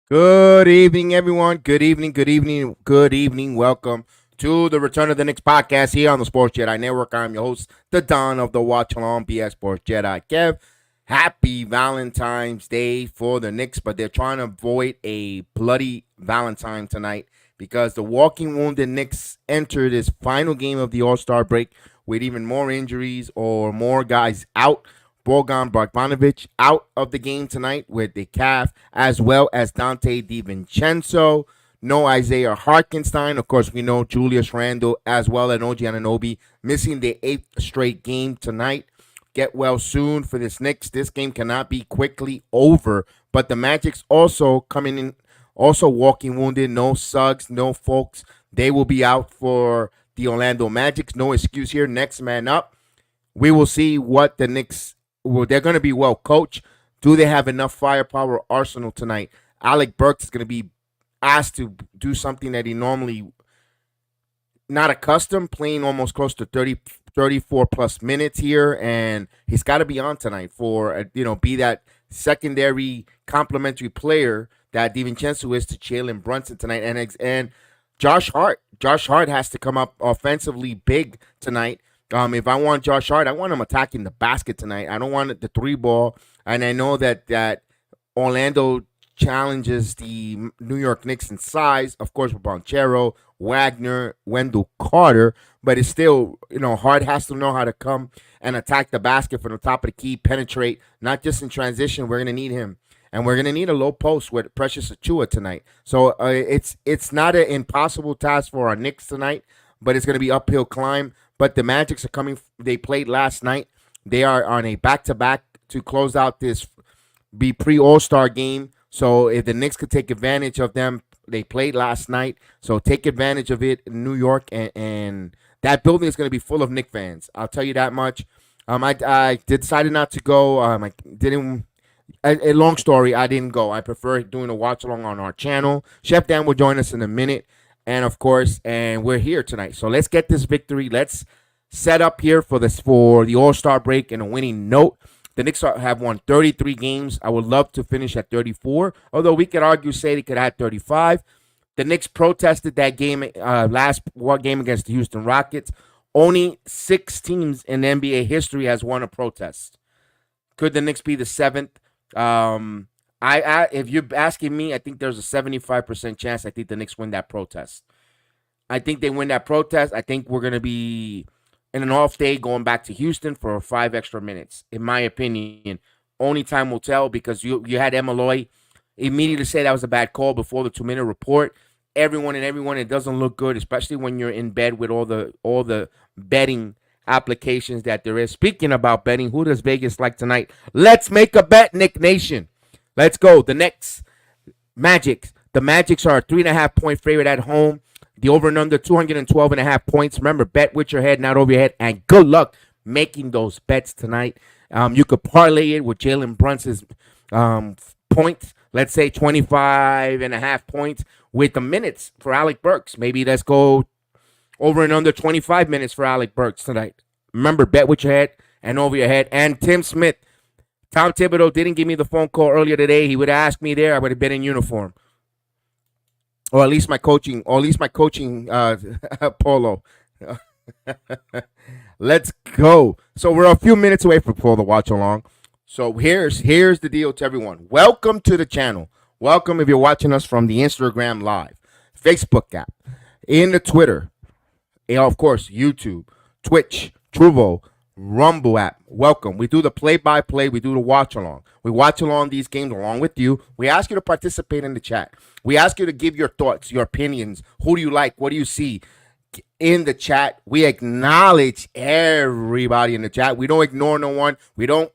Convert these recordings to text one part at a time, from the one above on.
Good evening, everyone. Good evening, good evening, good evening. Welcome to the Return of the Knicks podcast here on the Sports Jedi Network. I'm your host, the Don of the Watch Along BS Sports Jedi. Kev, happy Valentine's Day for the Knicks, but they're trying to avoid a bloody Valentine tonight because the walking wounded Knicks enter this final game of the All-Star break with even more injuries or more guys out. Bogdan Bogdanovic out of the game tonight with the calf, as well as Dante DiVincenzo. No Isaiah Hartenstein. Of course, we know Julius Randle, as well as OG Anunoby, missing the 8th straight game tonight. Get well soon for this Knicks. This game cannot be quickly over. But the Magic's also coming in, also walking wounded. No Suggs, no Folks. They will be out for the Orlando Magic. No excuse here. Next man up. We will see what the Knicks. Well, they're going to be well coached. Do they have enough firepower arsenal tonight? Alec Burks is going to be asked to do something that he normally not accustomed, playing almost close to 34 plus minutes here, and he's got to be on tonight for be that secondary complementary player that DiVincenzo is to Jalen Brunson tonight, and Josh Hart. Josh Hart has to come up offensively big tonight. If I want Josh Hart, I want him attacking the basket tonight. I don't want the three ball. And I know that Orlando challenges the New York Knicks in size, of course, with Banchero, Wagner, Wendell Carter. But it's still, Hart has to know how to come and attack the basket from the top of the key, penetrate, not just in transition. We're going to need him. And we're going to need a low post with Precious Achiuwa tonight. So it's not an impossible task for our Knicks tonight, but it's going to be uphill climb. But the Magics are coming. They played last night. They are on a back-to-back to close out this pre-All-Star game. So if the Knicks could take advantage of them They played last night, so take advantage of it in New York, and that building is going to be full of Knicks fans. I'll tell you that much. I decided not to go. I didn't. A long story. I didn't go. I prefer doing a watch along on our channel. Chef Dan will join us in a minute, and of course, and we're here tonight. So let's get this victory. Let's set up here for the All-Star break and a winning note. The Knicks have won 33 games. I would love to finish at 34, although we could argue say they could have 35. The Knicks protested that game last game against the Houston Rockets. Only 6 teams in NBA history has won a protest. Could the Knicks be the 7th? If you're asking me, I think there's a 75% chance I think the Knicks win that protest. I think they win that protest. I think we're going to be in an off day going back to Houston for 5 extra minutes. In my opinion, only time will tell, because you had Emeloy immediately say that was a bad call before the 2-minute report. Everyone, it doesn't look good, especially when you're in bed with all the betting applications that there is. Speaking about betting, who does Vegas like tonight? Let's make a bet, Nick Nation. Let's go. The next Magic. The Magics are a 3.5-point favorite at home. The over and under 212.5 points. Remember, bet with your head, not over your head. And good luck making those bets tonight. You could parlay it with Jalen Brunson's points. Let's say 25.5 points with the minutes for Alec Burks. Maybe let's go over and under 25 minutes for Alec Burks tonight. Remember, bet with your head and over your head. And Tim Smith. Tom Thibodeau didn't give me the phone call earlier today. He would have asked me there. I would have been in uniform. Or at least my coaching polo. Let's go. So we're a few minutes away from the watch along. So here's the deal to everyone. Welcome to the channel. Welcome if you're watching us from the Instagram Live, Facebook app, in the Twitter, and of course, YouTube, Twitch, Truvo, Rumble app. Welcome. We do the play-by-play. We do the watch-along. We watch along these games along with you. We ask you to participate in the chat. We ask you to give your thoughts, your opinions. Who do you like? What do you see in the chat? We acknowledge everybody in the chat. We don't ignore no one. We don't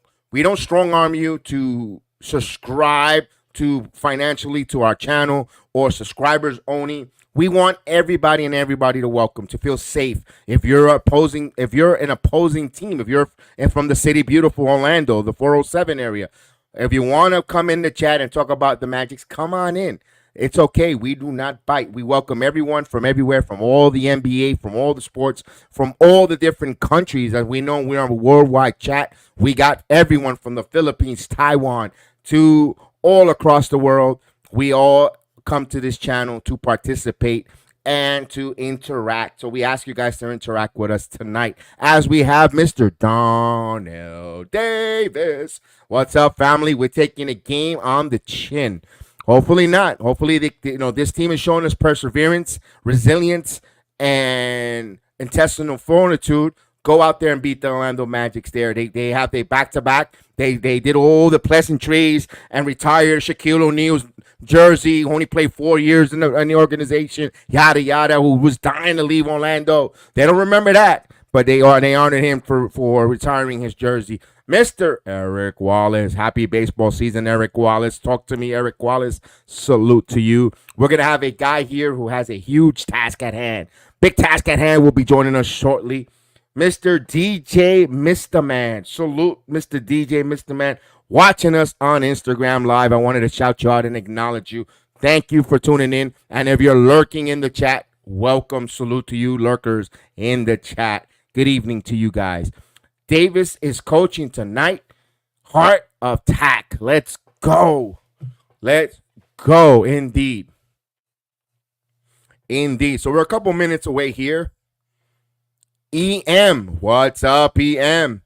strong-arm you to subscribe to financially to our channel or subscribers only. We want everybody to welcome, to feel safe. If you're an opposing team, if you're from the city, beautiful Orlando, the 407 area, if you want to come in the chat and talk about the Magics, come on in. It's okay. We do not bite. We welcome everyone from everywhere, from all the NBA, from all the sports, from all the different countries. As we know, we're on a worldwide chat. We got everyone from the Philippines, Taiwan, to all across the world. We all come to this channel to participate and to interact. So we ask you guys to interact with us tonight, as we have Mr. Donnell Davis. What's up, family? We're taking a game on the chin. Hopefully not. Hopefully, this team is showing us perseverance, resilience, and intestinal fortitude. Go out there and beat the Orlando Magics there. They have their back-to-back. They did all the pleasantries and retired Shaquille O'Neal's jersey, who only played 4 years in the organization, yada, yada, who was dying to leave Orlando. They don't remember that, but they honored him for retiring his jersey. Mr. Eric Wallace, happy baseball season, Eric Wallace. Talk to me, Eric Wallace. Salute to you. We're going to have a guy here who has a huge task at hand. Big task at hand will be joining us shortly. Mr. DJ Mr. Man. Salute, Mr. DJ Mr. Man. Watching us on Instagram Live. I wanted to shout you out and acknowledge you. Thank you for tuning in. And if you're lurking in the chat, welcome. Salute to you lurkers in the chat. Good evening to you guys. Davis is coaching tonight. Heart of Tack. Let's go. Let's go. Indeed. So we're a couple minutes away here. EM. What's up, EM?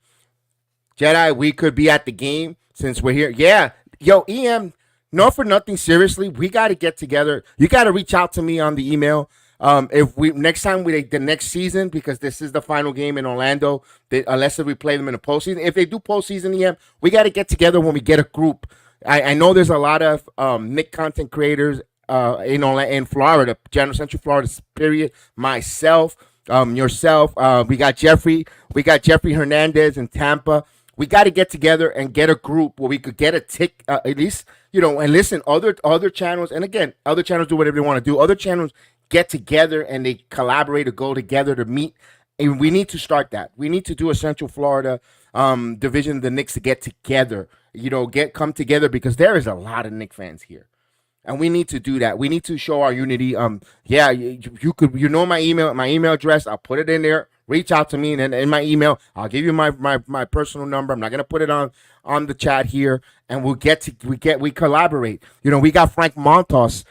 Jedi, we could be at the game since we're here. Yeah. Yo, EM, not for nothing, seriously, we got to get together. You got to reach out to me on the email. If we next time the next season, because this is the final game in Orlando, unless we play them in the postseason. If they do postseason, EM, we got to get together when we get a group. I know there's a lot of Knick content creators in Florida, Central Florida, period. Myself, yourself, we got Jeffrey Hernandez in Tampa. We got to get together and get a group where we could get a tick, at least, and listen, other channels, and again, other channels do whatever they want to do. Other channels get together and they collaborate or go together to meet. And we need to start that. We need to do a Central Florida division of the Knicks to get together, come together, because there is a lot of Knicks fans here, and we need to do that. We need to show our unity. Yeah, you could, my email address. I'll put it in there. Reach out to me, and in my email, I'll give you my personal number. I'm not gonna put it on the chat here, and we collaborate. We got Frank Matos,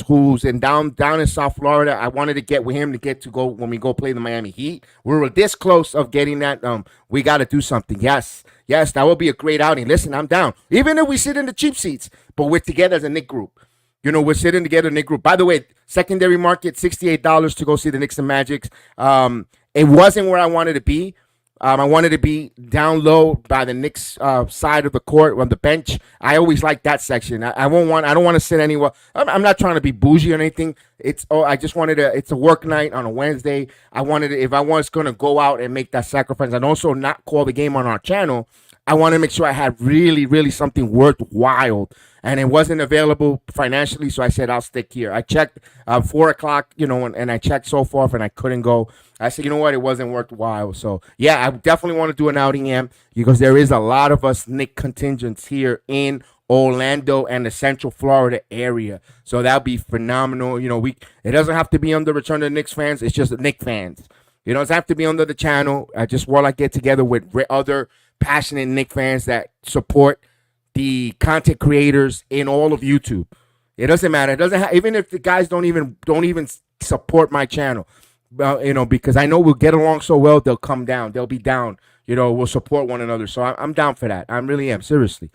who's down in South Florida. I wanted to get with him to go when we go play the Miami Heat. We were this close of getting that. We got to do something. Yes, that will be a great outing. Listen, I'm down. Even if we sit in the cheap seats, but we're together as a Knick group. We're sitting together in Knick group. By the way, secondary market, $68 to go see the Knicks and Magics. It wasn't where I wanted to be. I wanted to be down low by the Knicks side of the court on the bench. I always like that section. I don't want to sit anywhere. I'm not trying to be bougie or anything. I just wanted to. It's a work night on a Wednesday. If I was going to go out and make that sacrifice and also not call the game on our channel, I want to make sure I had really, really something worthwhile. And it wasn't available financially, so I said, I'll stick here. I checked 4 o'clock, and I checked so forth, and I couldn't go. I said, you know what, it wasn't worthwhile. So, yeah, I definitely want to do an outing, because there is a lot of us Knick contingents here in Orlando and the Central Florida area. So that'll be phenomenal. It doesn't have to be under Return to the Knicks fans. It's just Knick fans. It doesn't have to be under the channel. I just want to get together with other passionate Knick fans that support the content creators in all of YouTube. It doesn't matter. It doesn't even if the guys don't even support my channel, because I know we'll get along so well. They'll come down. They'll be down. We'll support one another. So I'm down for that. I really am, seriously.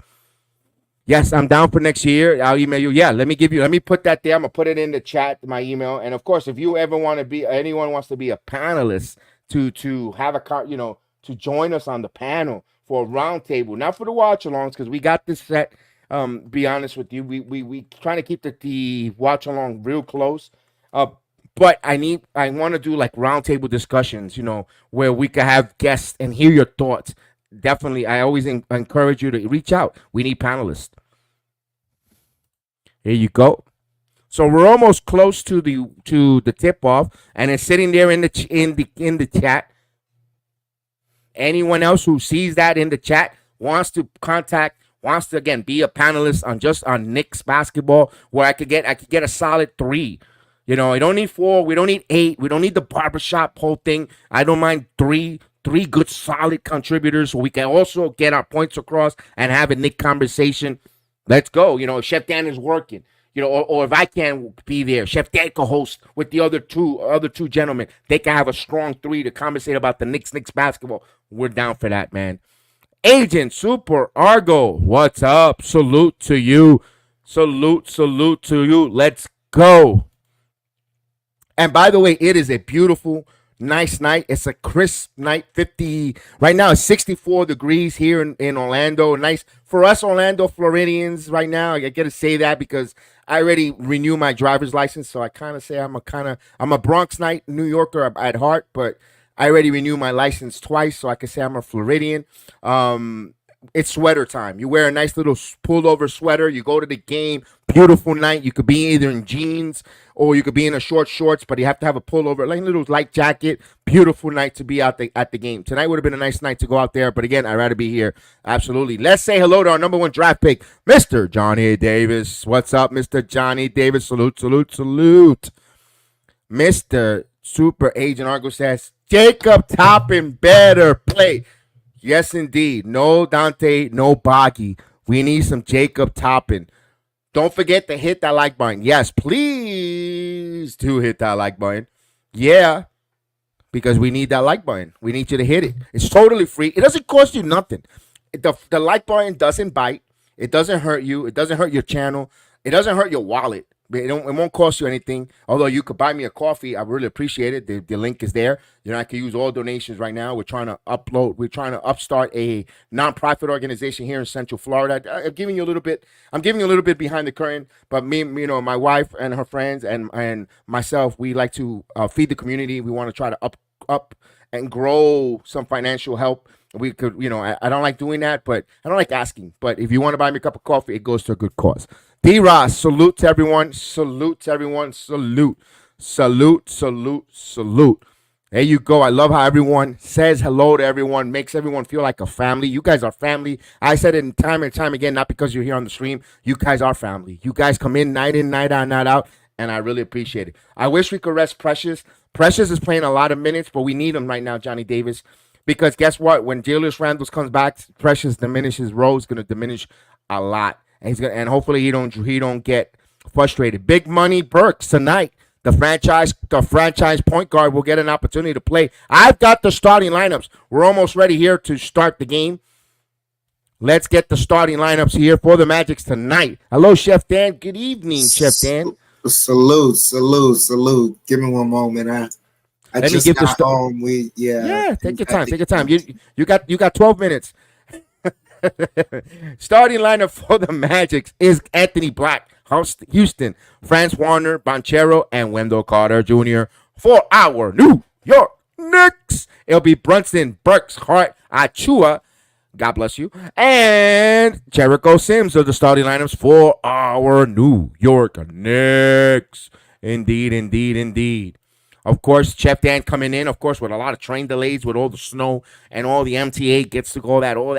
Yes, I'm down for next year. I'll email you. Yeah, let me put that there. I'm gonna put it in the chat, my email. And of course, if you ever want to be, anyone wants to be a panelist to have to join us on the panel for a round table, not for the watch alongs, because we got this set. Be honest with you, we trying to keep the watch along real close. But I want to do like round table discussions, where we can have guests and hear your thoughts. Definitely, I always encourage you to reach out. We need panelists. Here you go. So we're almost close to the tip off, and it's sitting there in the chat. Anyone else who sees that in the chat wants to again be a panelist on Knicks basketball, where I could get a solid 3. I don't need 4. We don't need 8. We don't need the barbershop whole thing. I don't mind 3 good solid contributors, so we can also get our points across and have a Knick conversation. Let's go. If Chef Dan is working, or if I can't be there, Chef Dan can host with the other two gentlemen. They can have a strong 3 to conversate about the Knicks basketball. We're down for that, man. Agent Super Argo, what's up? Salute to you. Salute to you. Let's go. And by the way, it is a beautiful, nice night. It's a crisp night. 50 right now. It's 64 degrees here in Orlando. Nice for us Orlando Floridians right now. I got to say that because I already renewed my driver's license, so I kind of say I'm a Bronx Knight New Yorker at heart, but I already renewed my license twice, so I can say I'm a Floridian. It's sweater time. You wear a nice little pullover sweater. You go to the game. Beautiful night. You could be either in jeans or you could be in a shorts, but you have to have a pullover, like a little light jacket. Beautiful night to be out at the game. Tonight would have been a nice night to go out there, but again, I'd rather be here. Absolutely. Let's say hello to our number 1 draft pick, Mr. Johnny Davis. What's up, Mr. Johnny Davis? Salute. Mr. Super Agent Argo says, Jacob Toppin better play. Yes, indeed. No Dante, no Boggy. We need some Jacob Toppin. Don't forget to hit that like button. Yes, please do hit that like button. Yeah, because we need that like button. We need you to hit it. It's totally free. It doesn't cost you nothing. The like button doesn't bite. It doesn't hurt you. It doesn't hurt your channel. It doesn't hurt your wallet. It won't cost you anything. Although you could buy me a coffee, I really appreciate it. The link is there. I can use all donations right now. We're trying to upstart a nonprofit organization here in Central Florida. I'm giving you a little bit behind the curtain, but me, my wife and her friends and myself, we like to feed the community. We want to try to up and grow some financial help We could, I don't like doing that, but I don't like asking. But if you want to buy me a cup of coffee, it goes to a good cause. D Ross, salute to everyone. Salute to everyone. Salute. Salute, salute, salute. There you go. I love how everyone says hello to everyone, makes everyone feel like a family. You guys are family. I said it time and time again, not because you're here on the stream. You guys are family. You guys come in, night out, night out, and I really appreciate it. I wish we could rest Precious. Precious is playing a lot of minutes, but we need him right now, Johnny Davis. Because guess what? When Julius Randle comes back, Precious diminishes. Role is going to diminish a lot, and and hopefully he don't get frustrated. Big money Burks tonight. The franchise point guard will get an opportunity to play. I've got the starting lineups. We're almost ready here to start the game. Let's get the starting lineups here for the Magics tonight. Hello, Chef Dan. Good evening, Chef Dan. Salute. Give me one moment. I Let just me give got the home. Take your time. You got 12 minutes. Starting lineup for the Magics is Anthony Black, Houston, Franz Wagner, Banchero, and Wendell Carter Jr. for our New York Knicks. It'll be Brunson, Burks, Hart, Achua, God bless you, and Jericho Sims are the starting lineups for our New York Knicks. Indeed. Of course, Chef Dan coming in, of course, with a lot of train delays with all the snow and all the MTA gets to go all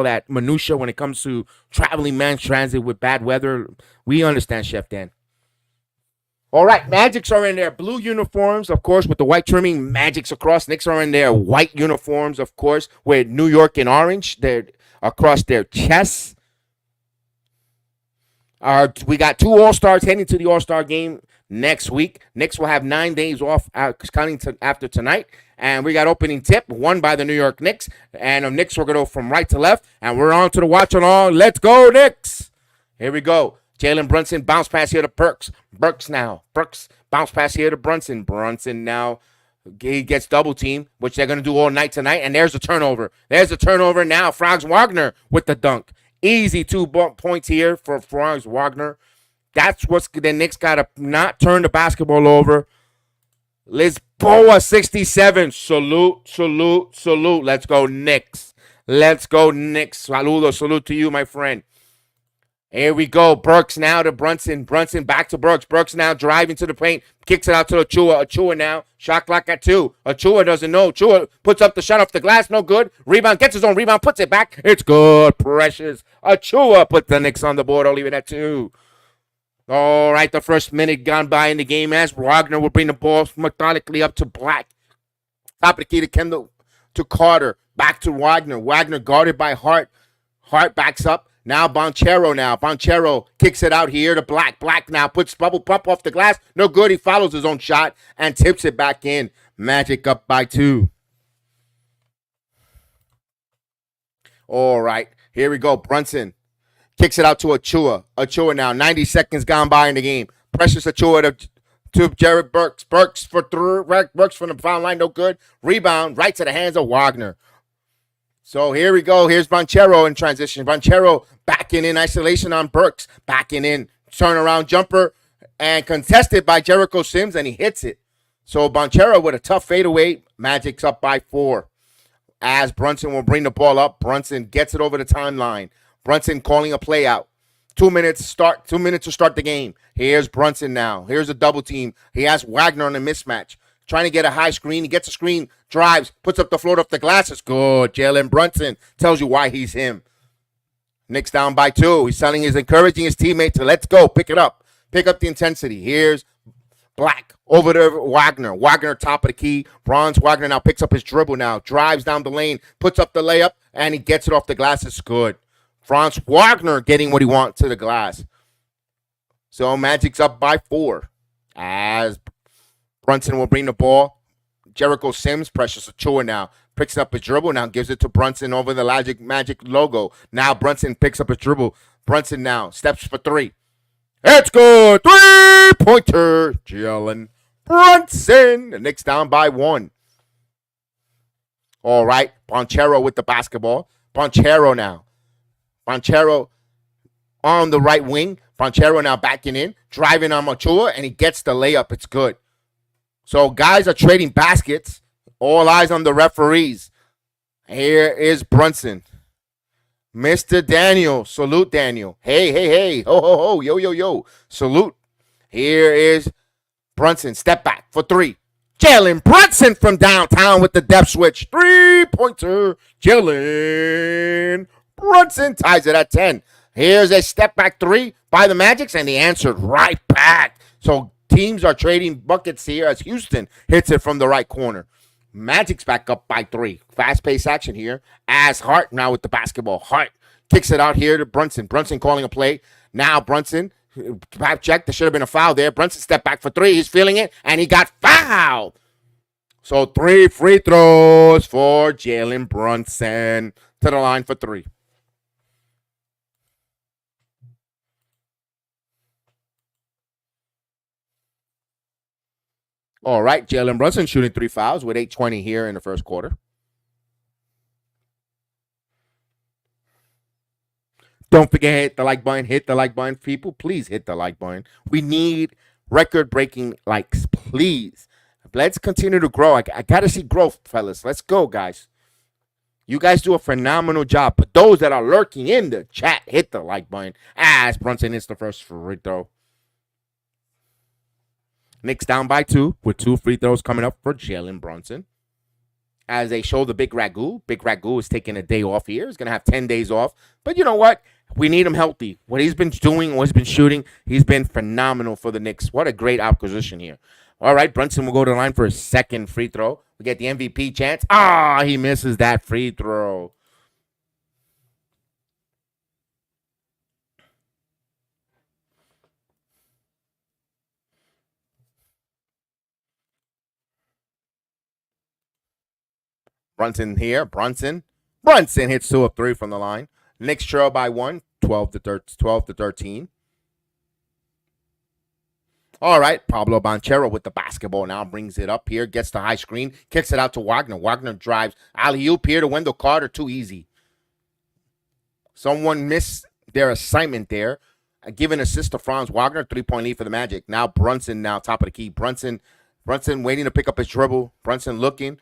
that minutia when it comes to traveling mass transit with bad weather. We understand, Chef Dan. All right, Magics are in their blue uniforms, of course, with the white trimming. Magics across. Knicks are in their white uniforms, of course, with New York in orange. They're across their chests. We got two All-Stars heading to the All-Star game next week. Knicks will have 9 days off counting after tonight. And we got opening tip, won by the New York Knicks. And the Knicks will go from right to left. And we're on to the watch along. Let's go, Knicks. Here we go. Jalen Brunson, bounce pass here to Burks. Burks, bounce pass here to Brunson. Brunson now, he gets double team, which they're going to do all night tonight. And there's a turnover. Now. Franz Wagner with the dunk. Easy 2 points here for Franz Wagner. That's what's the Knicks got to not turn the basketball over. Lisboa 67. Salute. Let's go Knicks. Salute to you, my friend. Here we go. Burks now to Brunson. Brunson back to Burks. Burks now driving to the paint. Kicks it out to Achua. Achua now. Shot clock at 2. Achua doesn't know. Achua puts up the shot off the glass. No good. Rebound. Gets his own rebound. Puts it back. It's good. Precious. Achua put the Knicks on the board. I'll leave it at 2. All right. The first minute gone by in the game as Wagner will bring the ball methodically up to Black. Top of the key to Kendall to Carter. Back to Wagner. Wagner guarded by Hart. Hart backs up. Now Banchero kicks it out here to Black. Black now puts bubble pump off the glass. No good. He follows his own shot and tips it back in. Magic up by 2. All right. Here we go. Brunson kicks it out to Achua. Achua now. 90 seconds gone by in the game. Precious Achua to Jared Burks. Burks for 3. Burks from the foul line. No good. Rebound right to the hands of Wagner. So here we go. Here's Banchero in transition. Banchero backing in isolation on Burks. Backing in. Turnaround jumper. And contested by Jericho Sims. And he hits it. So Banchero with a tough fadeaway. Magic's up by 4. As Brunson will bring the ball up. Brunson gets it over the timeline. Brunson calling a play out. 2 minutes to start the game. Here's Brunson now. Here's a double team. He has Wagner on a mismatch. Trying to get a high screen. He gets a screen, drives, puts up the float off the glass. It's good. Jalen Brunson tells you why he's him. Knicks down by 2. He's encouraging his teammate to let's go. Pick it up. Pick up the intensity. Here's Black over to Wagner. Wagner top of the key. Franz Wagner now picks up his dribble now. Drives down the lane. Puts up the layup. And he gets it off the glass. It's good. Franz Wagner getting what he wants to the glass. So Magic's up by 4. As Brunson will bring the ball. Jericho Sims, Precious Achua now. Picks up his dribble now. Gives it to Brunson over the Magic logo. Now Brunson picks up his dribble. Brunson now steps for 3. It's good. 3-pointer. Jalen Brunson. The Knicks down by 1. All right. Banchero with the basketball. Banchero now. Banchero on the right wing. Banchero now backing in. Driving on Achua. And he gets the layup. It's good. So guys are trading baskets. All eyes on the referees. Here is Brunson. Mr. Daniel. Salute, Daniel. Hey, hey, hey. Ho, ho, ho. Yo, yo, yo. Salute. Here is Brunson. Step back for three. Jalen Brunson from downtown with the depth switch. 3-pointer. Jalen Brunson ties it at 10. Here's a step back three by the Magics, and he answered right back. So teams are trading buckets here as Houston hits it from the right corner. Magic's back up by 3. Fast-paced action here. As Hart now with the basketball. Hart kicks it out here to Brunson. Brunson calling a play. Now Brunson, pipe check. There should have been a foul there. Brunson stepped back for 3. He's feeling it, and he got fouled. So 3 free throws for Jalen Brunson to the line for 3. All right, Jalen Brunson shooting 3 fouls with 8:20 here in the first quarter. Don't forget, hit the like button. Hit the like button, people. Please hit the like button. We need record-breaking likes, please. Let's continue to grow. I got to see growth, fellas. Let's go, guys. You guys do a phenomenal job. But those that are lurking in the chat, hit the like button. As Brunson hits the first free throw. Knicks down by 2 with 2 free throws coming up for Jalen Brunson. As they show the Big Ragu. Big Ragu is taking a day off here. He's going to have 10 days off. But you know what? We need him healthy. What he's been doing, what he's been shooting, he's been phenomenal for the Knicks. What a great acquisition here. All right, Brunson will go to the line for his second free throw. We get the MVP chance. He misses that free throw. Brunson here. Brunson hits 2 of 3 from the line. Knicks trail by 1, 12 to 13. All right, Pablo Banchero with the basketball now brings it up here, gets the high screen, kicks it out to Wagner. Wagner drives. Alley-oop here to Wendell Carter, too easy. Someone missed their assignment there. Giving assist to Franz Wagner, 3-point lead for the Magic. Now Brunson, top of the key. Brunson waiting to pick up his dribble. Brunson looking,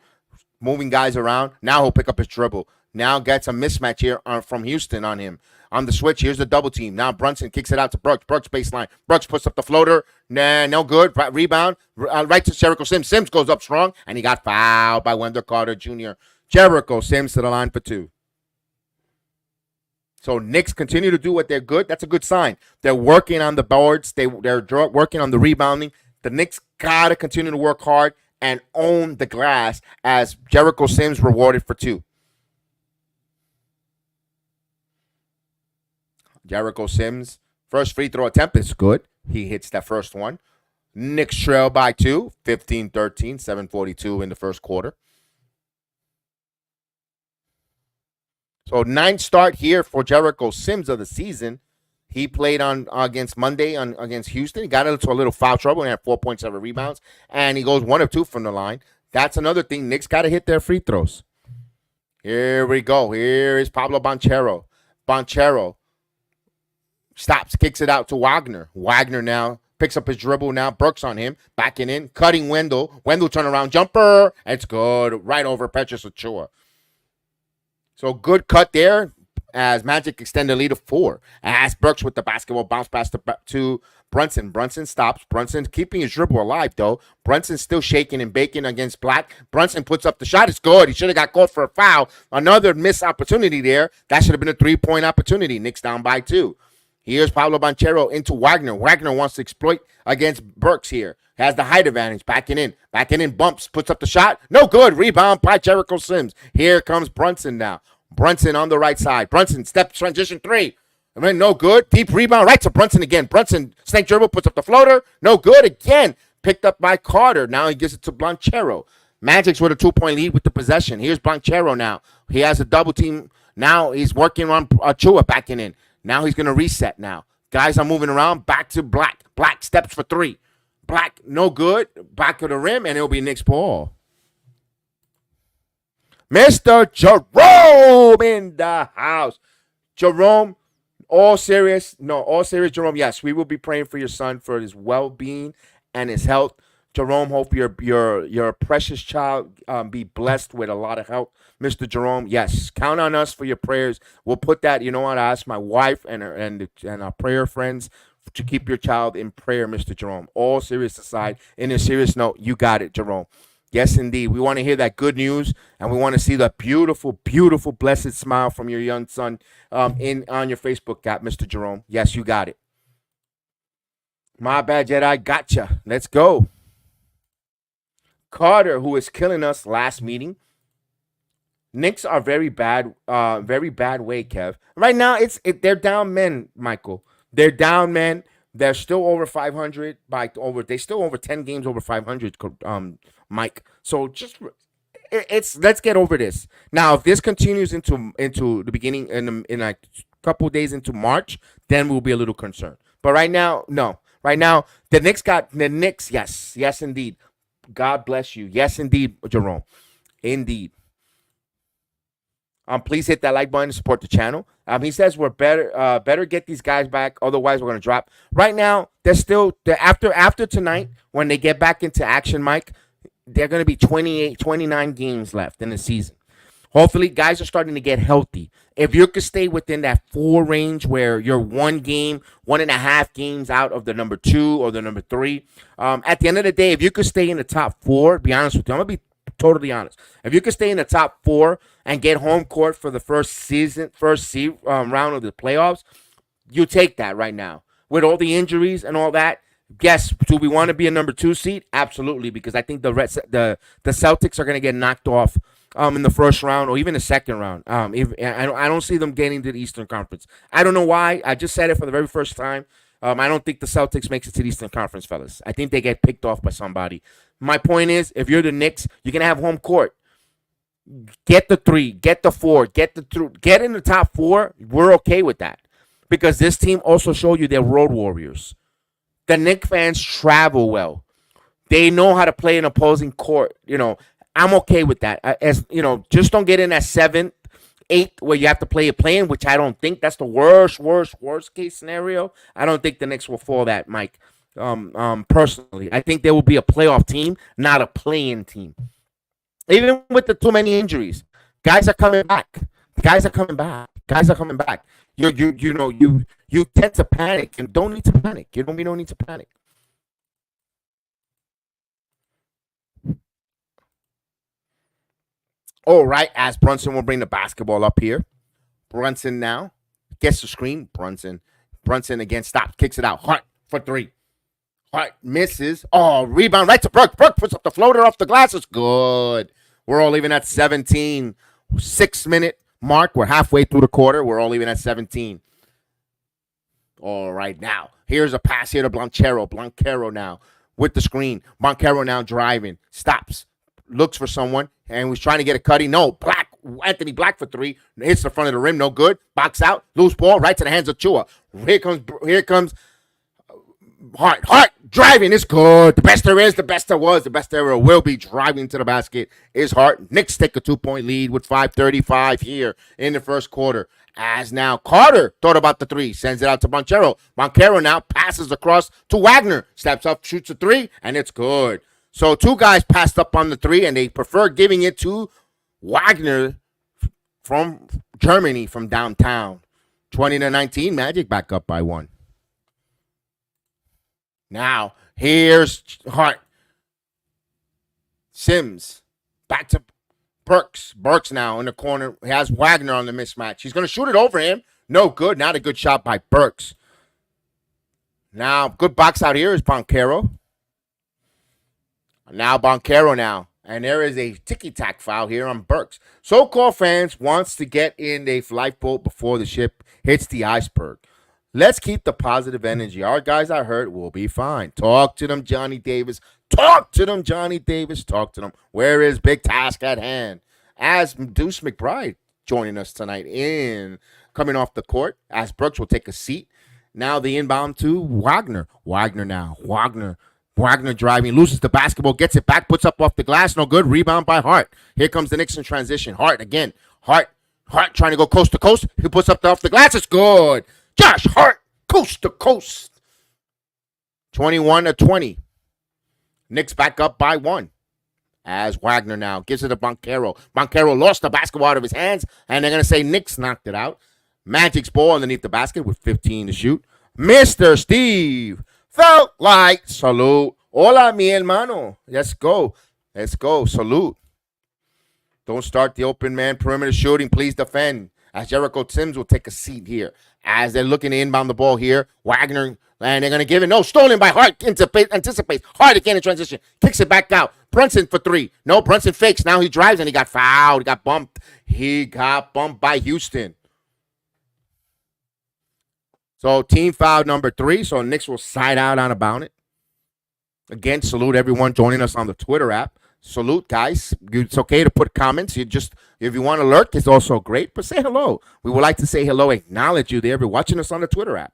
moving guys around. Now he'll pick up his dribble. Now gets a mismatch here from Houston on him. On the switch, here's the double team. Now Brunson kicks it out to Brooks. Brooks baseline. Brooks puts up the floater. Nah, no good. Rebound. Right to Jericho Sims. Sims goes up strong, and he got fouled by Wendell Carter Jr. Jericho Sims to the line for 2. So Knicks continue to do what they're good. That's a good sign. They're working on the boards. They're working on the rebounding. The Knicks got to continue to work hard and own the glass as Jericho Sims rewarded for 2. Jericho Sims, first free throw attempt is good. He hits that first one. Knicks trail by 2, 15-13, 7:42 in the first quarter. So 9th start here for Jericho Sims of the season. He played against Monday against Houston. He got into a little foul trouble and had 4.7 rebounds. And he goes 1 of 2 from the line. That's another thing. Knicks got to hit their free throws. Here we go. Here is Pablo Banchero. Banchero stops, kicks it out to Wagner. Wagner now picks up his dribble. Now Brooks on him. Backing in. Cutting Wendell. Wendell turnaround jumper. It's good. Right over Petrus Ochoa. So good cut there as Magic extend the lead of 4. As Brooks with the basketball bounce pass to Brunson. Brunson stops. Brunson keeping his dribble alive, though. Brunson still shaking and baking against Black. Brunson puts up the shot. It's good. He should have got called for a foul. Another missed opportunity there. That should have been a 3-point opportunity. Knicks down by 2. Here's Pablo Banchero into Wagner. Wagner wants to exploit against Burks here. Has the height advantage. Backing in, bumps, puts up the shot. No good. Rebound by Jericho Sims. Here comes Brunson now. Brunson on the right side. Brunson, step transition 3. I mean, no good. Deep rebound right to Brunson again. Brunson, snake dribble, puts up the floater. No good again. Picked up by Carter. Now he gives it to Banchero. Magic's with a 2-point lead with the possession. Here's Banchero now. He has a double team. Now he's working on Ochoa backing in. Now he's going to reset now. Guys are moving around. Back to Black. Black steps for 3. Black, no good. Back of the rim, and it'll be Knicks ball. Mr. Jerome in the house. Jerome, all serious, Jerome. Yes, we will be praying for your son, for his well-being and his health. Jerome, hope your precious child be blessed with a lot of help, Mr. Jerome. Yes, count on us for your prayers. We'll put that. You know what? I asked my wife and our prayer friends to keep your child in prayer, Mr. Jerome. All serious aside, in a serious note, you got it, Jerome. Yes, indeed. We want to hear that good news, and we want to see the beautiful, beautiful, blessed smile from your young son in on your Facebook app, Mr. Jerome. Yes, you got it. My bad, Jedi. Gotcha. Let's go. Carter, who is killing us last meeting. Knicks are very bad way, Kev. Right now, they're down men, Michael. They're down men. They're still over 500 they still over 10 games over 500, Mike. So just it's let's get over this. Now, if this continues into the beginning in like a couple days into March, then we'll be a little concerned. But right now, no. Right now, the Knicks, yes, indeed. God bless you. Yes, indeed, Jerome. Indeed. Please hit that like button to support the channel. He says we're better get these guys back, otherwise we're gonna drop. Right now, after tonight when they get back into action, Mike. They're gonna be 28, 29 games left in the season. Hopefully, guys are starting to get healthy. If you could stay within that 4 range where you're 1.5 games out of the number 2 or the number 3, at the end of the day, if you could stay in the top 4, be honest with you, I'm gonna be totally honest. If you could stay in the top 4 and get home court for the round of the playoffs, you take that right now. With all the injuries and all that, yes, do we want to be a number 2 seed? Absolutely, because I think the Celtics are going to get knocked off in the first round or even the second round. If I don't see them getting to the Eastern Conference. I don't know why. I just said it for the very first time. I don't think the Celtics makes it to the Eastern Conference, fellas. I think they get picked off by somebody. My point is, if you're the Knicks, you're going to have home court. Get the 3, get the 4, get in the top 4. We're okay with that. Because this team also showed you they're road warriors. The Knicks fans travel well. They know how to play an opposing court. I'm okay with that. Just don't get in that 7th, 8th where you have to play a play-in, which I don't think that's the worst case scenario. I don't think the Knicks will fall that, Mike. Personally, I think there will be a playoff team, not a play-in team. Even with the too many injuries, guys are coming back. Guys are coming back. You tend to panic and don't need to panic. You don't need to panic. All right, as Brunson will bring the basketball up here. Brunson now gets the screen. Brunson again stops, kicks it out. Hart for 3. Hart misses. Oh, rebound right to Burke. Burke puts up the floater off the glass. It's good. We're all even at 17. 6-minute mark. We're halfway through the quarter. We're all even at 17. All right, now, here's a pass here to Blanquero. Blanquero now with the screen. Blanquero now driving. Stops. Looks for someone. And was trying to get a cutty. No, Anthony Black for 3. Hits the front of the rim. No good. Box out. Loose ball right to the hands of Chua. Here comes Hart driving is good. The best there is, the best there was, the best there ever will be. Driving to the basket is Hart. Knicks take a 2-point lead with 5:35 here in the first quarter. As now Carter thought about the 3, sends it out to Banchero. Banchero now passes across to Wagner. Steps up, shoots a 3, and it's good. So 2 guys passed up on the 3, and they prefer giving it to Wagner from Germany, from downtown. 20-19, Magic back up by 1. Now, here's Hart. Sims. Back to Burks. Burks now in the corner. He has Wagner on the mismatch. He's going to shoot it over him. No good. Not a good shot by Burks. Now, good box out here is Banchero. Now, Banchero now. And there is a ticky-tack foul here on Burks. So-called fans wants to get in a lifeboat before the ship hits the iceberg. Let's keep the positive energy. Our guys are hurt. We'll be fine. Talk to them, Johnny Davis. Talk to them, Johnny Davis. Talk to them. Where is big task at hand? As Deuce McBride joining us tonight coming off the court. As Brooks will take a seat. Now the inbound to Wagner. Wagner now. Wagner driving. Loses the basketball. Gets it back. Puts up off the glass. No good. Rebound by Hart. Here comes the Knicks in transition. Hart again. Hart trying to go coast to coast. He puts up off the glass. It's good. Josh Hart, coast to coast. 21-20. Knicks back up by 1. As Wagner now gives it to Banchero. Banchero lost the basketball out of his hands, and they're going to say Knicks knocked it out. Magic's ball underneath the basket with 15 to shoot. Mr. Steve felt like salute. Hola, mi hermano. Let's go. Let's go. Salute. Don't start the open man perimeter shooting. Please defend. As Jericho Sims will take a seat here. As they're looking to inbound the ball here, Wagner, and they're going to give it. No, stolen by Hart. Anticipates. Hart again in transition. Kicks it back out. Brunson for 3. No, Brunson fakes. Now he drives and he got fouled. He got bumped. He got bumped by Houston. So team foul number 3. So Knicks will side out on about it. Again, salute everyone joining us on the Twitter app. Salute, guys. It's okay to put comments. If you want to lurk, it's also great. But say hello. We would like to say hello, acknowledge you there. If you're watching us on the Twitter app.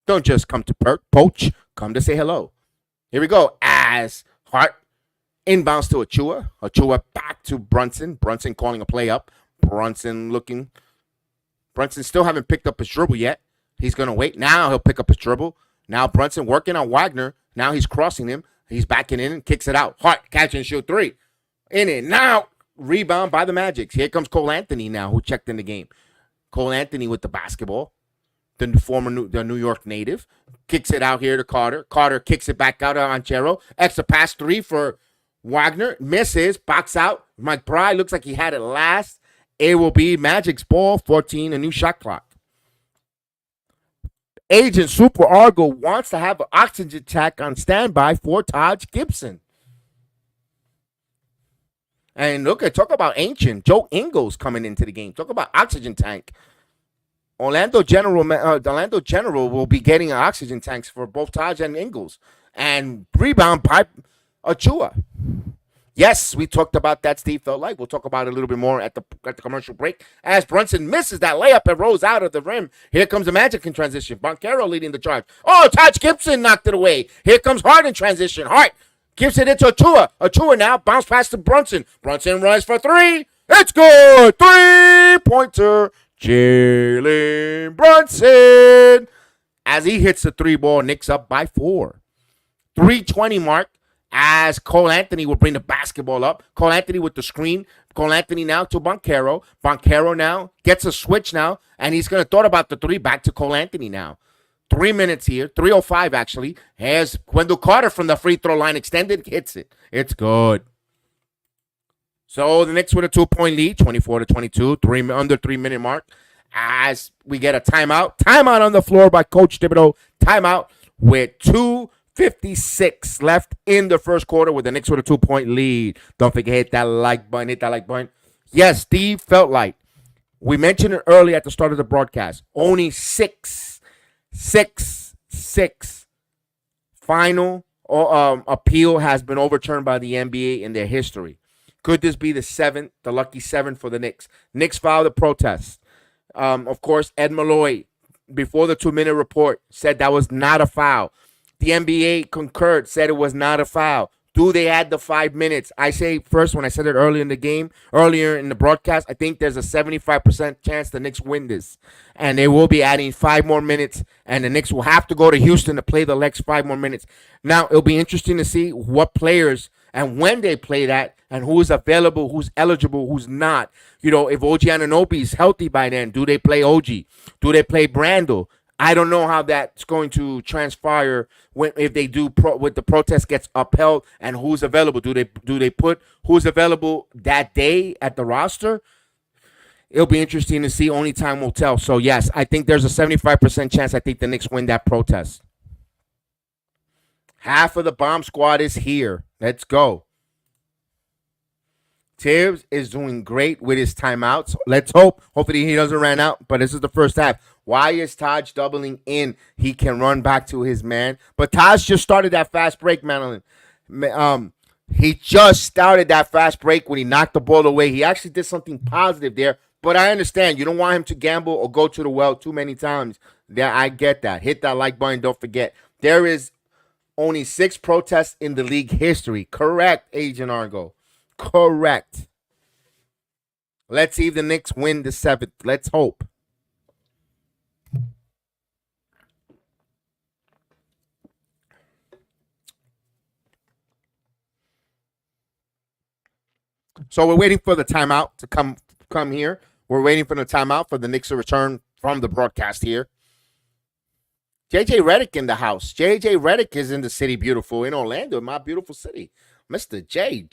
Don't just come to poach. Come to say hello. Here we go. As Hart inbounds to Achua. Achua back to Brunson. Brunson calling a play up. Brunson still haven't picked up his dribble yet. He's going to wait. Now he'll pick up his dribble. Now Brunson working on Wagner. Now he's crossing him. He's backing in and kicks it out. Hart, catch and shoot 3. In it. Now, rebound by the Magic. Here comes Cole Anthony now, who checked in the game. Cole Anthony with the basketball. The New York native. Kicks it out here to Carter. Carter kicks it back out to Anchero. Extra pass 3 for Wagner. Misses. Box out. McBride looks like he had it last. It will be Magic's ball. 14, a new shot clock. Agent Super Argo wants to have an oxygen tank on standby for Taj Gibson. And look at talk about ancient Joe Ingles coming into the game. Talk about oxygen tank. Orlando General will be getting oxygen tanks for both Taj and Ingles. And rebound by Achua. Yes, we talked about that. Steve felt like we'll talk about it a little bit more at the commercial break. As Brunson misses that layup and rolls out of the rim. Here comes the Magic in transition. Banchero leading the charge. Oh, Taj Gibson knocked it away. Here comes Hart in transition. Hart gives it into Achua. Achua now bounce past to Brunson. Brunson runs for 3. It's good. 3-pointer. Jalen Brunson. As he hits the 3 ball, Knicks up by 4. 3:20 mark. As Cole Anthony will bring the basketball up. Cole Anthony with the screen. Cole Anthony now to Banchero. Banchero now gets a switch now. And he's going to throw about the 3 back to Cole Anthony now. 3 minutes here. 3:05 actually. Has Wendell Carter from the free throw line extended. Hits it. It's good. So the Knicks with a 2-point lead. 24-22. Under 3-minute mark. As we get a timeout. Timeout on the floor by Coach Thibodeau. Timeout with 2:56 left in the first quarter with the Knicks with a 2-point lead. Don't forget, hit that like button. Hit that like button. Yes, Steve felt like. We mentioned it early at the start of the broadcast. Only six final appeal has been overturned by the NBA in their history. Could this be the lucky 7 for the Knicks? Knicks filed a protest. Of course, Ed Malloy, before the 2-minute report, said that was not a foul. The NBA concurred, said it was not a foul. Do they add the 5 minutes? I say first, when I said it earlier in the broadcast, I think there's a 75% chance the Knicks win this. And they will be adding 5 more minutes, and the Knicks will have to go to Houston to play the next 5 more minutes. Now, it'll be interesting to see what players and when they play that, and who is available, who's eligible, who's not. If OG Anunoby is healthy by then, do they play OG? Do they play Brandel? I don't know how that's going to transpire if they do when the protest gets upheld and who's available. Do they put who's available that day at the roster? It'll be interesting to see. Only time will tell. So yes, I think there's a 75% chance I think the Knicks win that protest. Half of the bomb squad is here. Let's go. Tibbs is doing great with his timeouts. Let's hope. Hopefully he doesn't run out. But this is the first half. Why is Taj doubling in? He can run back to his man. But Taj just started that fast break, Madeline. He just started that fast break when he knocked the ball away. He actually did something positive there. But I understand. You don't want him to gamble or go to the well too many times. Yeah, I get that. Hit that like button. Don't forget. There is only 6 protests in the league history. Correct, Agent Argo. Correct. Let's see if the Knicks win the 7th. Let's hope. So we're waiting for the timeout to come here. We're waiting for the timeout for the Knicks to return from the broadcast here. JJ Redick in the house. JJ Redick is in the city, beautiful in Orlando, my beautiful city. Mr. J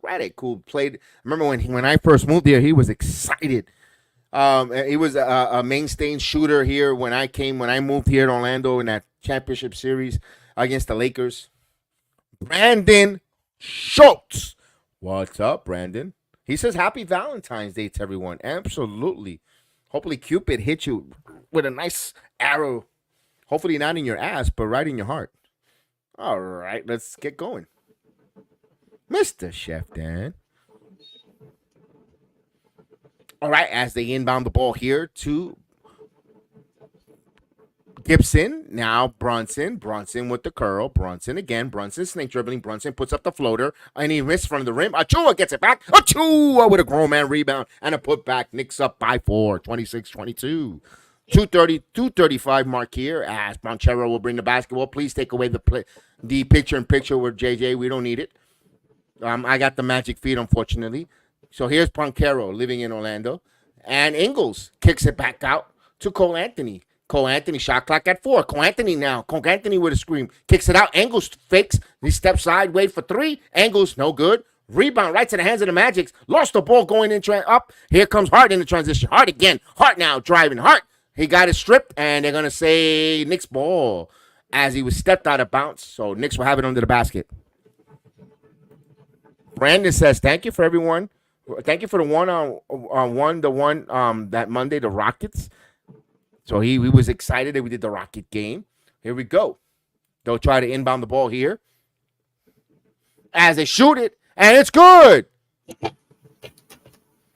Redick, who played. Remember when I first moved here, he was excited. He was a mainstay shooter here when I moved here to Orlando in that championship series against the Lakers. Brandon Schultz. What's up, Brandon? He says happy Valentine's Day to everyone. Absolutely. Hopefully Cupid hit you with a nice arrow. Hopefully not in your ass, but right in your heart. All right, let's get going. Mr. Chef Dan. All right, as they inbound the ball here to Gibson. Now Brunson with the curl. Brunson again. Brunson snake dribbling. Brunson puts up the floater, and he missed from the rim. Achua gets it back. Achua with a grown man rebound and a putback. Knicks up by 4, 26-22. 2:35 mark here as Bonchero will bring the basketball. Please take away the picture-in-picture with JJ. We don't need it. I got the magic feet, unfortunately. So here's Bonchero living in Orlando. And Ingles kicks it back out to Cole Anthony. Cole Anthony shot clock at 4. Cole Anthony now. Cole Anthony with a scream. Kicks it out. Ingles fakes. He steps sideways for 3. Ingles, no good. Rebound right to the hands of the Magics. Lost the ball going in up. Here comes Hart in the transition. Hart again. Hart now driving. Hart. He got it stripped, and they're going to say Knicks ball as he was stepped out of bounds. So Knicks will have it under the basket. Brandon says, thank you for everyone. Thank you for the one that Monday, the Rockets. So he was excited that we did the Rocket game. Here we go. They'll try to inbound the ball here. As they shoot it, and it's good. And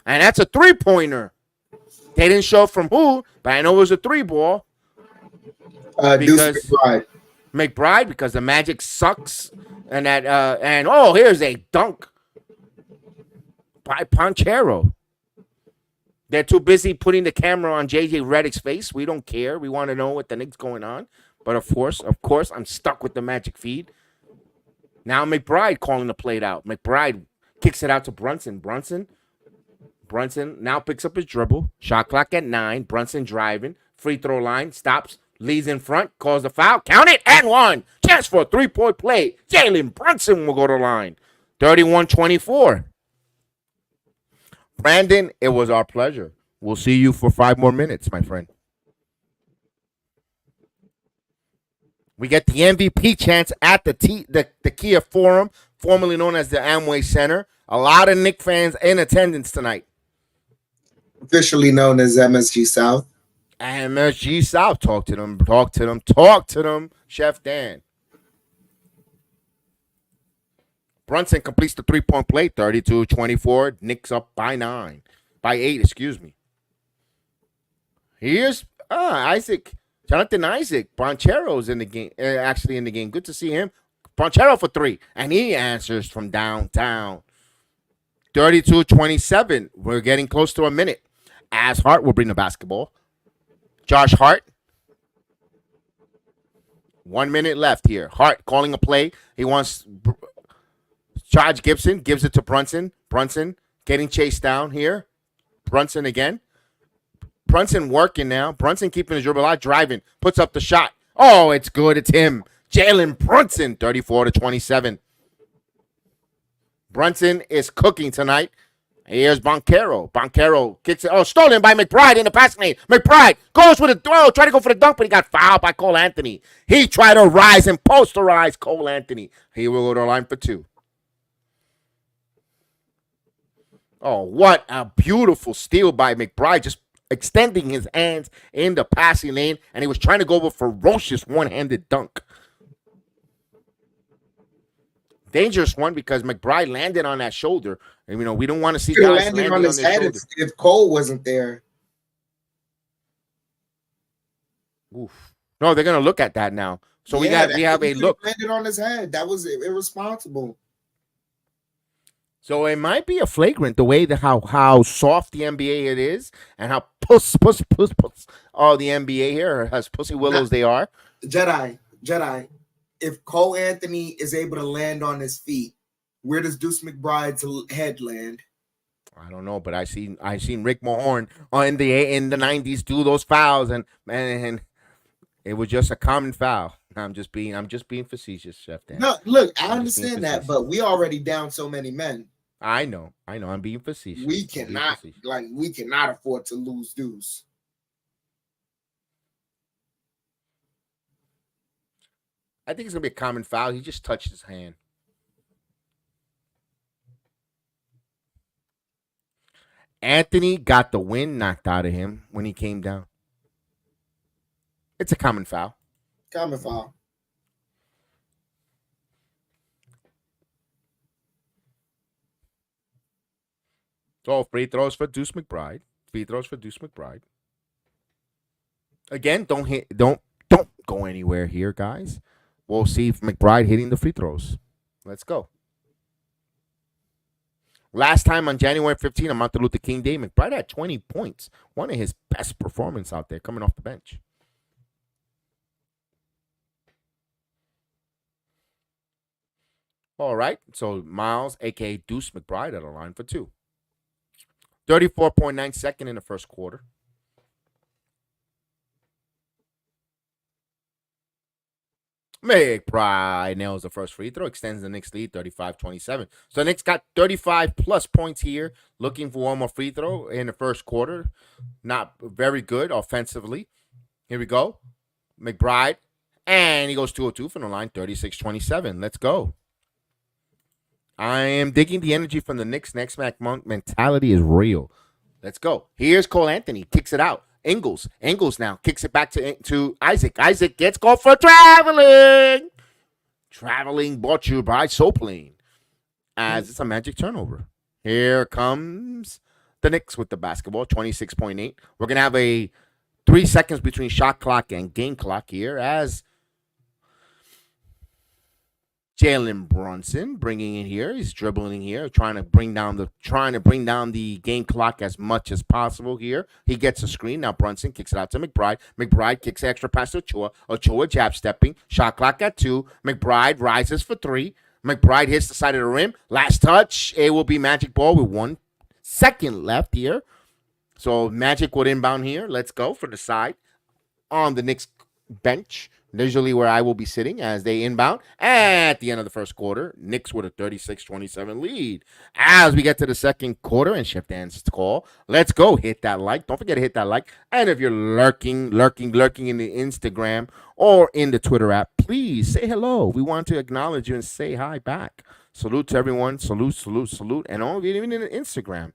that's a three-pointer. They didn't show from who, but I know it was a 3-ball. Deuce McBride, because the Magic sucks. And here's a dunk by Ponchero. They're too busy putting the camera on JJ Redick's face. We don't care. We want to know what the Knicks going on. But of course, I'm stuck with the Magic feed. Now McBride calling the play out. McBride kicks it out to Brunson. Brunson now picks up his dribble. Shot clock at 9. Brunson driving. Free throw line. Stops. Leads in front. Calls the foul. Count it. And 1. Chance for a 3-point play. Jalen Brunson will go to the line. 31-24. Brandon, it was our pleasure. We'll see you for 5 more minutes, my friend. We get the MVP chance at the Kia Forum, formerly known as the Amway Center. A lot of Knicks fans in attendance tonight. Officially known as MSG South. MSG South. Talk to them. Chef Dan. Brunson completes the 3-point play. 32-24. Knicks up by 8, excuse me. Here's Isaac. Jonathan Isaac. Bonchero's in the game. Actually in the game. Good to see him. Bonchero for 3. And he answers from downtown. 32-27. We're getting close to a minute. As Hart will bring the basketball. Josh Hart. 1 minute left here. Hart calling a play. He wants Charge Gibson. Gives it to Brunson. Brunson getting chased down here. Brunson again. Brunson working now. Brunson keeping his dribble out. Driving. Puts up the shot. Oh, it's good. It's him. Jalen Brunson. 34-27. Brunson is cooking tonight. Here's Bonchero. Bonchero kicks it. Oh, stolen by McBride in the passing lane. McBride goes with a throw. Try to go for the dunk, but he got fouled by Cole Anthony. He tried to rise and posterize Cole Anthony. He will go to the line for 2. Oh, what a beautiful steal by McBride. Just extending his hands in the passing lane, and he was trying to go with a ferocious one-handed dunk. Dangerous one because McBride landed on that shoulder. And, we don't want to see guys landing on his head if Cole wasn't there. Oof. No, they're gonna look at that now. So we have a look. Landed on his head. That was irresponsible. So it might be a flagrant the way that how soft the NBA it is and how puss all the NBA here as pussy willows they are. Jedi. If Cole Anthony is able to land on his feet, where does Deuce McBride's head land? I don't know, but I seen Rick Mahorn in the '90s do those fouls, and it was just a common foul. I'm just being facetious, Chef Dan. No, look, I I'm just being understand that, facetious. but we already down so many men. I know. I'm being We facetious. I'm being cannot facetious. we cannot afford to lose dues. I think it's gonna be a common foul. He just touched his hand. Anthony got the wind knocked out of him when he came down. It's a common foul. Common foul. So free throws for Deuce McBride. Free throws for Deuce McBride. Again, don't go anywhere here, guys. We'll see if McBride hitting the free throws. Let's go. Last time on January 15th on Martin Luther King Day, McBride had 20 points. One of his best performance out there coming off the bench. All right. So Miles, aka Deuce McBride, at the line for two. 34.9 second in the first quarter. McBride nails the first free throw, extends the Knicks lead 35-27. So the Knicks got 35 plus points here, looking for one more free throw in the first quarter. Not very good offensively. Here we go. McBride, and he goes 2-2 from the line, 36-27. Let's go. I am digging the energy from the Knicks. Next Monk mentality is real. Let's go. Here's Cole Anthony. Kicks it out. Ingles. Ingles now kicks it back to Isaac. Isaac gets called for traveling. Traveling brought you by Soplane as it's a magic turnover. Here comes the Knicks with the basketball, 26.8. We're going to have a 3 seconds between shot clock and game clock here as Jalen Brunson bringing in here. He's dribbling here, trying to bring down the game clock as much as possible here. He gets a screen. Now Brunson kicks it out to McBride. McBride kicks extra pass to Ochoa. Ochoa jab stepping. Shot clock at 2. McBride rises for 3. McBride hits the side of the rim. Last touch. It will be Magic ball with 1 second left here. So Magic would inbound here. Let's go for the side on the Knicks bench, usually where I will be sitting as they inbound at the end of the first quarter. Knicks with a 36-27 lead. As we get to the second quarter and Chef Dan's call, let's go. Hit that like. Don't forget to hit that like. And if you're lurking in the Instagram or in the Twitter app, please say hello. We want to acknowledge you and say hi back. Salute to everyone. Salute. And all even in the Instagram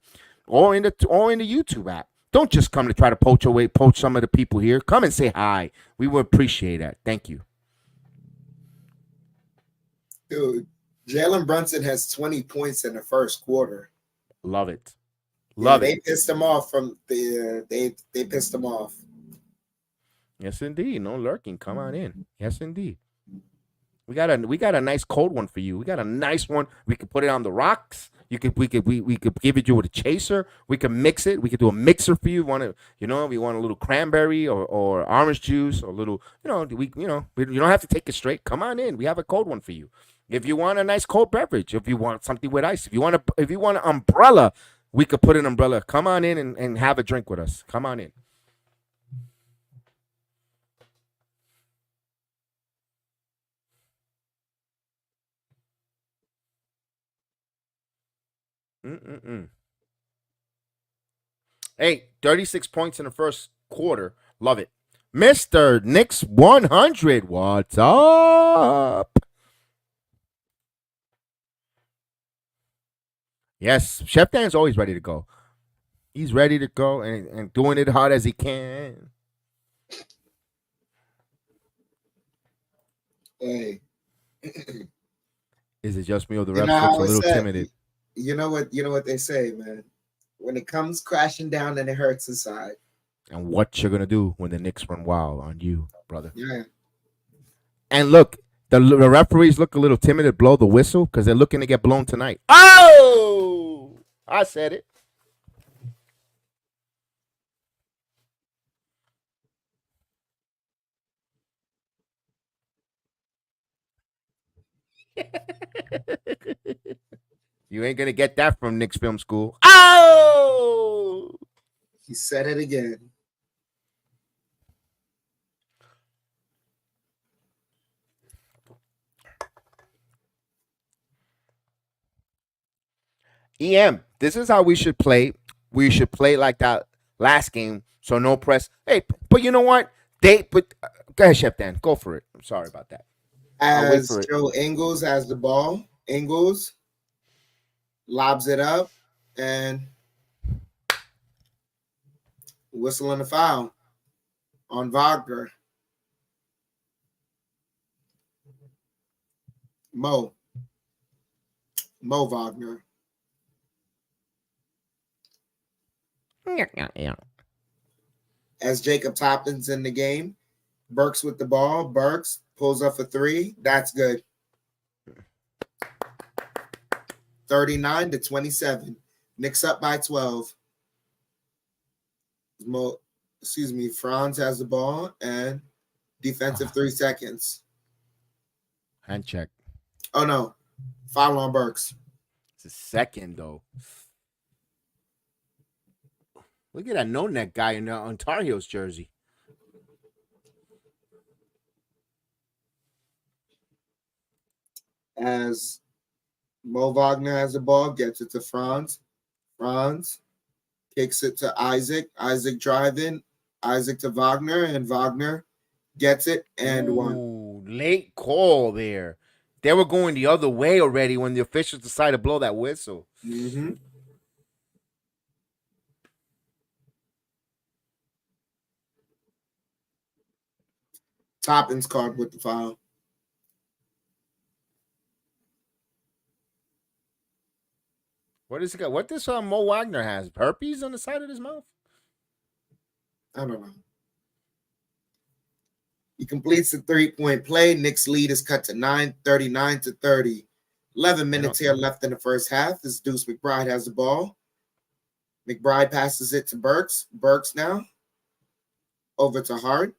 or in the YouTube app. Don't just come to try to poach some of the people here. Come and say hi. We would appreciate that. Thank you. Dude, Jalen Brunson has 20 points in the first quarter. Love it. Yeah, Love they it. pissed him off from the they pissed him off. Yes, indeed. No lurking. Come on in. Yes, indeed. We got a nice cold one for you. We got a nice one. We could put it on the rocks. We could give it you with a chaser. We could mix it. We could do a mixer for you. We want a little cranberry or orange juice or a little, you don't have to take it straight. Come on in. We have a cold one for you. If you want a nice cold beverage, if you want something with ice, if you want an umbrella, we could put an umbrella. Come on in and have a drink with us. Come on in. Mm-mm-mm. Hey, 36 points in the first quarter. Love it. Mr. Knicks 100. What's up? Yes, Chef Dan's always ready to go. He's ready to go and doing it hard as he can. Hey, Is it just me or the you know refs looks how a it's little said. timid? You know what they say, man. When it comes crashing down and it hurts inside. And what you're gonna do when the Knicks run wild on you, brother? Yeah. And look, the referees look a little timid to blow the whistle because they're looking to get blown tonight. Oh, I said it. You ain't gonna get that from Knicks Film School. Oh, He said it again. EM. This is how we should play. We should play like that last game. So no press. Hey, but you know what? Go ahead, Chef Dan. Go for it. I'm sorry about that. I'll wait As for it. Joe Ingles has the ball, Ingles lobs it up and whistling the foul on Wagner. Mo. Mo Wagner. Yeah. As Jacob Toppin's in the game, Burks with the ball. Burks pulls up a three. That's good. 39-27. Knicks up by 12. Mo, Franz has the ball and defensive 3 seconds. Hand check. Oh no. Foul on Burks. It's a second though. Look at that no neck guy in the Ontario's jersey. As Mo Wagner has the ball, gets it to Franz. Franz kicks it to Isaac. Isaac driving. Isaac to Wagner, and Wagner gets it and one. Ooh, late call there. They were going the other way already when the officials decided to blow that whistle. Mm-hmm. Toppins card with the foul. What is it got? What this Mo Wagner has? Herpes on the side of his mouth? I don't know. He completes the 3-point play. Knicks lead is cut to 9, 39-30. 11 minutes here left in the first half. This Deuce McBride has the ball. McBride passes it to Burks. Burks now over to Hart.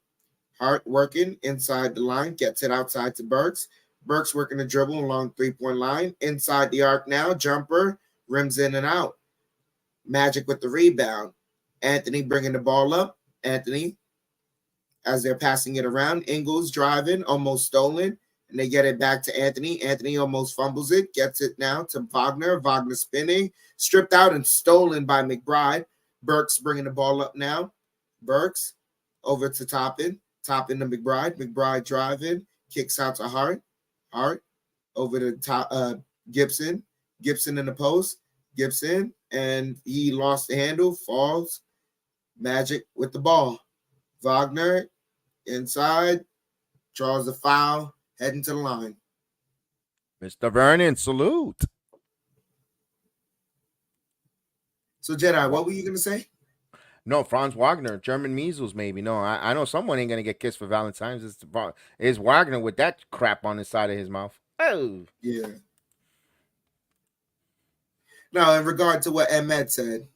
Hart working inside the line, gets it outside to Burks. Burks working the dribble along 3-point line. Inside the arc now, jumper, rims in and out. Magic with the rebound. Anthony bringing the ball up. Anthony, as they're passing it around, Ingles driving, almost stolen, and they get it back to Anthony. Anthony almost fumbles it, gets it now to Wagner. Wagner spinning, stripped out and stolen by McBride. Burks bringing the ball up now. Burks over to Toppin. Toppin to McBride. McBride driving, kicks out to Hart. Hart over to Gibson. Gibson in the post. Gibson, and he lost the handle, falls. Magic with the ball. Wagner inside, draws the foul, heading to the line. Mr. Vernon, salute. So, Jedi, what were you going to say? No, Franz Wagner, German measles, maybe. No, I know someone ain't gonna get kissed for Valentine's. It's Wagner with that crap on the side of his mouth. Oh, Yeah. Now, in regard to what Ahmed said,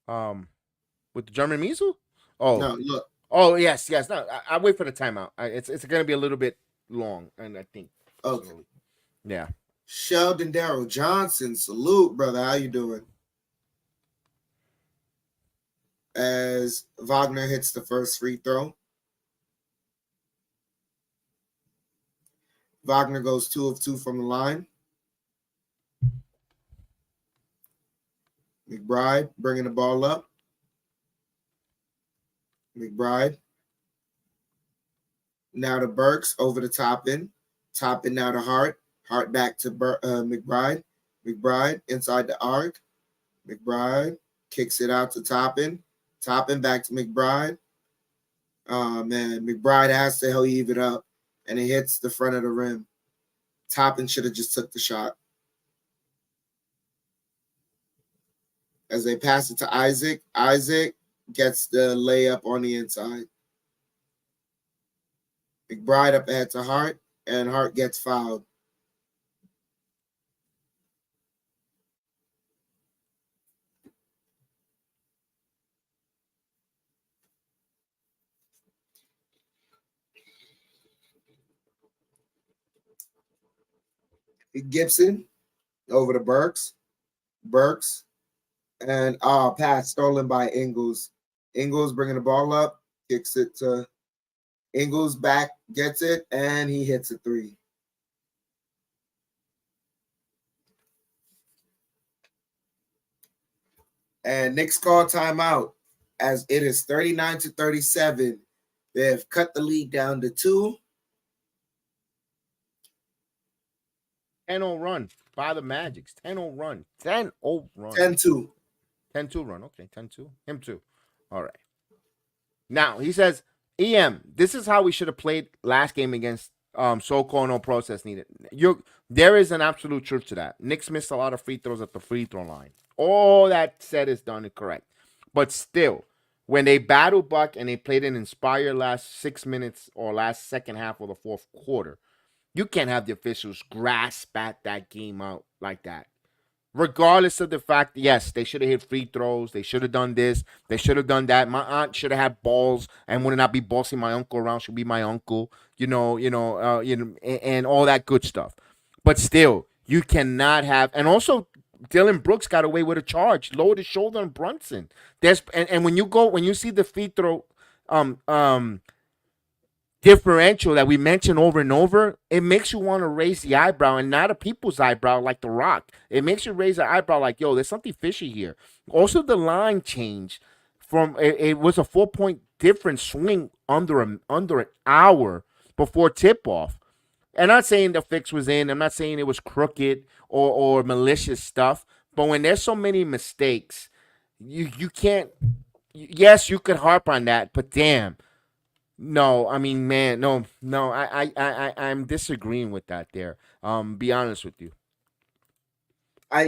with the German measles. Oh, no, look, oh yes. No, I wait for the timeout. It's gonna be a little bit long, and I think. okay. So, yeah. Sheldon Darrell Johnson, salute, brother. How you doing? As Wagner hits the first free throw. Wagner goes 2 of 2 from the line. McBride bringing the ball up. McBride. Now to Burks over the Toppin. Toppin now to Hart. Hart back to McBride. McBride inside the arc. McBride kicks it out to Toppin. Toppin back to McBride. Oh, man. McBride has to heave it up, and it hits the front of the rim. Toppin should have just took the shot. As they pass it to Isaac, Isaac gets the layup on the inside. McBride up ahead to Hart, and Hart gets fouled. Gibson Over to Burks. Burks. And pass stolen by Ingles. Ingles bringing the ball up, kicks it to Ingles, back, gets it, and he hits a three. And Knicks call timeout as it is 39-37. They have cut the lead down to 2. 10-0 run by the Magics. 10-0 run. 10-0 run. 10-2. 10-2 run. Okay, 10-2. Him too. All right. Now, he says, EM, this is how we should have played last game against so-called no process needed. There is an absolute truth to that. Knicks missed a lot of free throws at the free throw line. All that said is done and correct. But still, when they battled Buck and they played an inspired last 6 minutes or last second half of the fourth quarter, you can't have the officials grasp at that game out like that. Regardless of the fact, yes, they should have hit free throws. They should have done this. They should have done that. My aunt should have had balls and would not be bossing my uncle around. Should be my uncle, and all that good stuff. But still, you cannot have. And also, Dylan Brooks got away with a charge, lowered his shoulder on Brunson. And when you see the free throw, differential that we mentioned over and over, it makes you want to raise the eyebrow, and not a people's eyebrow like The Rock. It makes you raise the eyebrow like, yo, there's something fishy here. Also, the line change from it was a 4-point difference swing under an hour before tip off. And I'm not saying the fix was in. I'm not saying it was crooked or malicious stuff. But when there's so many mistakes, you can't. Yes, you could harp on that, but damn. No, I mean, man, no, I'm disagreeing with that there. Be honest with you. I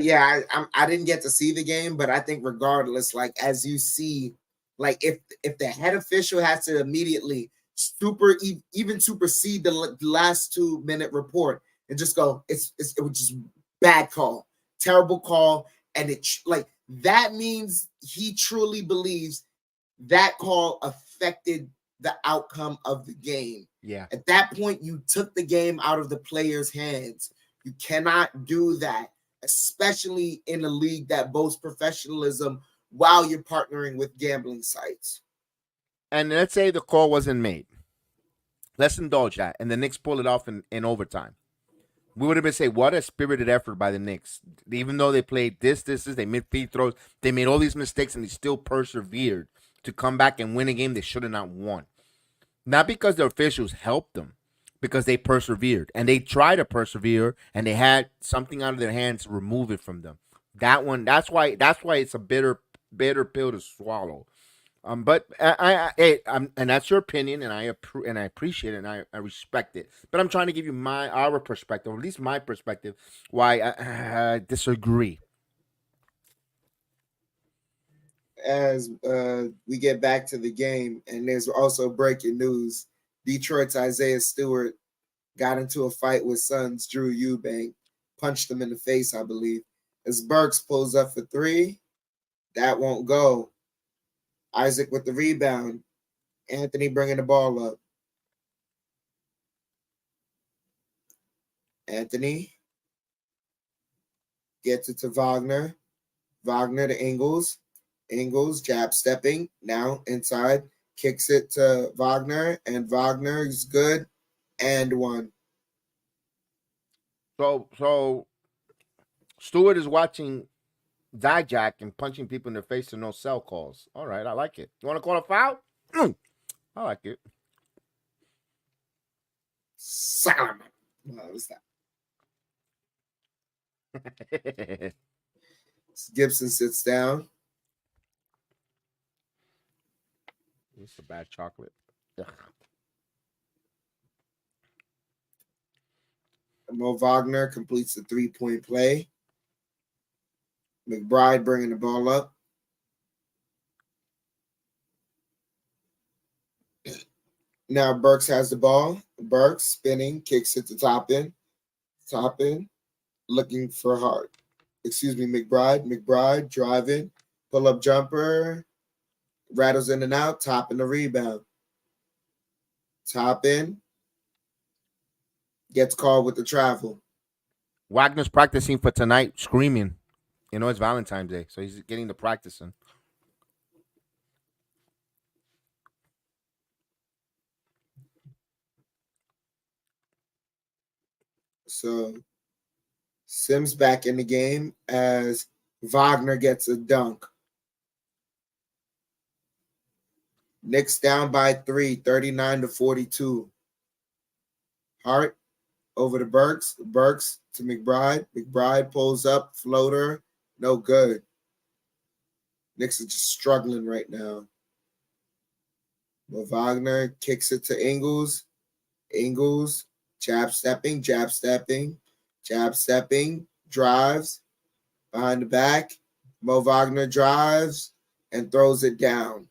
didn't get to see the game, but I think regardless, like as you see, like if the head official has to immediately even supersede the last 2-minute report and just go, it was just bad call, terrible call, and it like that means he truly believes that call affected the outcome of the game. Yeah. At that point, you took the game out of the player's hands. You cannot do that, especially in a league that boasts professionalism while you're partnering with gambling sites. And let's say the call wasn't made. Let's indulge that. And the Knicks pull it off in overtime. We would have been saying, what a spirited effort by the Knicks. Even though they played this, they made free throws, they made all these mistakes, and they still persevered to come back and win a game they should have not won. Not because the officials helped them, because they persevered. And they tried to persevere, and they had something out of their hands to remove it from them. That's why it's a bitter pill to swallow. But and that's your opinion, and I appreciate it, and I respect it. But I'm trying to give you our perspective, or at least my perspective, why I disagree. As we get back to the game, and there's also breaking news: Detroit's Isaiah Stewart got into a fight with Suns' Drew Eubank, punched him in the face, I believe. As Burks pulls up for 3, that won't go. Isaac with the rebound. Anthony bringing the ball up. Anthony gets it to Wagner. Wagner to Ingles. Ingles jab stepping. Now inside. Kicks it to Wagner. And Wagner is good. And 1. So Stewart is watching Dijak and punching people in the face and no cell calls. All right, I like it. You want to call a foul? I like it. Solomon. What was that? Gibson sits down. It's a bad chocolate. Ugh. Mo Wagner completes the 3-point play. McBride bringing the ball up. Now Burks has the ball. Burks spinning, kicks it to Toppin. Toppin looking for Hart. McBride. McBride driving. Pull-up jumper. Rattles in and out. Toppin the rebound. Toppin gets called with the travel. Wagner's practicing for tonight, screaming. You know, it's Valentine's Day, so he's getting to practicing. So Sims back in the game as Wagner gets a dunk. Knicks down by 3, 39-42. Hart over to Burks. Burks to McBride. McBride pulls up, floater, no good. Knicks are just struggling right now. But Wagner kicks it to Ingles. Ingles, jab stepping, drives behind the back. Mo Wagner drives and throws it down.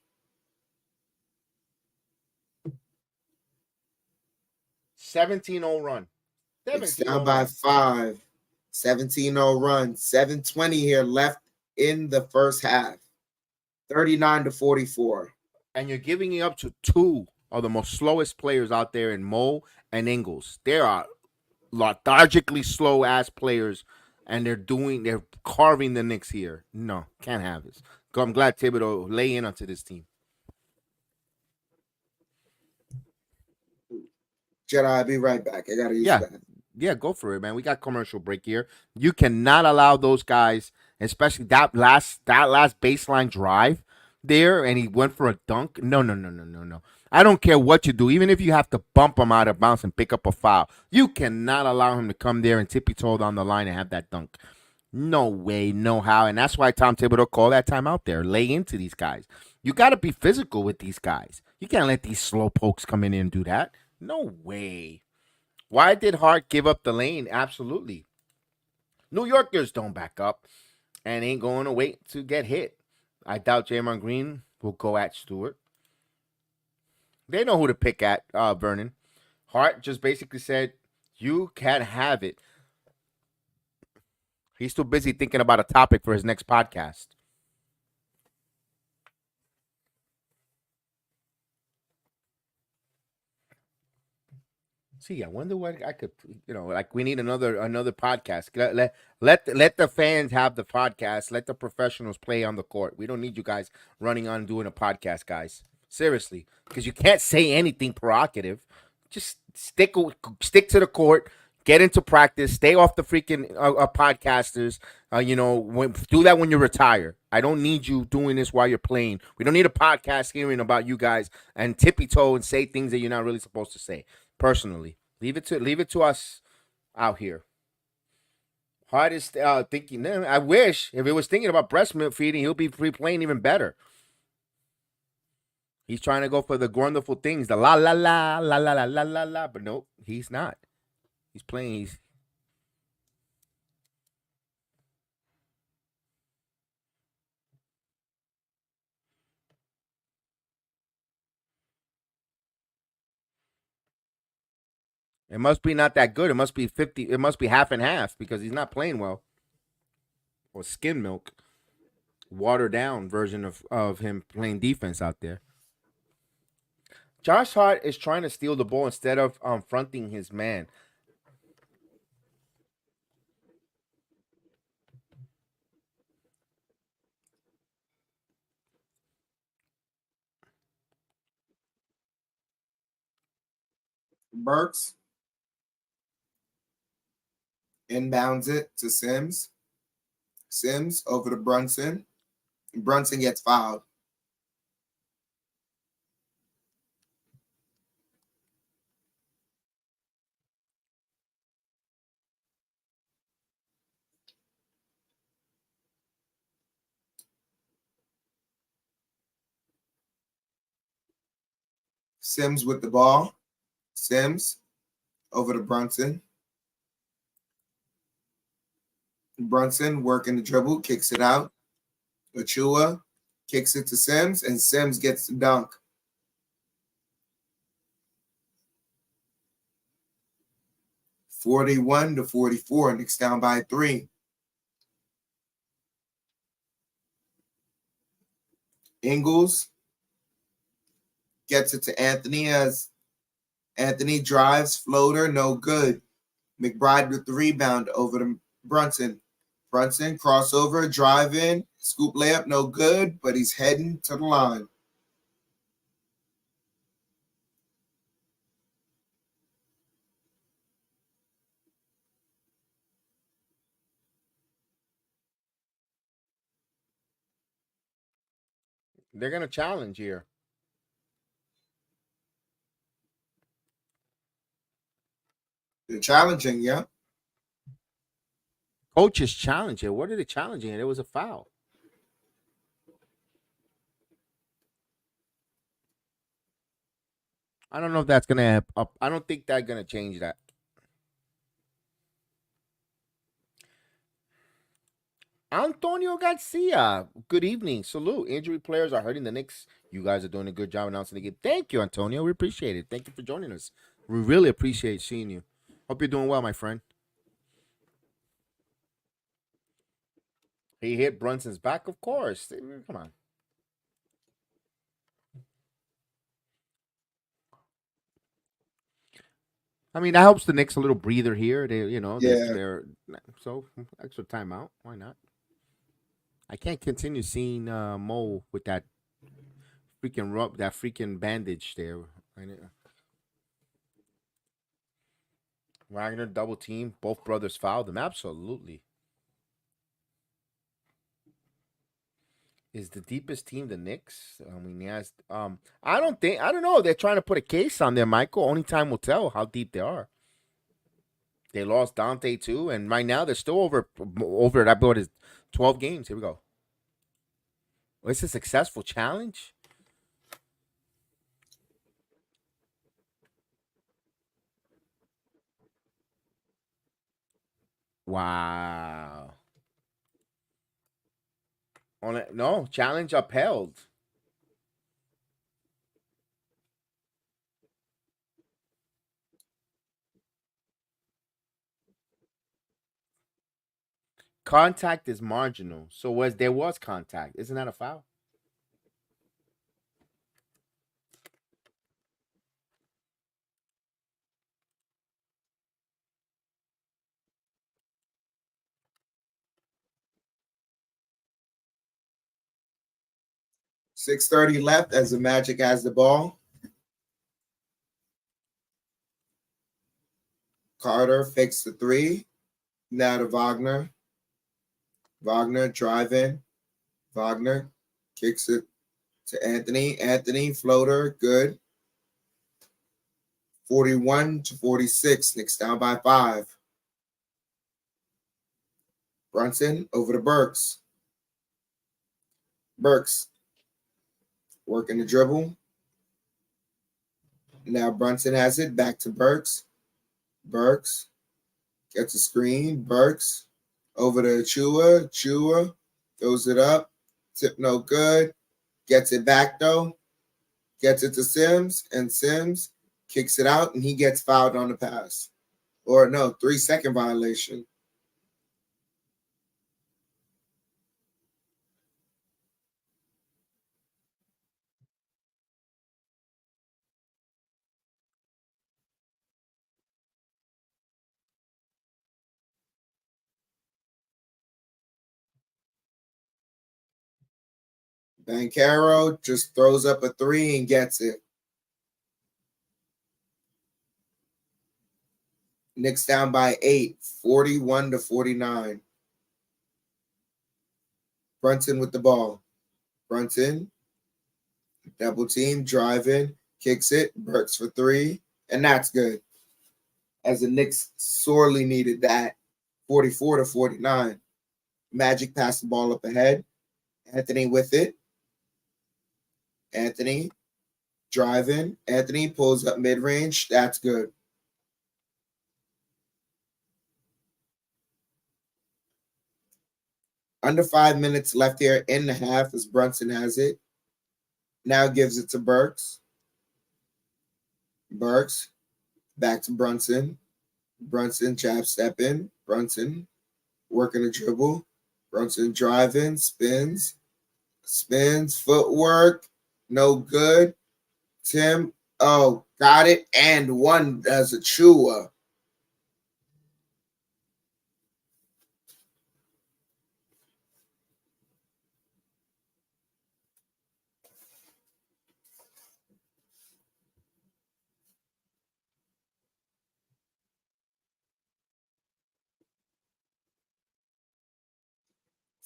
17-0 run. It's 17 down 0 by run. 5. 17-0 run. 7:20 here left in the first half. 39-44. And you're giving it up to two of the most slowest players out there in Mo and Ingles. They are lethargically slow ass players, and they're carving the Knicks here. No, can't have this. I'm glad Thibodeau lay in onto this team. Jedi, I'll be right back. I gotta use Yeah, that. yeah, go for it, man. We got commercial break here. You cannot allow those guys, especially that last baseline drive there, and he went for a dunk. No, no, no, no, no, no. I don't care what you do, even if you have to bump him out of bounds and pick up a foul. You cannot allow him to come there and tippy toe down the line and have that dunk. No way, no how, and that's why Tom Thibodeau called that time out there. Lay into these guys. You got to be physical with these guys. You can't let these slow pokes come in and do that. No way. Why did Hart give up the lane? Absolutely. New Yorkers don't back up and ain't going to wait to get hit. I doubt Draymond Green will go at Stewart. They know who to pick at, Vernon. Hart just basically said, you can't have it. He's too busy thinking about a topic for his next podcast. See, I wonder what I could, like we need another podcast. Let the fans have the podcast. Let the professionals play on the court. We don't need you guys running on doing a podcast, guys. Seriously, because you can't say anything provocative. Just stick to the court. Get into practice. Stay off the freaking podcasters. Do that when you retire. I don't need you doing this while you're playing. We don't need a podcast hearing about you guys and tippy toe and say things that you're not really supposed to say. Personally, leave it to us out here. Hard is thinking. I wish if it was thinking about breast milk feeding, he'll be free playing even better. He's trying to go for the wonderful things, the la la la la la la la la la. But nope, he's not. He's playing. It must be not that good. It must be 50. It must be half and half because he's not playing well. Or skim milk, watered down version of him playing defense out there. Josh Hart is trying to steal the ball instead of fronting his man. Burks inbounds it to Sims. Sims over to Brunson. Brunson gets fouled. Sims with the ball. Sims over to Brunson. Brunson working the dribble, kicks it out. Achua kicks it to Sims, and Sims gets the dunk. 41-44. Knicks down by 3. Ingles gets it to Anthony as Anthony drives, floater, no good. McBride with the rebound over to Brunson. Brunson, crossover, drive in, scoop layup, no good, but he's heading to the line. They're gonna challenge here. They're challenging, yeah. Coach is challenging. What are they challenging? It was a foul. I don't know if that's gonna up. I don't think that's gonna change that. Antonio Garcia. Good evening. Salute. Injury players are hurting the Knicks. You guys are doing a good job announcing the game. Thank you, Antonio. We appreciate it. Thank you for joining us. We really appreciate seeing you. Hope you're doing well, my friend. He hit Brunson's back, of course. Come on. I mean, that helps the Knicks a little breather here. Yeah. They're so extra timeout. Why not? I can't continue seeing Mo with that freaking bandage there. Wagner double team. Both brothers fouled him. Absolutely. Is the deepest team the Knicks? I mean, yes. I don't know. They're trying to put a case on there, Michael. Only time will tell how deep they are. They lost Dante too, and right now they're still over that board is 12 games. Here we go. It's a successful challenge. Wow. No, challenge upheld. Contact is marginal. So there was contact. Isn't that a foul? 6:30 left as the Magic has the ball. Carter fakes the three. Now to Wagner. Wagner driving. Wagner kicks it to Anthony. Anthony, floater, good. 41-46. Knicks down by 5. Brunson over to Burks. Burks working the dribble. Now Brunson has it. Back to Burks. Burks gets a screen. Burks over to Chua. Chua throws it up. Tip no good. Gets it back though. Gets it to Sims. And Sims kicks it out and he gets fouled on the pass. Or no, 3-second violation. Bancaro just throws up a 3 and gets it. Knicks down by 8, 41-49. Brunson with the ball. Brunson, double team, driving, kicks it, Burks for 3, and that's good. As the Knicks sorely needed that. 44-49. Magic passed the ball up ahead. Anthony with it. Anthony driving. Anthony pulls up mid range. That's good. Under 5 minutes left here in the half as Brunson has it. Now gives it to Burks. Burks back to Brunson. Brunson jab step in. Brunson working the dribble. Brunson driving, spins, footwork, no good. Tim, oh, got it. And one as a Chua.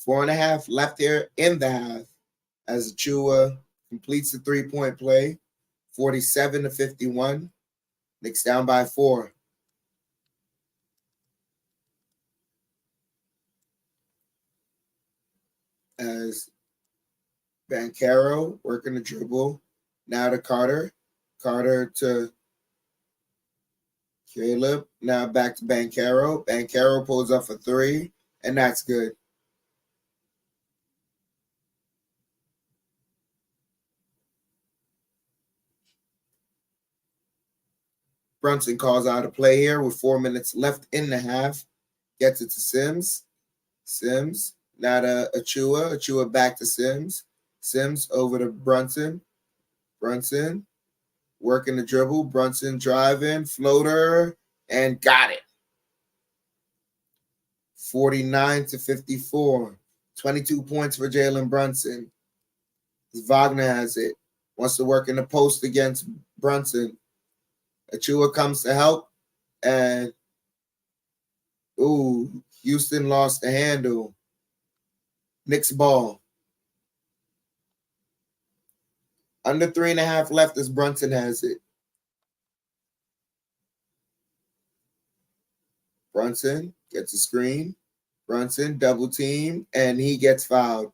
4.5 left here in the half as Achua completes the 3-point play. 47-51. Knicks down by 4. As Banchero working the dribble. Now to Carter. Carter to Caleb. Now back to Banchero. Banchero pulls up for 3, and that's good. Brunson calls out a play here with 4 minutes left in the half. Gets it to Sims. Sims. Now to Achua. Achua back to Sims. Sims over to Brunson. Brunson working the dribble. Brunson driving. Floater. And got it. 49-54. 22 points for Jalen Brunson. Wagner has it. Wants to work in the post against Brunson. Achua comes to help. And, Houston lost the handle. Knicks ball. Under 3.5 left as Brunson has it. Brunson gets a screen. Brunson double team, and he gets fouled.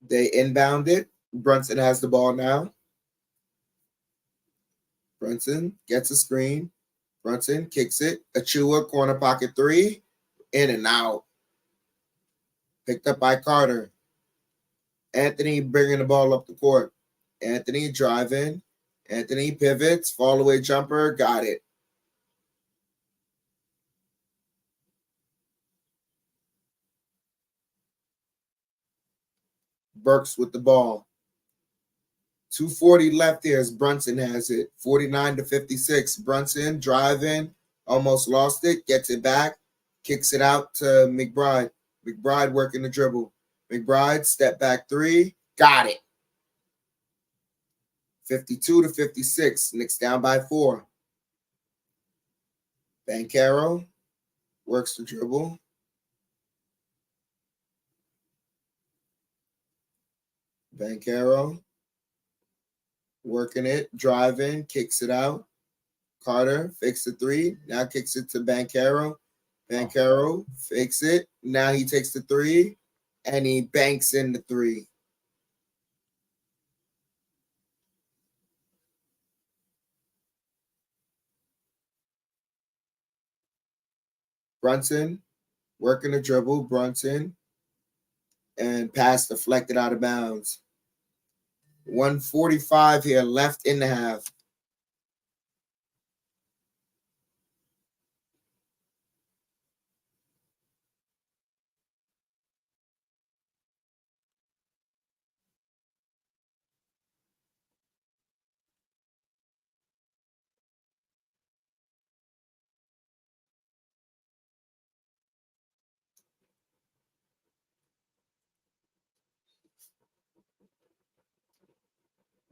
They inbound it. Brunson has the ball now. Brunson gets a screen. Brunson kicks it. Achua, corner pocket 3. In and out. Picked up by Carter. Anthony bringing the ball up the court. Anthony driving. Anthony pivots. Fall away jumper. Got it. Burks with the ball. 2:40 left here as Brunson has it. 49-56. Brunson driving. Almost lost it. Gets it back. Kicks it out to McBride. McBride working the dribble. McBride, step back 3. Got it. 52-56. Knicks down by 4. Banchero works the dribble. Banchero working it, driving, kicks it out. Carter fakes the 3. Now kicks it to Banchero. Banchero fakes it. Now he takes the 3, and he banks in the 3. Brunson working the dribble. Brunson. And pass deflected out of bounds. 1:45 here left in the half.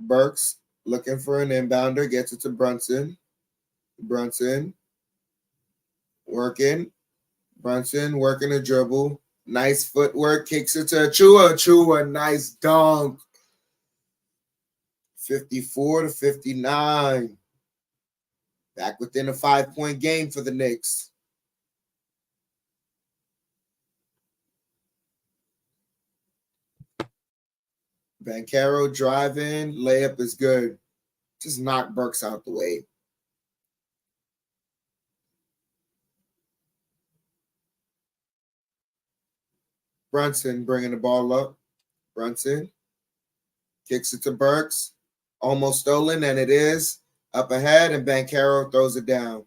Burks looking for an inbounder, gets it to Brunson. Brunson working. Brunson working a dribble. Nice footwork, kicks it to Achua. Achua, nice dunk. 54-59. Back within a 5-point game for the Knicks. Banchero driving, layup is good. Just knock Burks out the way. Brunson bringing the ball up. Brunson kicks it to Burks. Almost stolen, and it is. Up ahead, and Banchero throws it down.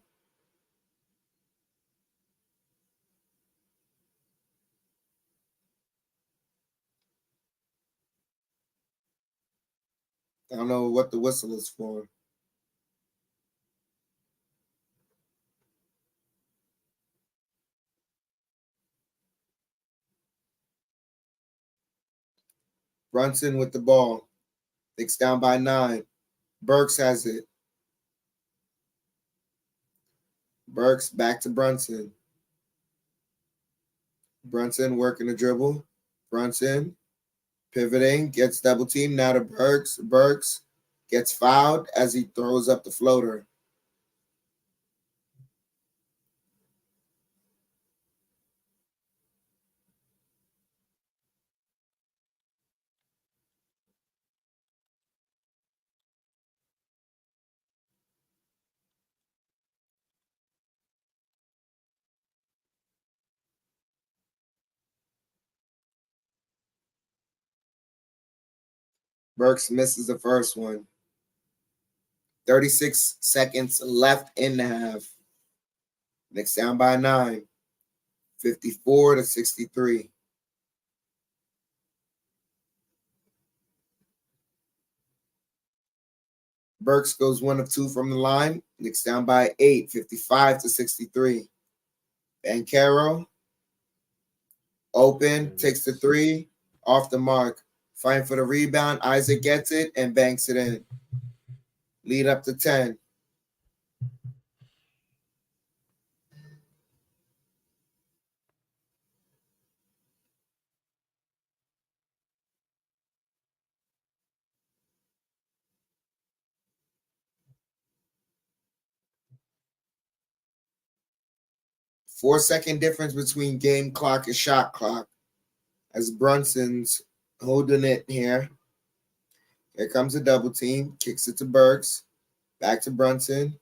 I don't know what the whistle is for. Brunson with the ball. Knicks down by 9. Burks has it. Burks back to Brunson. Brunson working the dribble. Brunson pivoting, gets double teamed. Now to Burks. Burks gets fouled as he throws up the floater. Burks misses the first one. 36 seconds left in the half. Knicks down by 9. 54 to 63. Burks goes 1 of 2 from the line. Knicks down by 8. 55 to 63. Bancaro open, takes the 3 off the mark. Fighting for the rebound. Isaac gets it and banks it in. Lead up to 10. Four-second difference between game clock and shot clock as Brunson's holding it here. Here comes a double team, kicks it to Burks, back to Brunson.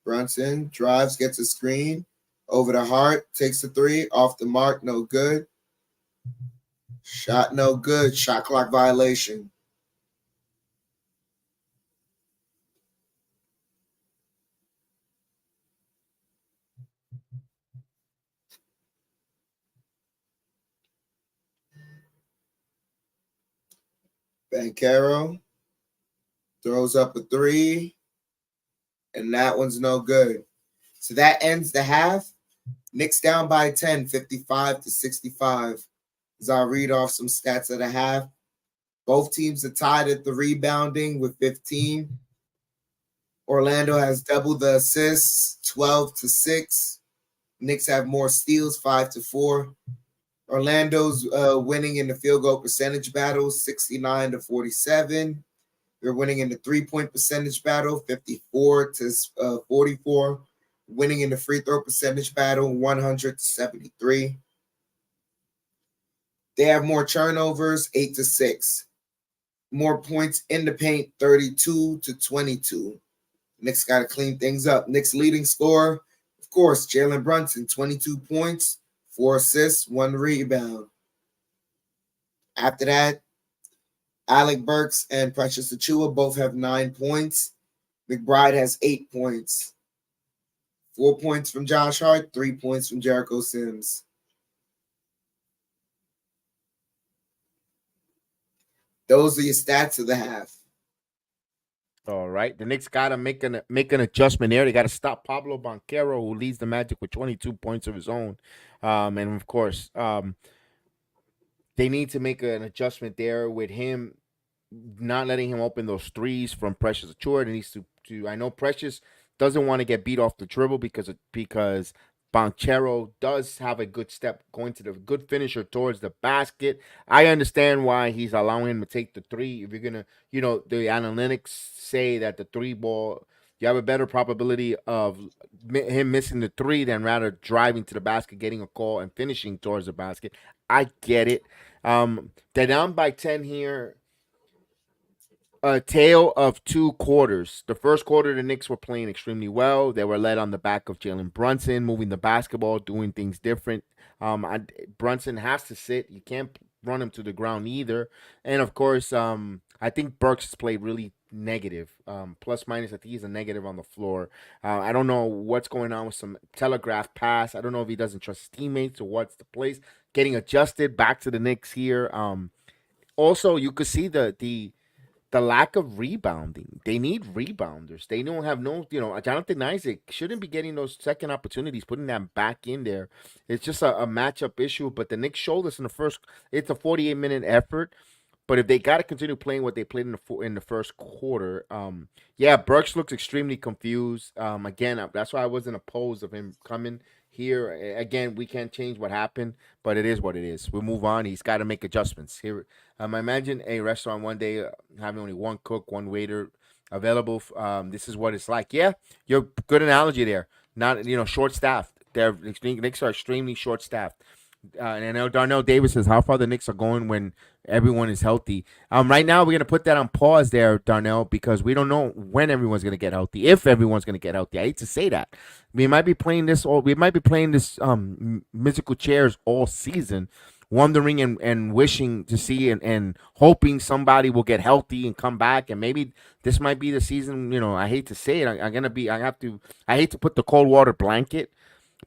Brunson drives, gets a screen, over the heart, takes a 3, off the mark, no good. Shot no good, shot clock violation. Bancaro throws up a 3, and that one's no good. So that ends the half. Knicks down by 10, 55 to 65. As I read off some stats of the half. Both teams are tied at the rebounding with 15. Orlando has double the assists, 12 to 6. Knicks have more steals, 5 to 4. Orlando's winning in the field goal percentage battle, 69 to 47. They're winning in the 3-point percentage battle, 54 to 44. Winning in the free throw percentage battle, 100 to 73. They have more turnovers, 8 to 6. More points in the paint, 32 to 22. Knicks got to clean things up. Knicks leading scorer, of course, Jalen Brunson, 22 points, 4 assists, 1 rebound. After that, Alec Burks and Precious Achiuwa both have 9 points. McBride has 8 points. 4 points from Josh Hart, 3 points from Jericho Sims. Those are your stats of the half. All right, the Knicks got to make an adjustment there. They got to stop Pablo Banchero, who leads the Magic with 22 points of his own, and of course, they need to make an adjustment there with him not letting him open those threes from Precious Achiuwa. It needs to. I know Precious doesn't want to get beat off the dribble because Banchero does have a good step going to the good finisher towards the basket. I understand why he's allowing him to take the 3. If you're gonna, the analytics say that the 3 ball, you have a better probability of him missing the 3 than rather driving to the basket, getting a call, and finishing towards the basket. I get it. They're down by 10 here, a tale of 2 quarters. The first quarter, the Knicks were playing extremely well. They were led on the back of Jalen Brunson, moving the basketball, doing things different. Brunson has to sit. You can't run him to the ground either. And of course, I think Burks has played really negative. Plus minus, I think he's a negative on the floor. I don't know what's going on with some telegraph pass. I don't know if he doesn't trust his teammates or what's the place. Getting adjusted back to the Knicks here. Also, you could see the the lack of rebounding. They need rebounders. They don't have no, Jonathan Isaac shouldn't be getting those second opportunities, putting that back in there. It's just a matchup issue. But the Knicks showed us in the first, it's a 48-minute effort. But if they got to continue playing what they played in the first quarter, yeah, Burks looks extremely confused. Again, that's why I wasn't opposed of him coming here. Again, we can't change what happened, but it is what it is. We'll move on. He's got to make adjustments here. I imagine a restaurant one day having only one cook, one waiter available. This is what it's like. Yeah, you're good analogy there. Not short staffed. They're Knicks are extremely short staffed. And I know Darnell Davis says how far the Knicks are going when everyone is healthy. Right now we're gonna put that on pause there, Darnell, because we don't know when everyone's gonna get healthy. If everyone's gonna get healthy, I hate to say that. We might be playing this, or we might be playing this musical chairs all season, wondering and wishing to see and hoping somebody will get healthy and come back, and maybe this might be the season. I hate to say it. I'm gonna be. I have to. I hate to put the cold water blanket,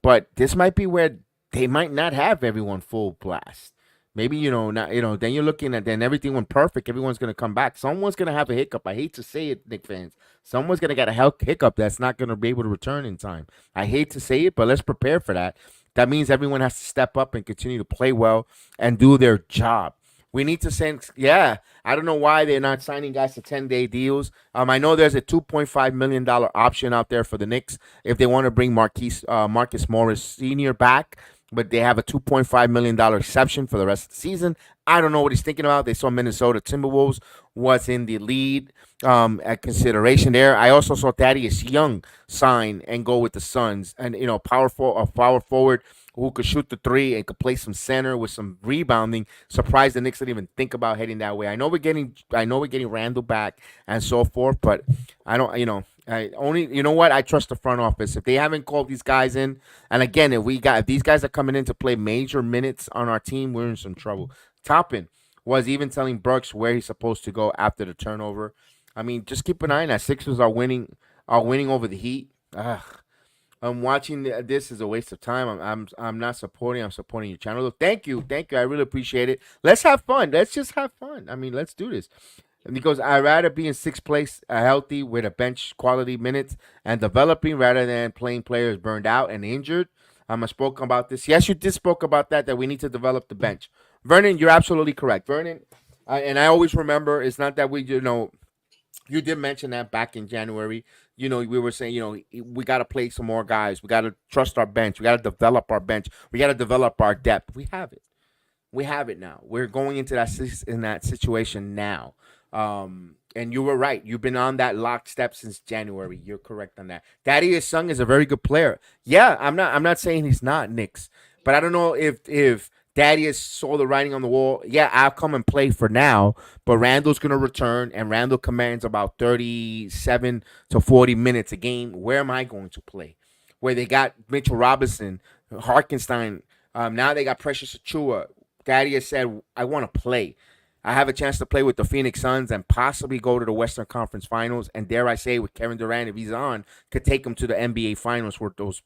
but this might be where they might not have everyone full blast. Maybe not. Then you're looking at then everything went perfect. Everyone's gonna come back. Someone's gonna have a hiccup. I hate to say it, Knicks fans. Someone's gonna get a hiccup that's not gonna be able to return in time. I hate to say it, but let's prepare for that. That means everyone has to step up and continue to play well and do their job. We need to send. Yeah, I don't know why they're not signing guys to 10-day deals. I know there's a $2.5 million option out there for the Knicks if they want to bring Marcus Morris Sr. back, but they have a $2.5 million exception for the rest of the season. I don't know what he's thinking about. They saw Minnesota Timberwolves was in the lead at consideration there. I also saw Thaddeus Young sign and go with the Suns, and powerful a power forward who could shoot the three and could play some center with some rebounding. Surprised the Knicks didn't even think about heading that way. I know we're getting Randall back and so forth, but I don't. I only. You know what? I trust the front office. If they haven't called these guys in, and again, if these guys are coming in to play major minutes on our team, we're in some trouble. Toppin was even telling Brooks where he's supposed to go after the turnover. I mean, just keep an eye on that. Sixers are winning over the Heat. Ugh. I'm watching this is a waste of time. I'm not supporting. I'm supporting your channel. Look, thank you. I really appreciate it. Let's have fun. Let's just have fun. I mean, let's do this. And because I'd rather be in sixth place, healthy with a bench quality minutes and developing rather than playing players burned out and injured. I spoke about this. Yes, you did spoke about that we need to develop the bench. Vernon, you're absolutely correct. Vernon, and I always remember it's not that you did mention that back in January. We were saying, we got to play some more guys. We got to trust our bench. We got to develop our bench. We got to develop our depth. We have it. We have it now. We're going into that situation now. And you were right. You've been on that lockstep since January. You're correct on that. Thaddeus Young is a very good player. Yeah, I'm not saying he's not Knicks, but I don't know if Thaddeus saw the writing on the wall. Yeah, I'll come and play for now, but Randall's gonna return, and Randall commands about 37 to 40 minutes a game. Where am I going to play? Where they got Mitchell Robinson, Harkenstein. Now they got Precious Achua. Thaddeus said, "I want to play. I have a chance to play with the Phoenix Suns and possibly go to the Western Conference Finals. And dare I say, with Kevin Durant, if he's on, could take him to the NBA Finals with those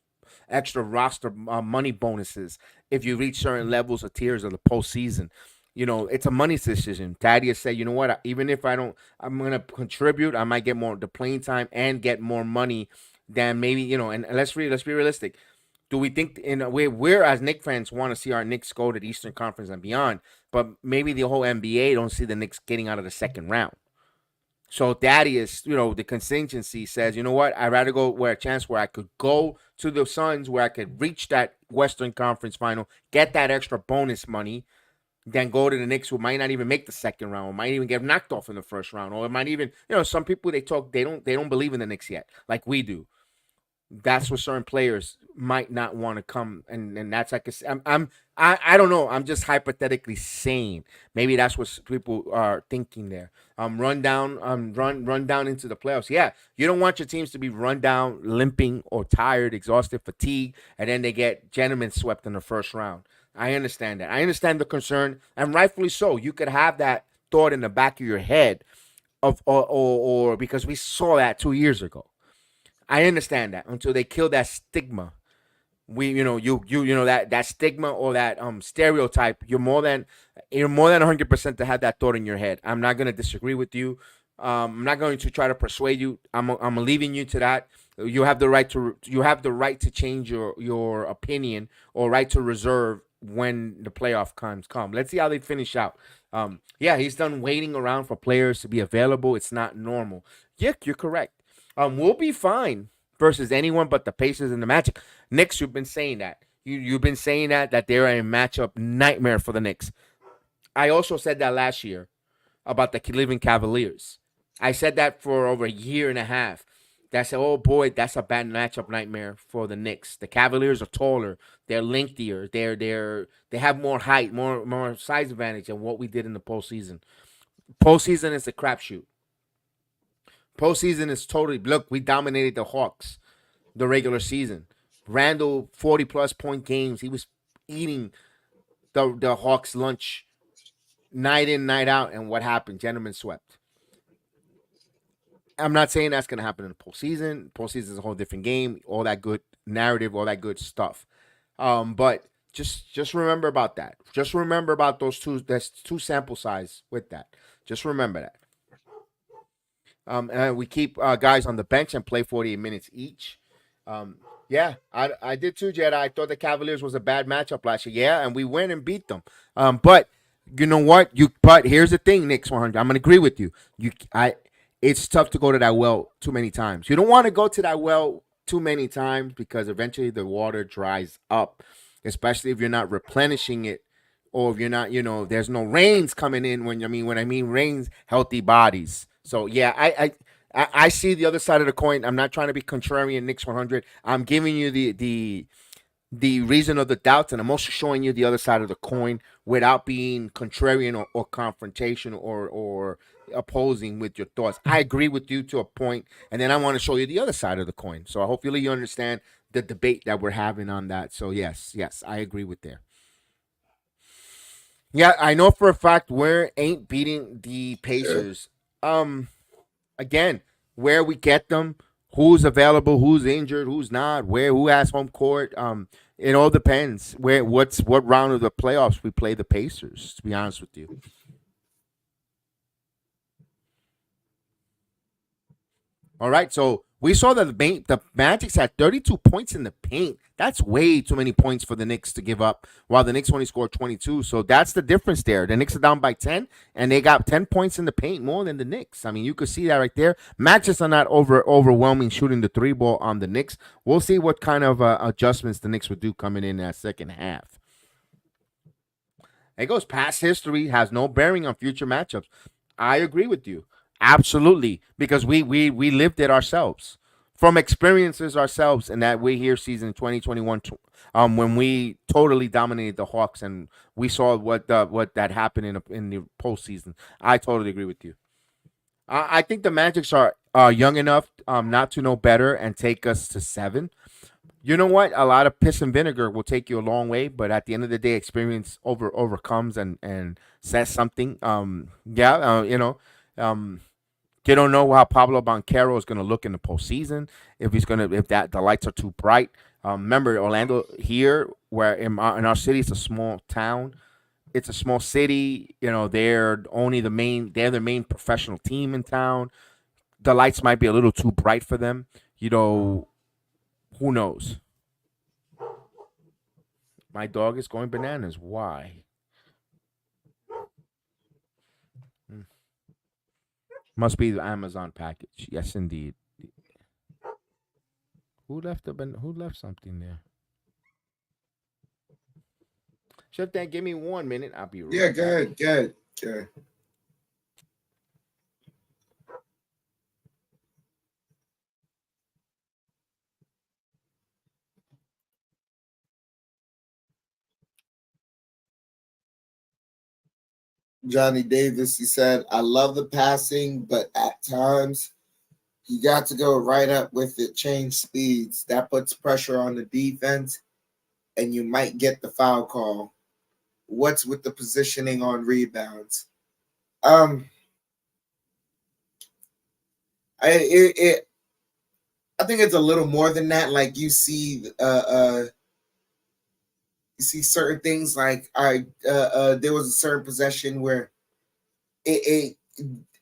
extra roster money bonuses if you reach certain levels or tiers of the postseason. It's a money decision. Thaddeus said, you know what? Even if I'm going to contribute. I might get more the playing time and get more money than maybe, and let's be realistic. Do we think in a way we're as Knicks fans want to see our Knicks go to the Eastern Conference and beyond, but maybe the whole NBA don't see the Knicks getting out of the second round. So Thaddeus, the contingency says, you know what? I'd rather go where a chance where I could go to the Suns where I could reach that Western Conference final, get that extra bonus money, than go to the Knicks who might not even make the second round, or might even get knocked off in the first round, or it might even, some people they don't believe in the Knicks yet, like we do. That's where certain players might not want to come, and that's like I don't know. I'm just hypothetically saying maybe that's what people are thinking there. Run down into the playoffs. Yeah, you don't want your teams to be run down, limping, or tired, exhausted, fatigued, and then they get gentlemen swept in the first round. I understand that. I understand the concern, and rightfully so. You could have that thought in the back of your head of or because we saw that 2 years ago. I understand that until they kill that stigma. That stigma or that stereotype. You're more than 100% to have that thought in your head. I'm not gonna disagree with you. I'm not going to try to persuade you. I'm leaving you to that. You have the right to change your opinion or right to reserve when the playoff times come. Let's see how they finish out. Yeah, he's done waiting around for players to be available. It's not normal. Yeah, you're correct. We'll be fine versus anyone but the Pacers and the Magic. Knicks, you've been saying that. You've been saying that they're a matchup nightmare for the Knicks. I also said that last year about the Cleveland Cavaliers. I said that for over a year and a half. That's oh boy, that's a bad matchup nightmare for the Knicks. The Cavaliers are taller, they're lengthier, they have more height, more size advantage than what we did in the postseason. Postseason is a crapshoot. Postseason is totally look. We dominated the Hawks the regular season. Randall 40 plus point games. He was eating the Hawks lunch night in night out. And what happened? Gentlemen swept. I'm not saying that's going to happen in the postseason. Postseason is a whole different game. All that good narrative, all that good stuff. But just remember about that. Just remember about those two. That's two sample size with that. Just remember that. And we keep guys on the bench and play 48 minutes each. Um, yeah, I did too, Jed. I thought the Cavaliers was a bad matchup last year. Yeah, and we went and beat them. But you know what? But here's the thing, Knicks 100. I'm gonna agree with you. It's tough to go to that well too many times. You don't want to go to that well too many times because eventually the water dries up, especially if you're not replenishing it or if you're not, there's no rains coming in when I mean rains, healthy bodies. So yeah, I see the other side of the coin. I'm not trying to be contrarian, Knicks 100. I'm giving you the reason of the doubts, and I'm also showing you the other side of the coin without being contrarian or confrontation or opposing with your thoughts. I agree with you to a point, and then I want to show you the other side of the coin. So hopefully you understand the debate that we're having on that. So yes, I agree with there. Yeah, I know for a fact we ain't beating the Pacers. Um, Again, where we get them, who's available, who's injured, who's not, who has home court. It all depends. What round of the playoffs we play the Pacers. To be honest with you. All right, so we saw that the Magic's had 32 points in the paint. That's way too many points for the Knicks to give up, while the Knicks only scored 22. So that's the difference there. The Knicks are down by 10, and they got 10 points in the paint more than the Knicks. I mean, you could see that right there. Magics are not overwhelming shooting the three ball on the Knicks. We'll see what kind of adjustments the Knicks would do coming in that second half. It goes past history, has no bearing on future matchups. I agree with you. Absolutely. Because we lived it ourselves. From experiences ourselves and that we here season 2021 when we totally dominated the Hawks and we saw what that happened in the postseason. I totally agree with you. I think the Magics are young enough not to know better and take us to seven. You know what? A lot of piss and vinegar will take you a long way, but at the end of the day, experience overcomes and says something. Yeah, um, you don't know how Pablo Banquero is going to look in the postseason. If the lights are too bright. Remember Orlando here, where in our city, it's a small town. It's a small city. They're the main professional team in town. The lights might be a little too bright for them. You know, who knows? My dog is going bananas. Why? Hmm. Must be the Amazon package. Yes, indeed. Who left something there? Chef Dan, give me 1 minute. I'll be Yeah, right go back. ahead, go ahead, go ahead. Johnny Davis, he said, I love the passing, but at times you got to go right up with it, change speeds. That puts pressure on the defense, and you might get the foul call. What's with the positioning on rebounds? Um, I it, it I think it's a little more than that. Like you see certain things like I there was a certain possession where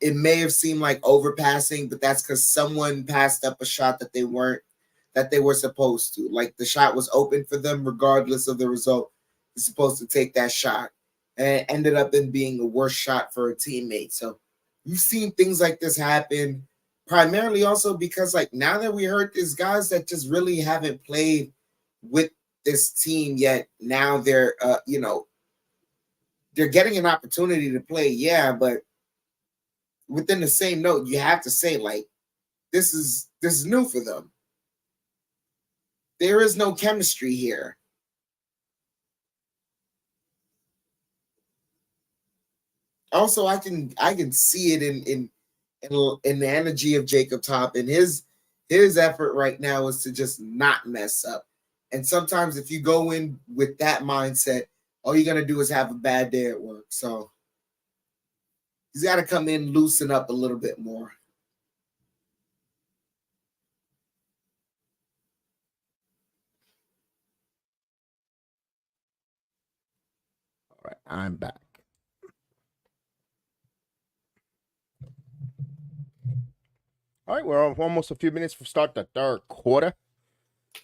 it may have seemed like overpassing, but that's because someone passed up a shot that they were supposed to. Like the shot was open for them, regardless of the result. You're supposed to take that shot, and it ended up in being a worse shot for a teammate. So you've seen things like this happen, primarily also because like now that we heard there's guys that just really haven't played with this team yet. Now they're they're getting an opportunity to play, yeah, but within the same note, you have to say like this is new for them. There is no chemistry here. Also, I can see it in the energy of Jacob Top, and his effort right now is to just not mess up. And sometimes if you go in with that mindset, all you're gonna do is have a bad day at work. So he's got to come in, loosen up a little bit more. All right, I'm back. All right, we're almost a few minutes from start the third quarter.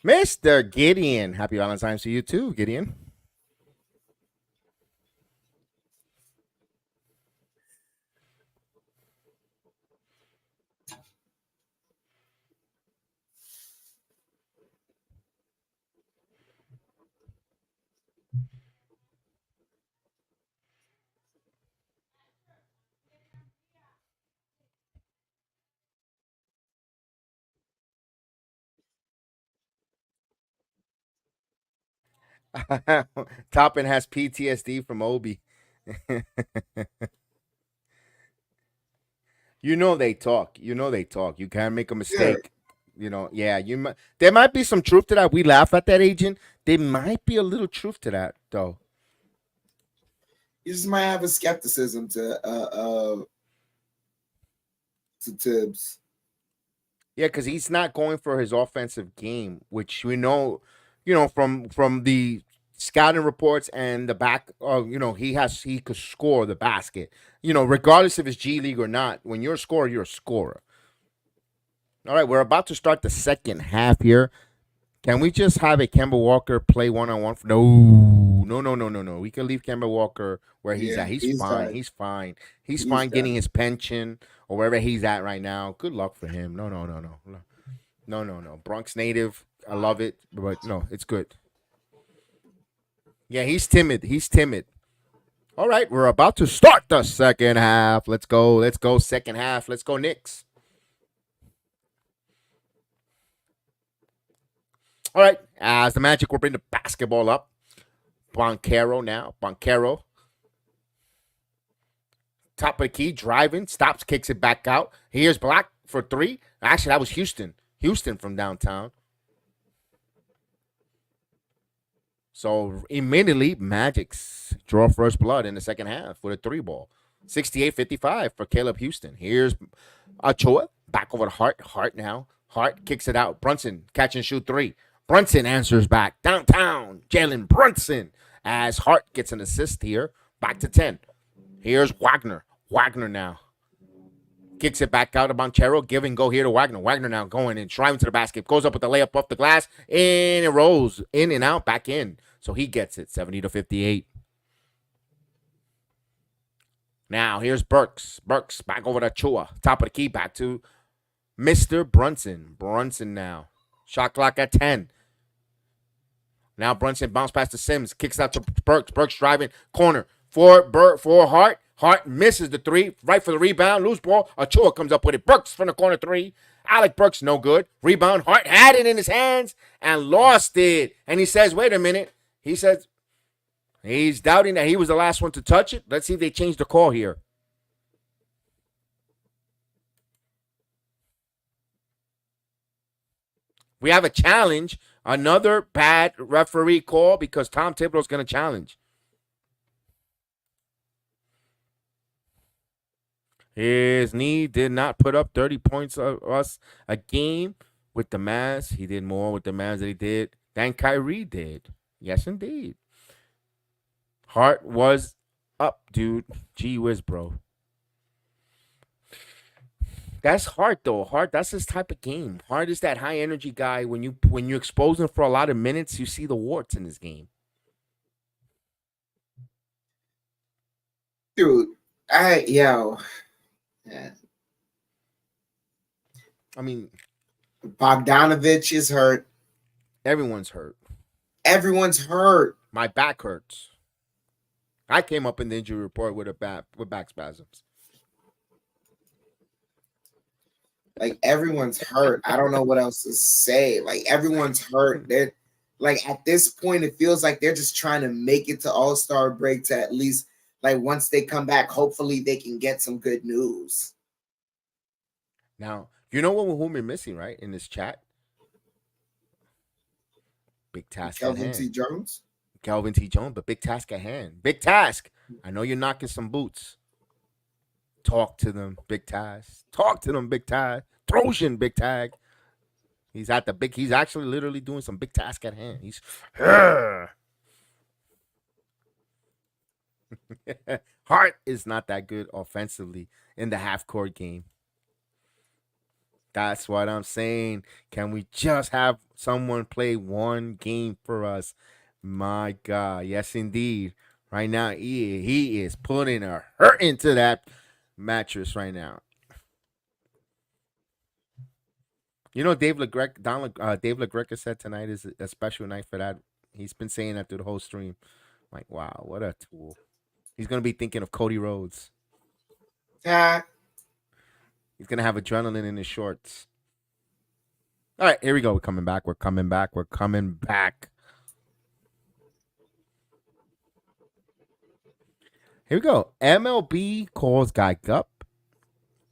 Mr. Gideon, happy Valentine's to you too, Gideon. Toppin has PTSD from Obi. You know they talk. You know they talk. You can't make a Yeah, mistake. Yeah. There might be some truth to that. We laugh at that agent. There might be a little truth to that, though. you just might have a skepticism to Tibbs. Yeah, because he's not going for his offensive game, which we know, from the scouting reports and the back. He could score the basket. Regardless if it's G League or not. When you're a scorer, you're a scorer. All right, we're about to start the second half here. Can we just have a Kemba Walker play 1-on-1? No, no, no, no, no, no. We can leave Kemba Walker where he's Yeah, at. He's he's fine. done. He's fine. He's He's fine getting done. his pension or wherever he's at right now. Good luck for him. No, no, no, no, no, no, no, no. Bronx native. I love it, but no, it's good. Yeah, he's timid. He's timid. All right, we're about to start the second half. Let's go. Let's go. Second half. Let's go, Knicks. All right, as the Magic will bring the basketball up. Boncaro now. Boncaro. Top of the key, driving, stops, kicks it back out. Here's Black for three. Actually, that was Houston. Houston from downtown. So immediately, Magic's draw first blood in the second half with a three ball. 68-55 for Caleb Houston. Here's Ochoa back over to Hart. Hart now. Hart kicks it out. Brunson catch and shoot three. Brunson answers back. Downtown. Jalen Brunson as Hart gets an assist here. Back to 10. Here's Wagner. Wagner now. Kicks it back out to Bonchero. Give and go here to Wagner. Wagner now going and driving to the basket. Goes up with the layup off the glass. And it rolls in and out, back in. So he gets it, 70-58. Now here's Burks. Burks back over to Chua. Top of the key, back to Mr. Brunson. Brunson now. Shot clock at 10. Now Brunson bounce past to Sims. Kicks out to Burks. Burks driving. Corner. For Hart. Hart misses the three. Right for the rebound. Loose ball. Achua comes up with it. Burks from the corner three. Alec Burks, no good. Rebound. Hart had it in his hands and lost it. And he says, wait a minute. He says he's doubting that he was the last one to touch it. Let's see if they change the call here. We have a challenge. Another bad referee call because Tom Thibodeau's going to challenge. His knee did not put up 30 points of us a game with the Mavs. He did more with the Mavs than he did than Kyrie did. Yes, indeed. Hart was up, dude. Gee whiz, bro. That's Hart though. Hart, that's his type of game. Hart is that high energy guy. When you expose him for a lot of minutes, you see the warts in his game. Dude, yeah. I mean, Bogdanovich is hurt. everyone's hurt. Everyone's hurt. My back hurts. I came up in the injury report with back spasms. Like everyone's hurt. I don't know what else to say. Like everyone's hurt. They're like at this point, it feels like they're just trying to make it to All-Star break to at least like once they come back, hopefully they can get some good news. Now, you know who we're missing, right? In this chat? Big task at Kelvin hand. T. Jones. Kelvin T. Jones, but big task at hand. Big task. I know you're knocking some boots. Talk to them, big task. Talk to them, big tag. Trojan, big tag. He's actually literally doing some big task at hand. He's Hart is not that good offensively in the half court game. That's what I'm saying. Can we just have someone play one game for us? My God. Yes, indeed. Right now, he is putting a hurt into that mattress right now. You know, Dave LaGreca said tonight is a special night for that. He's been saying that through the whole stream. Like, wow, what a tool. He's going to be thinking of Cody Rhodes. Yeah. He's going to have adrenaline in his shorts. All right, here we go. We're coming back. We're coming back. Here we go. MLB calls guy Gup.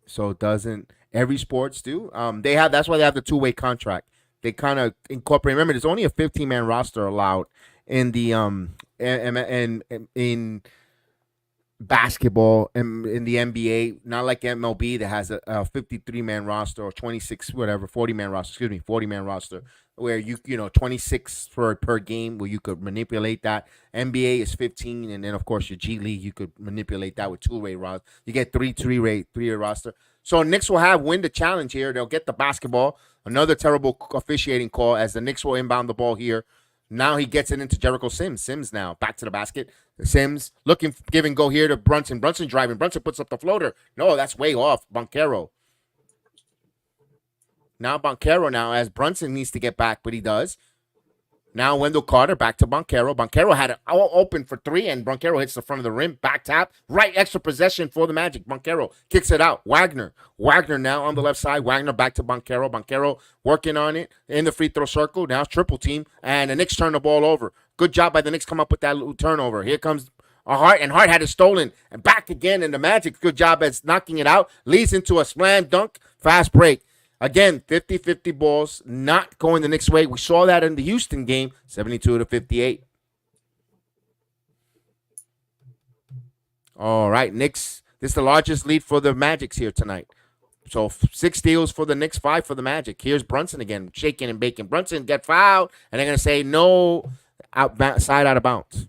So doesn't every sports do? That's why they have the two-way contract. They kind of incorporate. Remember, there's only a 15-man roster allowed in the in basketball and in the NBA, not like MLB that has a 53-man roster or 26 whatever 40-man roster. 40-man roster where you 26 per game where you could manipulate that. NBA is 15, and then of course your G League you could manipulate that with two-way roster. You get three-way roster. So Knicks will win the challenge here. They'll get the basketball. Another terrible officiating call as the Knicks will inbound the ball here. Now he gets it into Jericho Sims. Sims now back to the basket. Sims looking, give and go here to Brunson. Brunson driving. Brunson puts up the floater. No, that's way off. Banchero. Now Banchero as Brunson needs to get back, but he does. Now Wendell Carter back to Banchero. Banchero had it all open for three, and Banchero hits the front of the rim. Back tap. Right extra possession for the Magic. Banchero kicks it out. Wagner now on the left side. Wagner back to Banchero. Banchero working on it in the free throw circle. Now triple team, and the Knicks turn the ball over. Good job by the Knicks come up with that little turnover. Here comes Hart, and Hart had it stolen. And back again, and the Magic, good job at knocking it out. Leads into a slam dunk. Fast break. Again, 50-50 balls, not going the Knicks' way. We saw that in the Houston game, 72-58. All right, Knicks. This is the largest lead for the Magics here tonight. So 6 steals for the Knicks, 5 for the Magic. Here's Brunson again, shaking and baking. Brunson get fouled, and they're going to say no, side out of bounds.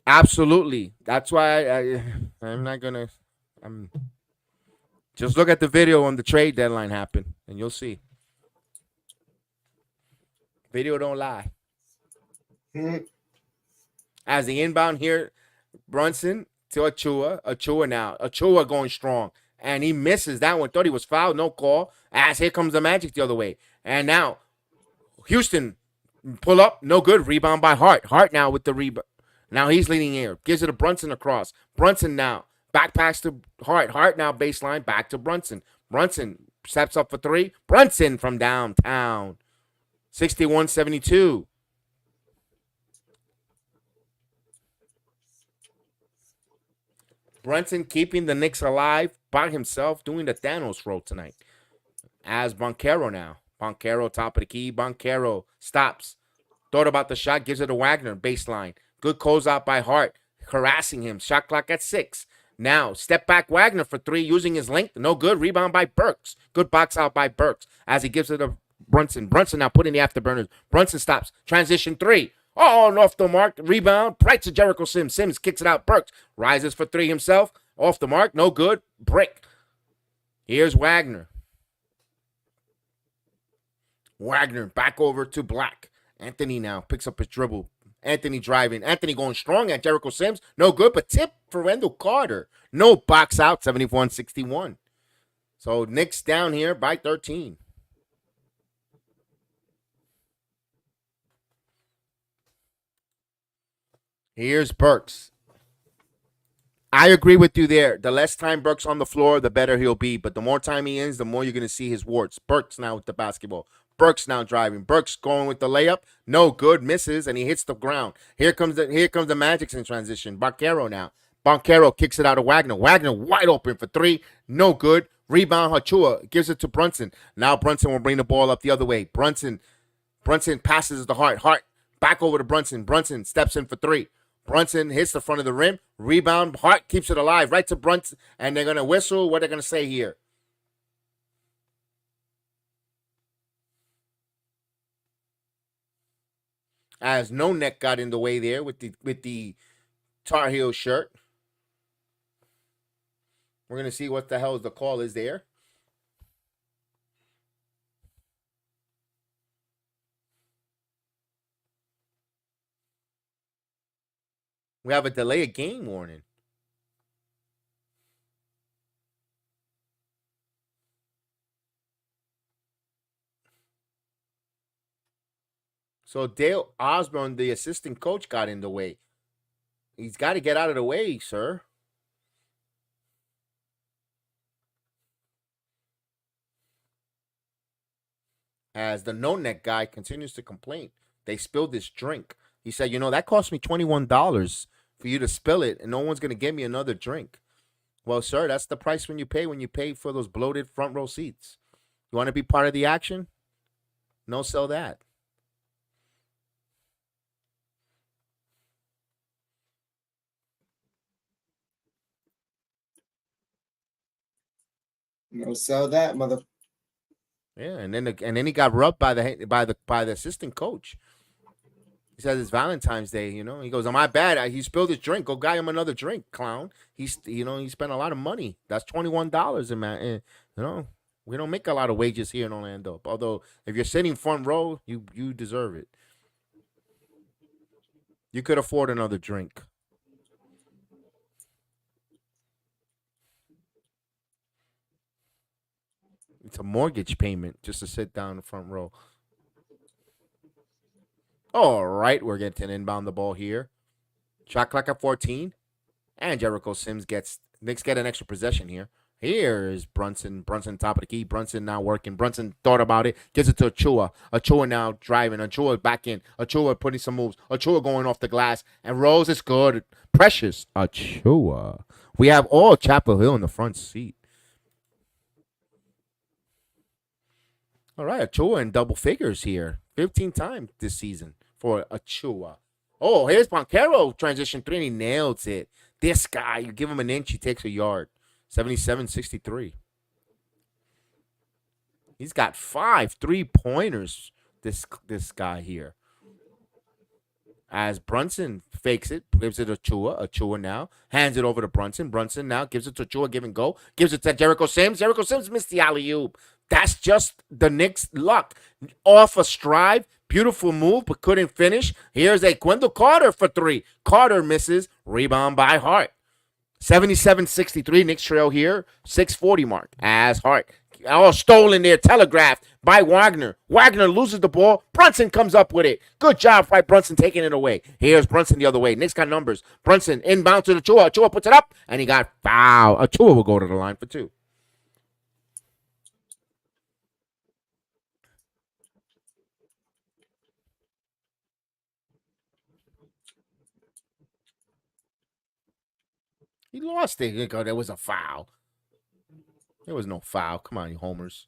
Absolutely. That's why I'm not going to just look at the video on the trade deadline happen, and you'll see. Video don't lie. As the inbound here, Brunson to Achua. Achua going strong. And he misses that one. Thought he was fouled. No call. As here comes the Magic the other way. And now, Houston pull up. No good. Rebound by Hart. Hart now with the rebound. Now he's leading here. Gives it to Brunson across. Brunson now. Back pass to Hart. Hart now baseline. Back to Brunson. Brunson steps up for three. Brunson from downtown. 61-72. Brunson keeping the Knicks alive by himself, doing the Thanos roll tonight. As Banchero now. Banchero top of the key. Banchero stops. Thought about the shot. Gives it to Wagner. Baseline. Good closeout by Hart. Harassing him. Shot clock at 6. Now, step back Wagner for 3, using his length. No good. Rebound by Burks. Good box out by Burks as he gives it to Brunson. Brunson now putting the afterburners. Brunson stops. Transition 3. Oh, off the mark. Rebound. Right to Jericho Sims. Sims kicks it out. Burks rises for 3 himself. Off the mark. No good. Brick. Here's Wagner. Wagner back over to Black. Anthony now picks up his dribble. Anthony driving. Anthony going strong at Jericho Sims. No good, but tip for Wendell Carter. No box out, 71-61. So Knicks down here by 13. Here's Burks. I agree with you there. The less time Burks on the floor, the better he'll be. But the more time he is, the more you're going to see his warts. Burks now with the basketball. Burks now driving. Burks going with the layup. No good. Misses, and he hits the ground. Here comes the Magic's in transition. Banchero now. Banchero kicks it out of Wagner. Wagner wide open for three. No good. Rebound Hachua. Gives it to Brunson. Now Brunson will bring the ball up the other way. Brunson passes to Hart. Hart back over to Brunson. Brunson steps in for three. Brunson hits the front of the rim. Rebound. Hart keeps it alive. Right to Brunson. And they're going to whistle. What they're going to say here? As No Neck got in the way there with the Tar Heel shirt. We're going to see what the hell the call is there. We have a delay of game warning. So Dale Osborne, the assistant coach, got in the way. He's got to get out of the way, sir. As the No Neck guy continues to complain, they spilled this drink. He said, that cost me $21 for you to spill it, and no one's going to get me another drink. Well, sir, that's the price when you pay for those bloated front row seats. You want to be part of the action? No sell that. No sell that, mother. Yeah, and then he got rubbed by the assistant coach. He says it's Valentine's Day, He goes, "Am I bad? He spilled his drink. Go buy him another drink, clown." He spent a lot of money. That's $21, and man, we don't make a lot of wages here in Orlando. Although if you're sitting front row, you deserve it. You could afford another drink. It's a mortgage payment just to sit down in the front row. All right, we're getting inbound the ball here. Shot clock at 14. And Jericho Sims Knicks get an extra possession here. Here's Brunson. Brunson top of the key. Brunson now working. Brunson thought about it. Gives it to Achua. Achua now driving. Achua back in. Achua putting some moves. Achua going off the glass. And Rose is good. Precious Achua. We have all Chapel Hill in the front seat. All right, Achua in double figures here. 15 times this season for Achua. Oh, here's Banchero transition three, and he nails it. This guy, you give him an inch, he takes a yard. 77-63. He's got 5 3-pointers, this guy here. As Brunson fakes it, gives it to Achua. Achua now hands it over to Brunson. Brunson now gives it to Achua, give and go. Gives it to Jericho Sims. Jericho Sims missed the alley-oop. That's just the Knicks' luck. Off a stride. Beautiful move, but couldn't finish. Here's a Wendell Carter for three. Carter misses. Rebound by Hart. 77-63. Knicks trail here. 6:40 mark. As Hart. All stolen there. Telegraphed by Wagner. Wagner loses the ball. Brunson comes up with it. Good job by Brunson taking it away. Here's Brunson the other way. Knicks got numbers. Brunson inbound to Achua. Achua puts it up, and he got fouled. Achua will go to the line for 2. He lost it. There was a foul. There was no foul. Come on, you homers.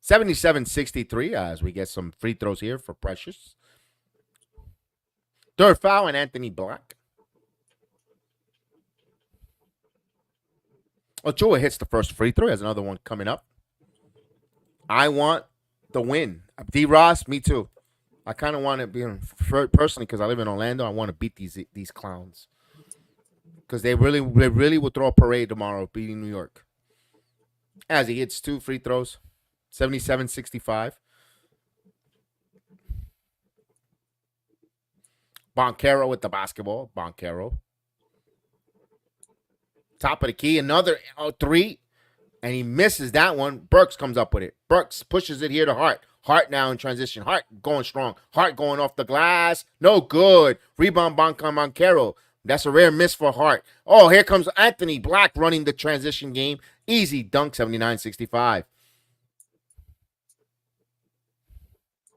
77-63 as we get some free throws here for Precious. Third foul and Anthony Black. Achua hits the first free throw. Has another one coming up. I want the win. D. Ross, me too. I kind of want to be personally because I live in Orlando. I want to beat these clowns. because they really will throw a parade tomorrow, beating New York. As he hits 2 free throws, 77-65. Boncaro with the basketball. Boncaro. Top of the key, another three, and he misses that one. Burks comes up with it. Burks pushes it here to Hart. Hart now in transition. Hart going strong. Hart going off the glass. No good. Rebound Boncaro. That's a rare miss for Hart. Oh, here comes Anthony Black running the transition game. Easy dunk, 79-65.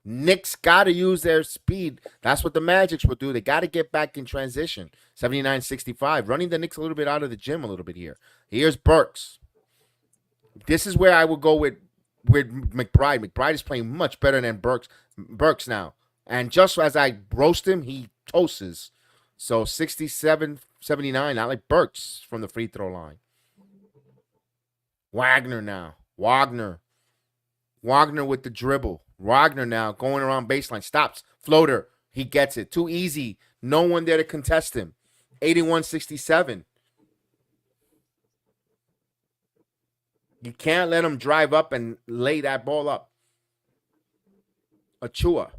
Knicks got to use their speed. That's what the Magics will do. They got to get back in transition. 79-65. Running the Knicks a little bit out of the gym a little bit here. Here's Burks. This is where I would go with McBride. McBride is playing much better than Burks now. And just as I roast him, he toasts. So 67-79. I like Burks from the free throw line. Wagner now. Wagner with the dribble. Wagner now going around baseline. Stops. Floater. He gets it. Too easy. No one there to contest him. 81-67. You can't let him drive up and lay that ball up. Achua.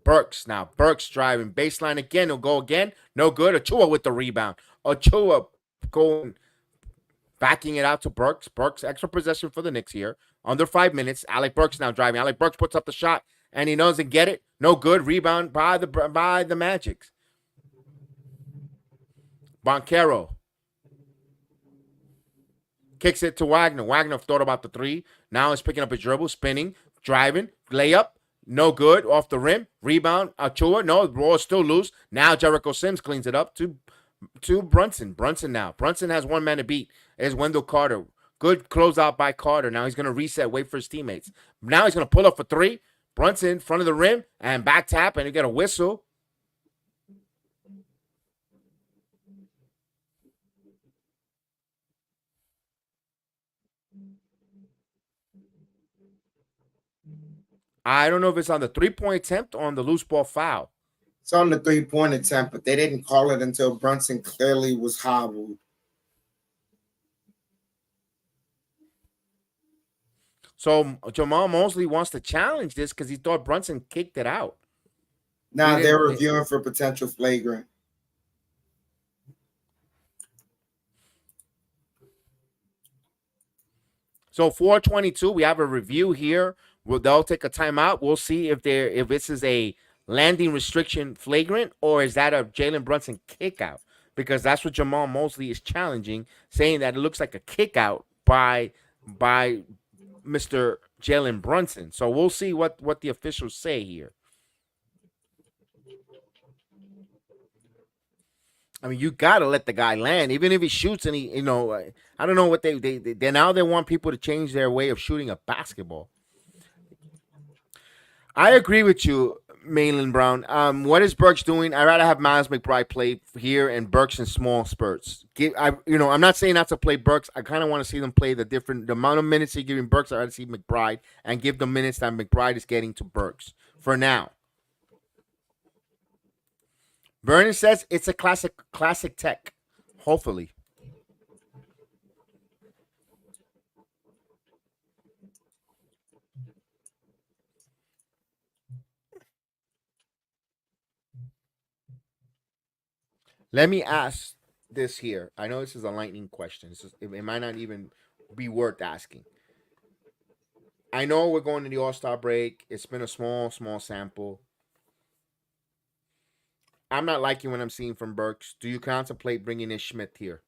Burks now. Burks driving. Baseline again. He'll go again. No good. Achua with the rebound. Achua going, backing it out to Burks. Burks, extra possession for the Knicks here. Under 5 minutes. Alec Burks now driving. Alec Burks puts up the shot, and he doesn't get it. No good. Rebound by the Magic. Boncaro kicks it to Wagner. Wagner thought about the three. Now he's picking up his dribble, spinning, driving, layup. No good. Off the rim. Rebound. Achua. No, the ball is still loose. Now Jericho Sims cleans it up to Brunson. Brunson now. Brunson has one man to beat. Is Wendell Carter. Good closeout by Carter. Now he's going to reset, wait for his teammates. Now he's going to pull up for three. Brunson in front of the rim and back tap, and you get a whistle. I don't know if it's on the three-point attempt or on the loose ball foul. It's on the three-point attempt, but they didn't call it until Brunson clearly was hobbled. So Jamal Mosley wants to challenge this because he thought Brunson kicked it out. Now they're reviewing for potential flagrant. So 4:22, we have a review here. They'll take a timeout. We'll see if this is a landing restriction flagrant or is that a Jalen Brunson kick out? Because that's what Jamal Mosley is challenging, saying that it looks like a kick out by Mr. Jalen Brunson. So we'll see what the officials say here. I mean, you gotta let the guy land, even if he shoots and he, I don't know what they now they want people to change their way of shooting a basketball. I agree with you, Malin Brown. What is Burks doing? I'd rather have Miles McBride play here and Burks in small spurts. I'm not saying not to play Burks. I kind of want to see them play the amount of minutes they're giving Burks. I'd rather see McBride and give the minutes that McBride is getting to Burks for now. Vernon says it's a classic tech. Hopefully. Let me ask this here. I know this is a lightning question. It might not even be worth asking. I know we're going to the All-Star break. It's been a small sample. I'm not liking what I'm seeing from Burks. Do you contemplate bringing in Schmidt here?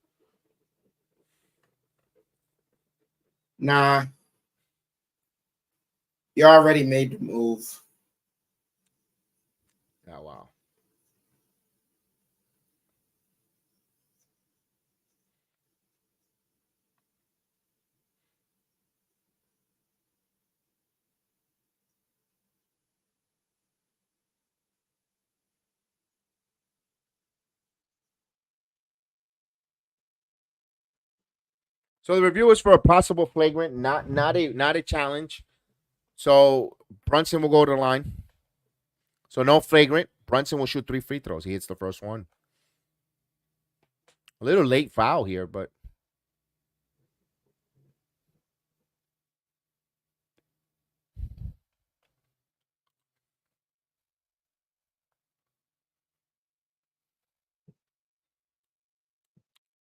Nah. You already made the move. Oh, wow. So the review is for a possible flagrant, not a challenge. So Brunson will go to the line. So no flagrant. Brunson will shoot 3 free throws. He hits the first one. A little late foul here, but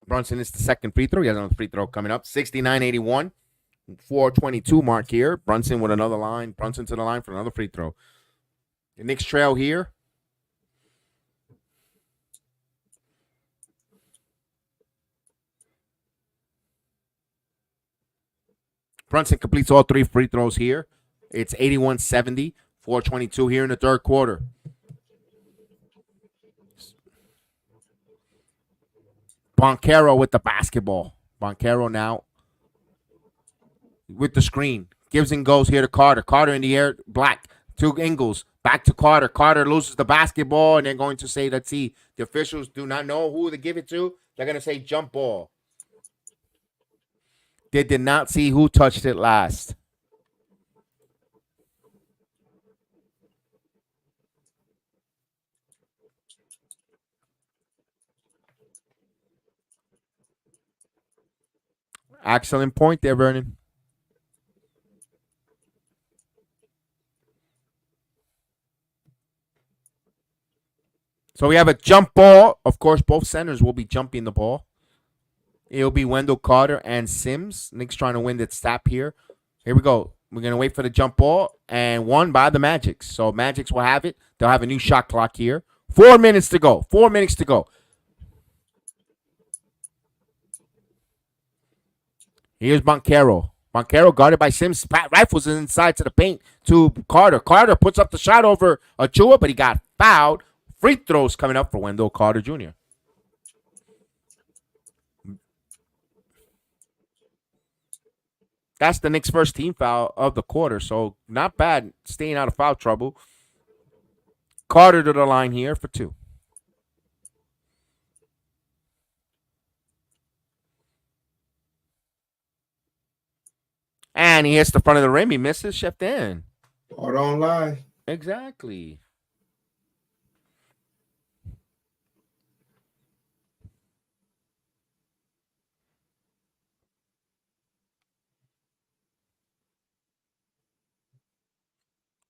Brunson is the second free throw. He has another free throw coming up. 69-81. 4:22 mark here. Brunson with another line. Brunson to the line for another free throw. The Knicks trail here. Brunson completes all 3 free throws here. It's 81-70. 4:22 here in the third quarter. Boncaro with the basketball. Boncaro now with the screen. Gives and goes here to Carter. Carter in the air. Black to Ingles. Back to Carter. Carter loses the basketball, and they're going to say, let's see, the officials do not know who to give it to. They're going to say jump ball. They did not see who touched it last. Excellent point there, Vernon. So we have a jump ball. Of course, both centers will be jumping the ball. It'll be Wendell Carter and Sims. Knicks trying to win that stop here. Here we go. We're going to wait for the jump ball, and won by the Magics. So Magics will have it. They'll have a new shot clock here. 4 minutes to go. 4 minutes to go. Here's Boncaro. Boncaro guarded by Sims. Pat rifles inside to the paint to Carter. Carter puts up the shot over Achua, but he got fouled. Free throws coming up for Wendell Carter Jr. That's the Knicks' first team foul of the quarter, so not bad staying out of foul trouble. Carter to the line here for 2. And he hits the front of the rim. He misses. Chef in. Or don't lie. Exactly.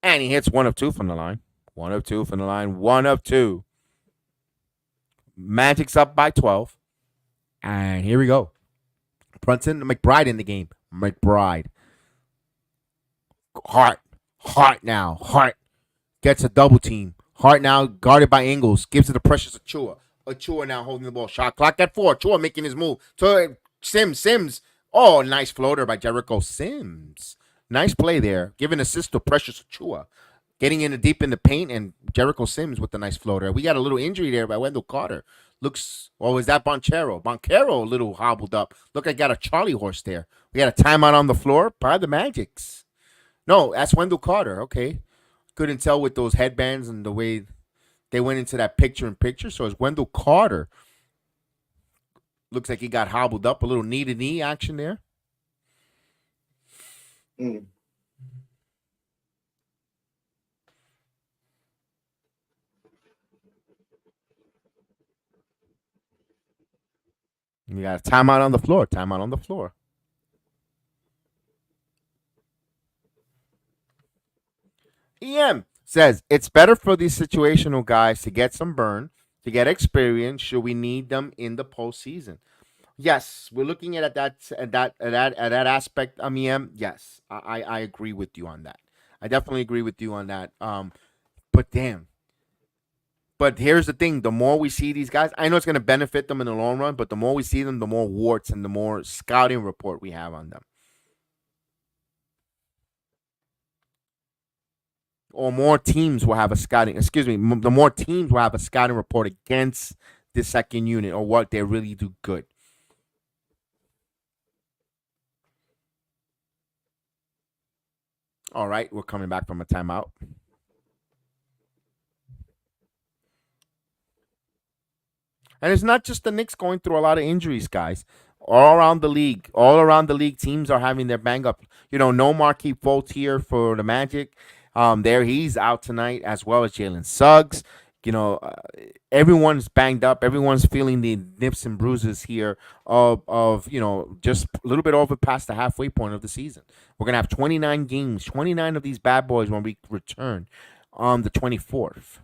And he hits 1 of 2 from the line. 1 of 2 from the line. 1 of 2. Magic's up by 12. And here we go. Brunson, McBride in the game. McBride. Hart now. Hart gets a double team. Hart now guarded by Ingles. Gives it the pressure to Achua. Achua now holding the ball. Shot clock at 4. Achua making his move. To Sims. Oh, nice floater by Jericho Sims. Nice play there. Giving assist to Precious Achua. Getting in deep in the paint, and Jericho Sims with the nice floater. We got a little injury there by Wendell Carter. Looks, or was that Boncaro? Boncaro a little hobbled up. Look, I got a Charlie horse there. We got a timeout on the floor by the Magics. No, that's Wendell Carter. Okay. Couldn't tell with those headbands and the way they went into that picture-in-picture. So it's Wendell Carter. Looks like he got hobbled up. A little knee-to-knee action there. Mm. We got a timeout on the floor. Timeout on the floor. EM says it's better for these situational guys to get some burn, to get experience. Should we need them in the postseason? Yes, we're looking at that aspect. EM, yes, I agree with you on that. I definitely agree with you on that. But damn. But here's the thing: the more we see these guys, I know it's going to benefit them in the long run. But the more we see them, the more warts and the more scouting report we have on them. Or more teams will have a scouting. Excuse me, the more teams will have a scouting report against the second unit or what they really do good. All right, we're coming back from a timeout. And it's not just the Knicks going through a lot of injuries, guys. All around the league, teams are having their bang up. No Marquis Fultz here for the Magic. There he's out tonight, as well as Jalen Suggs. You know, everyone's banged up. Everyone's feeling the nips and bruises here of just a little bit over past the halfway point of the season. We're gonna have 29 games, 29 of these bad boys when we return on the 24th.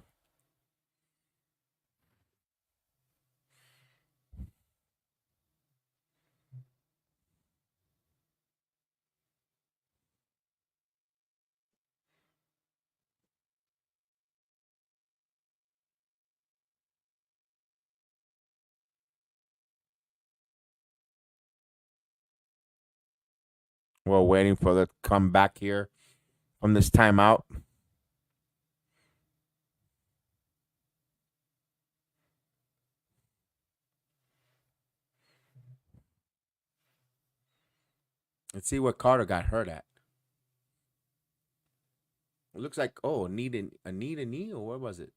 We're waiting for the comeback here from this timeout. Let's see what Carter got hurt at. It looks like a knee, or what was it?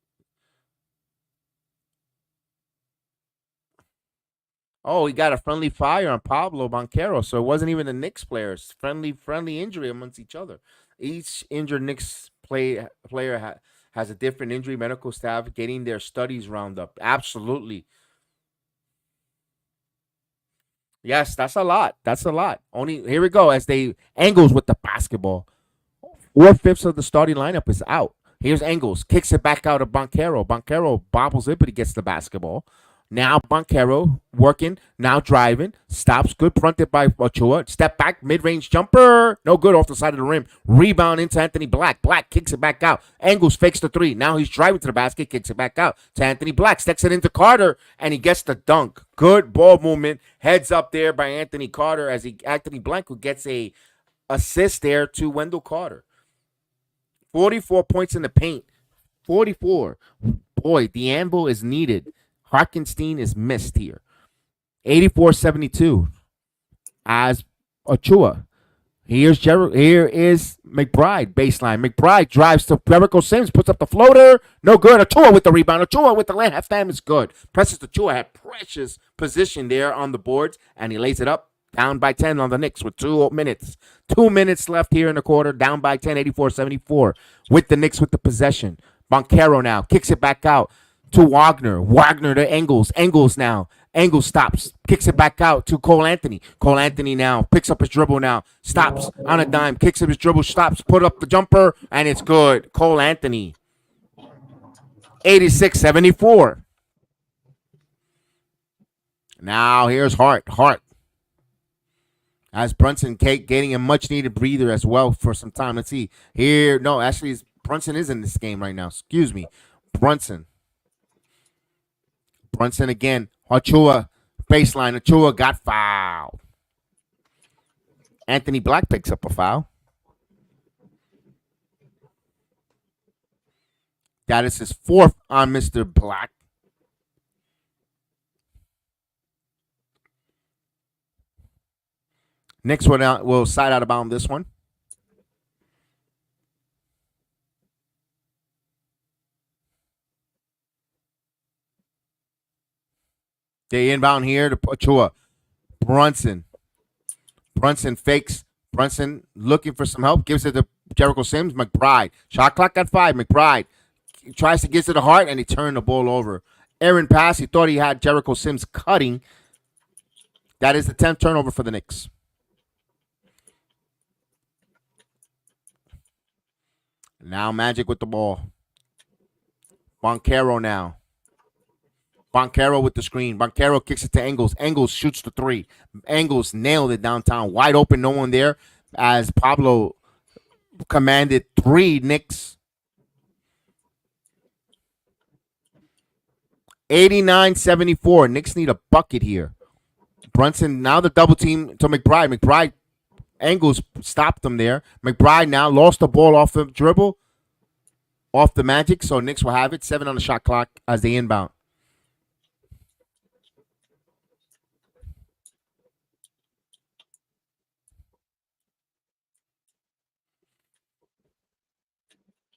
Oh, he got a friendly fire on Pablo Banquero, so it wasn't even the Knicks players. Friendly injury amongst each other. Each injured player has a different injury. Medical staff getting their studies round up. Absolutely, yes, that's a lot. That's a lot. Only here we go as they angles with the basketball. 4/5 of the starting lineup is out. Here's Engels, kicks it back out of Banquero. Banquero bobbles it, but he gets the basketball. Now Banquero working, now driving, stops, good fronted by Ochoa. Step back, mid-range jumper, no good off the side of the rim. Rebound into Anthony Black. Black kicks it back out. Engels fakes the three. Now he's driving to the basket, kicks it back out to Anthony Black. Sticks it into Carter, and he gets the dunk. Good ball movement, heads up there by Anthony Carter as Anthony Black who gets a assist there to Wendell Carter. 44 points in the paint. 44. Boy, the anvil is needed. Harkenstein is missed here. 84-72 as Ochoa. Here is McBride baseline. McBride drives to Jericho Sims, puts up the floater. No good. Ochoa with the rebound. Ochoa with the land. Half time is good. Precious Ochoa had precious position there on the boards, and he lays it up. Down by 10 on the Knicks with 2 minutes. 2 minutes left here in the quarter. Down by 10, 84-74. With the Knicks with the possession. Banquero now kicks it back out to Wagner. Wagner to Engels. Engels now. Engels stops. Kicks it back out to Cole Anthony. Cole Anthony now picks up his dribble now. Stops on a dime. Kicks up his dribble. Stops. Put up the jumper. And it's good. Cole Anthony. 86-74. Now here's Hart. Hart as Brunson getting a much needed breather as well for some time. Let's see here. No, actually, Brunson is in this game right now. Excuse me, Brunson. Brunson again. Ochoa baseline. Ochoa got fouled. Anthony Black picks up a foul. That is his fourth on Mr. Black. Next one out will side out of bound this one. They inbound here to Ochoa. Brunson. Brunson fakes. Brunson looking for some help. Gives it to Jericho Sims. McBride. Shot clock at 5. McBride tries to get to the heart, and he turned the ball over. Aaron pass. He thought he had Jericho Sims cutting. That is the 10th turnover for the Knicks. Now Magic with the ball. Banquero now. Banquero with the screen. Banquero kicks it to Engels. Engels shoots the three. Engels nailed it downtown. Wide open, no one there. As Pablo commanded 3 Knicks. 89-74. Knicks need a bucket here. Brunson, now the double team to McBride. McBride, Engels stopped them there. McBride now lost the ball off the dribble, off the Magic. So Knicks will have it. 7 on the shot clock as they inbound.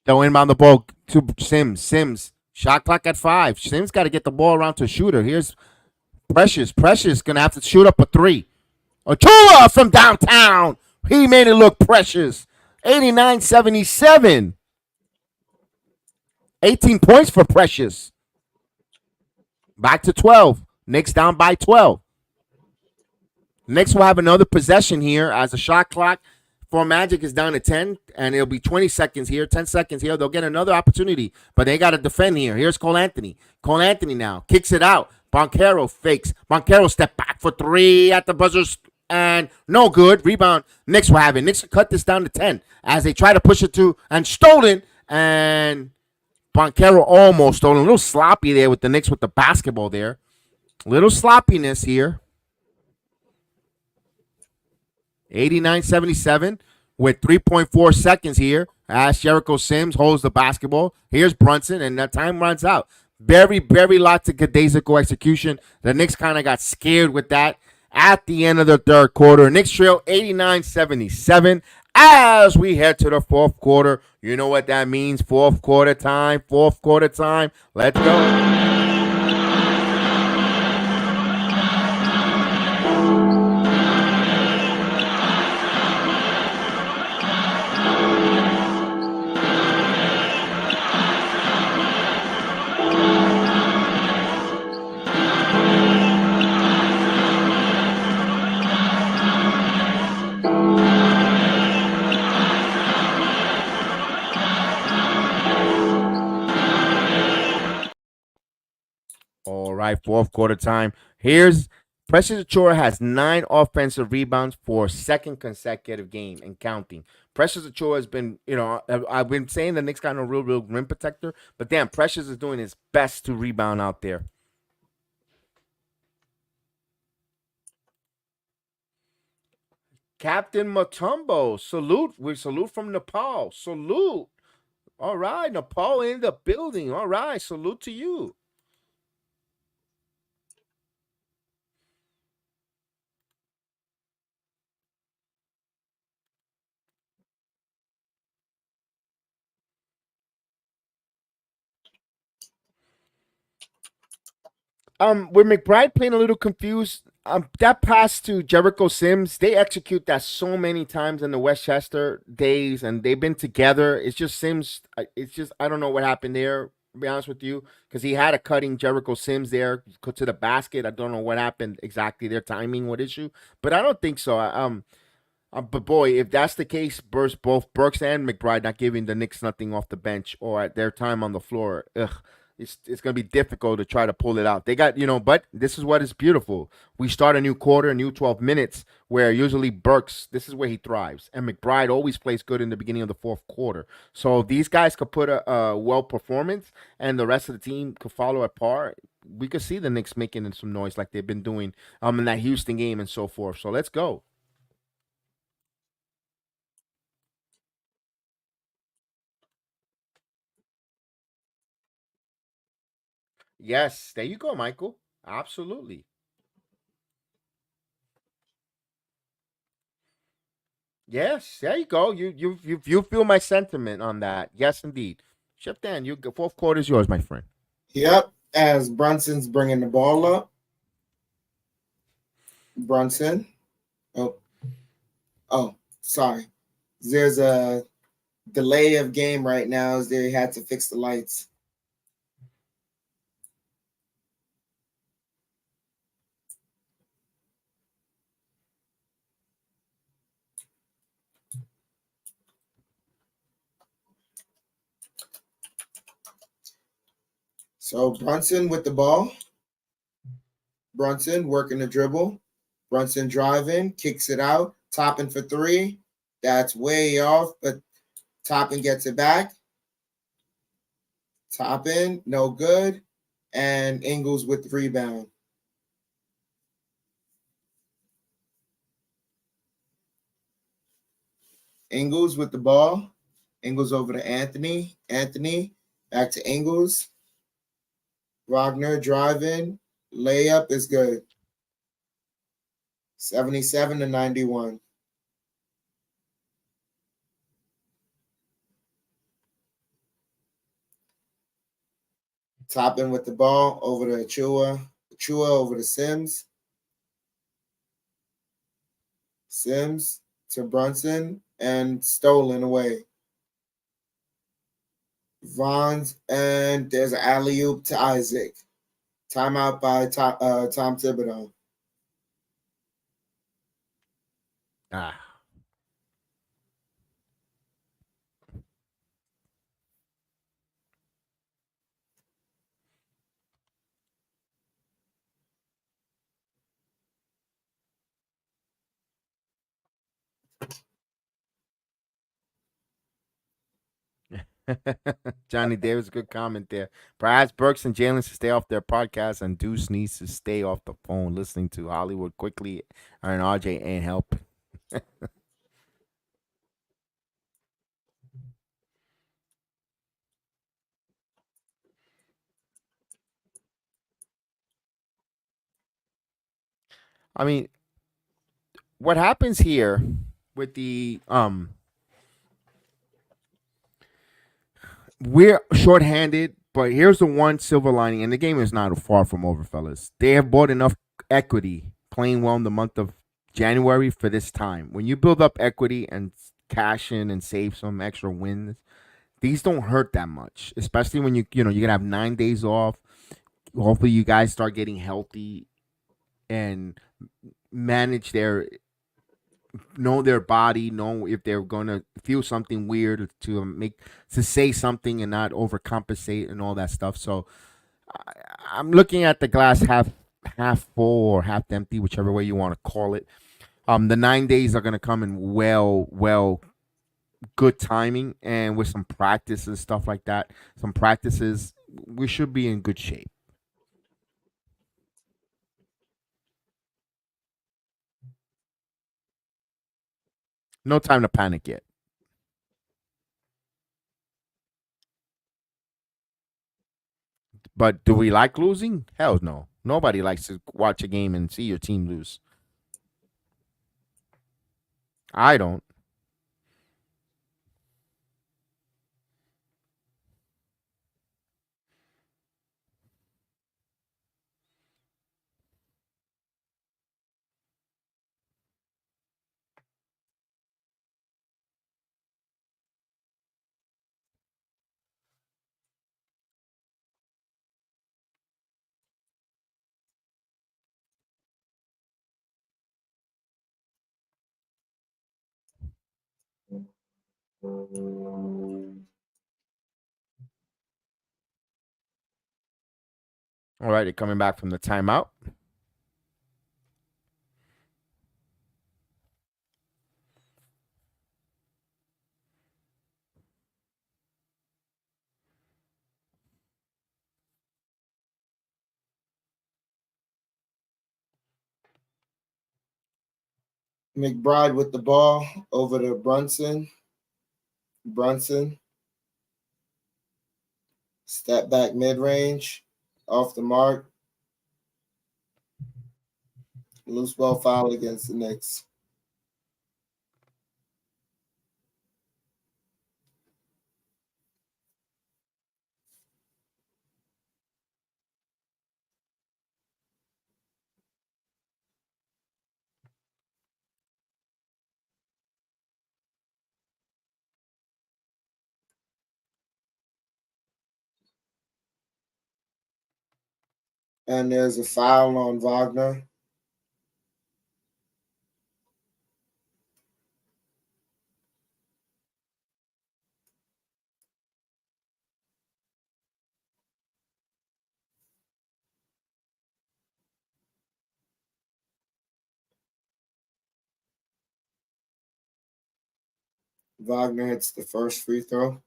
They'll inbound the ball to Sims. Sims, shot clock at 5. Sims got to get the ball around to a shooter. Here's Precious. Precious going to have to shoot up a 3. Ochoa from downtown. He made it look precious. 89-77. 18 points for Precious. Back to 12. Knicks down by 12. Knicks will have another possession here as the shot clock for Magic is down to 10, and it'll be 20 seconds here, 10 seconds here. They'll get another opportunity, but they got to defend here. Here's Cole Anthony. Cole Anthony now kicks it out. Boncaro fakes. Boncaro step back for three at the buzzers, and no good. Rebound. Knicks will have it. Knicks will cut this down to 10 as they try to push it to, and stolen, and Boncaro almost stolen. A little sloppy there with the Knicks with the basketball there. Little sloppiness here. 89-77 with 3.4 seconds here as Jericho Sims holds the basketball. Here's Brunson, and that time runs out. Very, very lots of Daisical execution. The Knicks kind of got scared with that at the end of the third quarter. Knicks trail 89-77 as we head to the fourth quarter. You know what that means. Fourth quarter time. Fourth quarter time. Let's go. All right, fourth quarter time. Here's Precious Achora has 9 offensive rebounds for a second consecutive game and counting. Precious Achora has been, I've been saying the Knicks got no real rim protector, but damn, Precious is doing his best to rebound out there. Captain Matumbo, salute. We salute from Nepal. Salute. All right, Nepal in the building. All right, salute to you. With McBride playing a little confused, that pass to Jericho Sims, they execute that so many times in the Westchester days, and they've been together. It's just Sims. It's just I don't know what happened there. To be honest with you, because he had a cutting Jericho Sims there to the basket. I don't know what happened exactly. Their timing, what issue, but I don't think so. But boy, if that's the case, both Burks and McBride not giving the Knicks nothing off the bench or at their time on the floor, it's gonna be difficult to try to pull it out. They got but this is what is beautiful. We start a new quarter, a new 12 minutes, where usually Burks, this is where he thrives, and McBride always plays good in the beginning of the fourth quarter. So these guys could put a well performance, and the rest of the team could follow at par. We could see the Knicks making some noise like they've been doing in that Houston game and so forth. So let's go. Yes, there you go, Michael. Absolutely. Yes, there you go. You feel my sentiment on that. Yes, indeed. Chef Dan, fourth quarter is yours, my friend. Yep. As Brunson's bringing the ball up. Brunson. Oh, sorry. There's a delay of game right now as they had to fix the lights. So Brunson with the ball. Brunson working the dribble. Brunson driving, kicks it out, Topping for three. That's way off, but Toppin gets it back. Toppin, no good. And Ingles with the rebound. Ingles with the ball. Ingles over to Anthony. Anthony back to Ingles. Wagner driving. Layup is good. 77-91. Topping with the ball over to Achua. Achua over to Sims. Sims to Brunson and stolen away. Vons, and there's an alley oop to Isaac. Timeout by Tom Thibodeau. Ah. Johnny Davis, good comment there. Perhaps Burks and Jalen should stay off their podcast, and Deuce needs to stay off the phone listening to Hollywood quickly, and RJ ain't helping. I mean, what happens here with the we're shorthanded, but here's the one silver lining, and the game is not far from over, fellas. They have bought enough equity playing well in the month of January for this time. When you build up equity and cash in and save some extra wins, these don't hurt that much, especially when you're gonna have 9 days off. Hopefully, you guys start getting healthy and manage know their body, know if they're gonna feel something weird to say something and not overcompensate and all that stuff. So I, I'm looking at the glass half full or half empty, whichever way you want to call it. The 9 days are gonna come in well good timing and with some practice and stuff like that. Some practices, we should be in good shape. No time to panic yet. But do we like losing? Hell no. Nobody likes to watch a game and see your team lose. I don't. All right, they're coming back from the timeout. McBride with the ball over to Brunson. Brunson, step back mid range, off the mark, loose ball foul against the Knicks. And there's a foul on Wagner. Wagner hits the first free throw.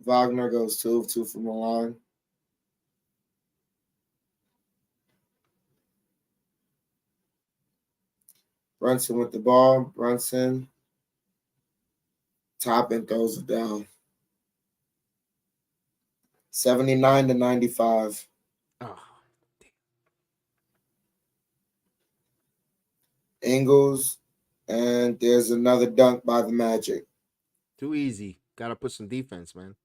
Wagner goes 2 of 2 from the line. Brunson with the ball. Brunson top and throws it down. 79-95. Oh, Ingles, and there's another dunk by the Magic. too easy. Got to put some defense, man.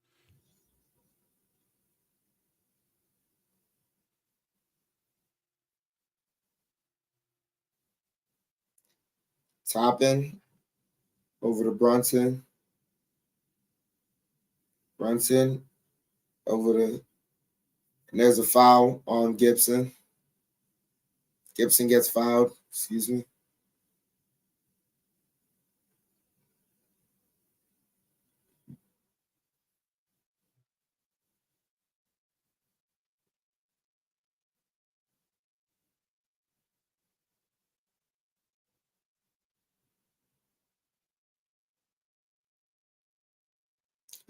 Toppin over to Brunson. Brunson over to, and there's a foul on Gibson. Gibson gets fouled. Excuse me.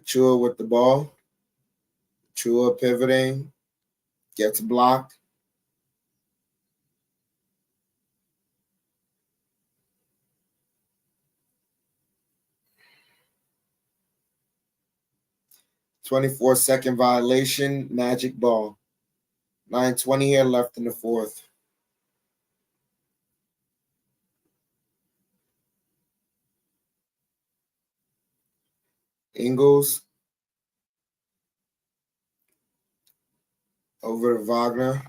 Chua with the ball. Chua pivoting. Gets blocked. "24-second violation, magic ball." 9:20 here left in the fourth. Ingles over to Wagner.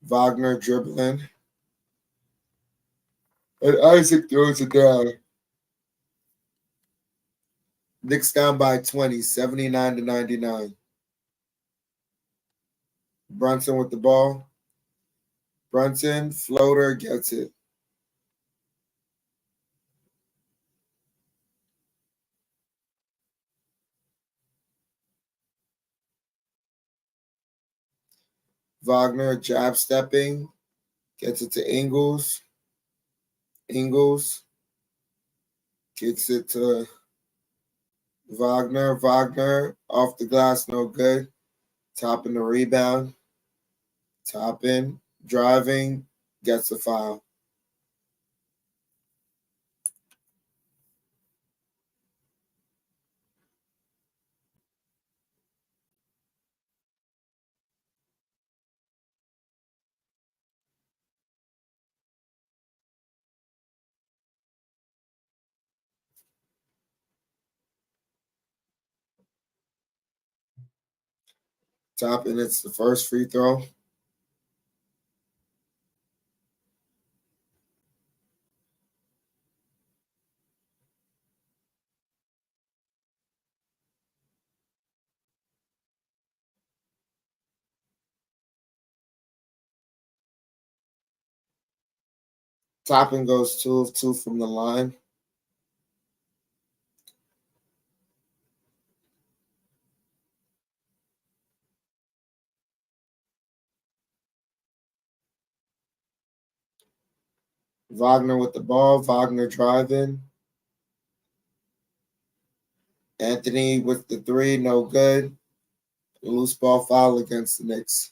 Wagner dribbling. And Isaac throws it down. Knicks down by 20, 79-99. Brunson with the ball. Brunson, floater, gets it. Wagner jab stepping, gets it to Ingles. Ingles kicks it to Wagner. Wagner off the glass, no good. Topping the rebound. Topping, driving, gets the foul. Topping, it's the first free throw. Topping goes 2 of 2 from the line. Wagner with the ball. Wagner driving. Anthony with the three, no good. Loose ball foul against the Knicks.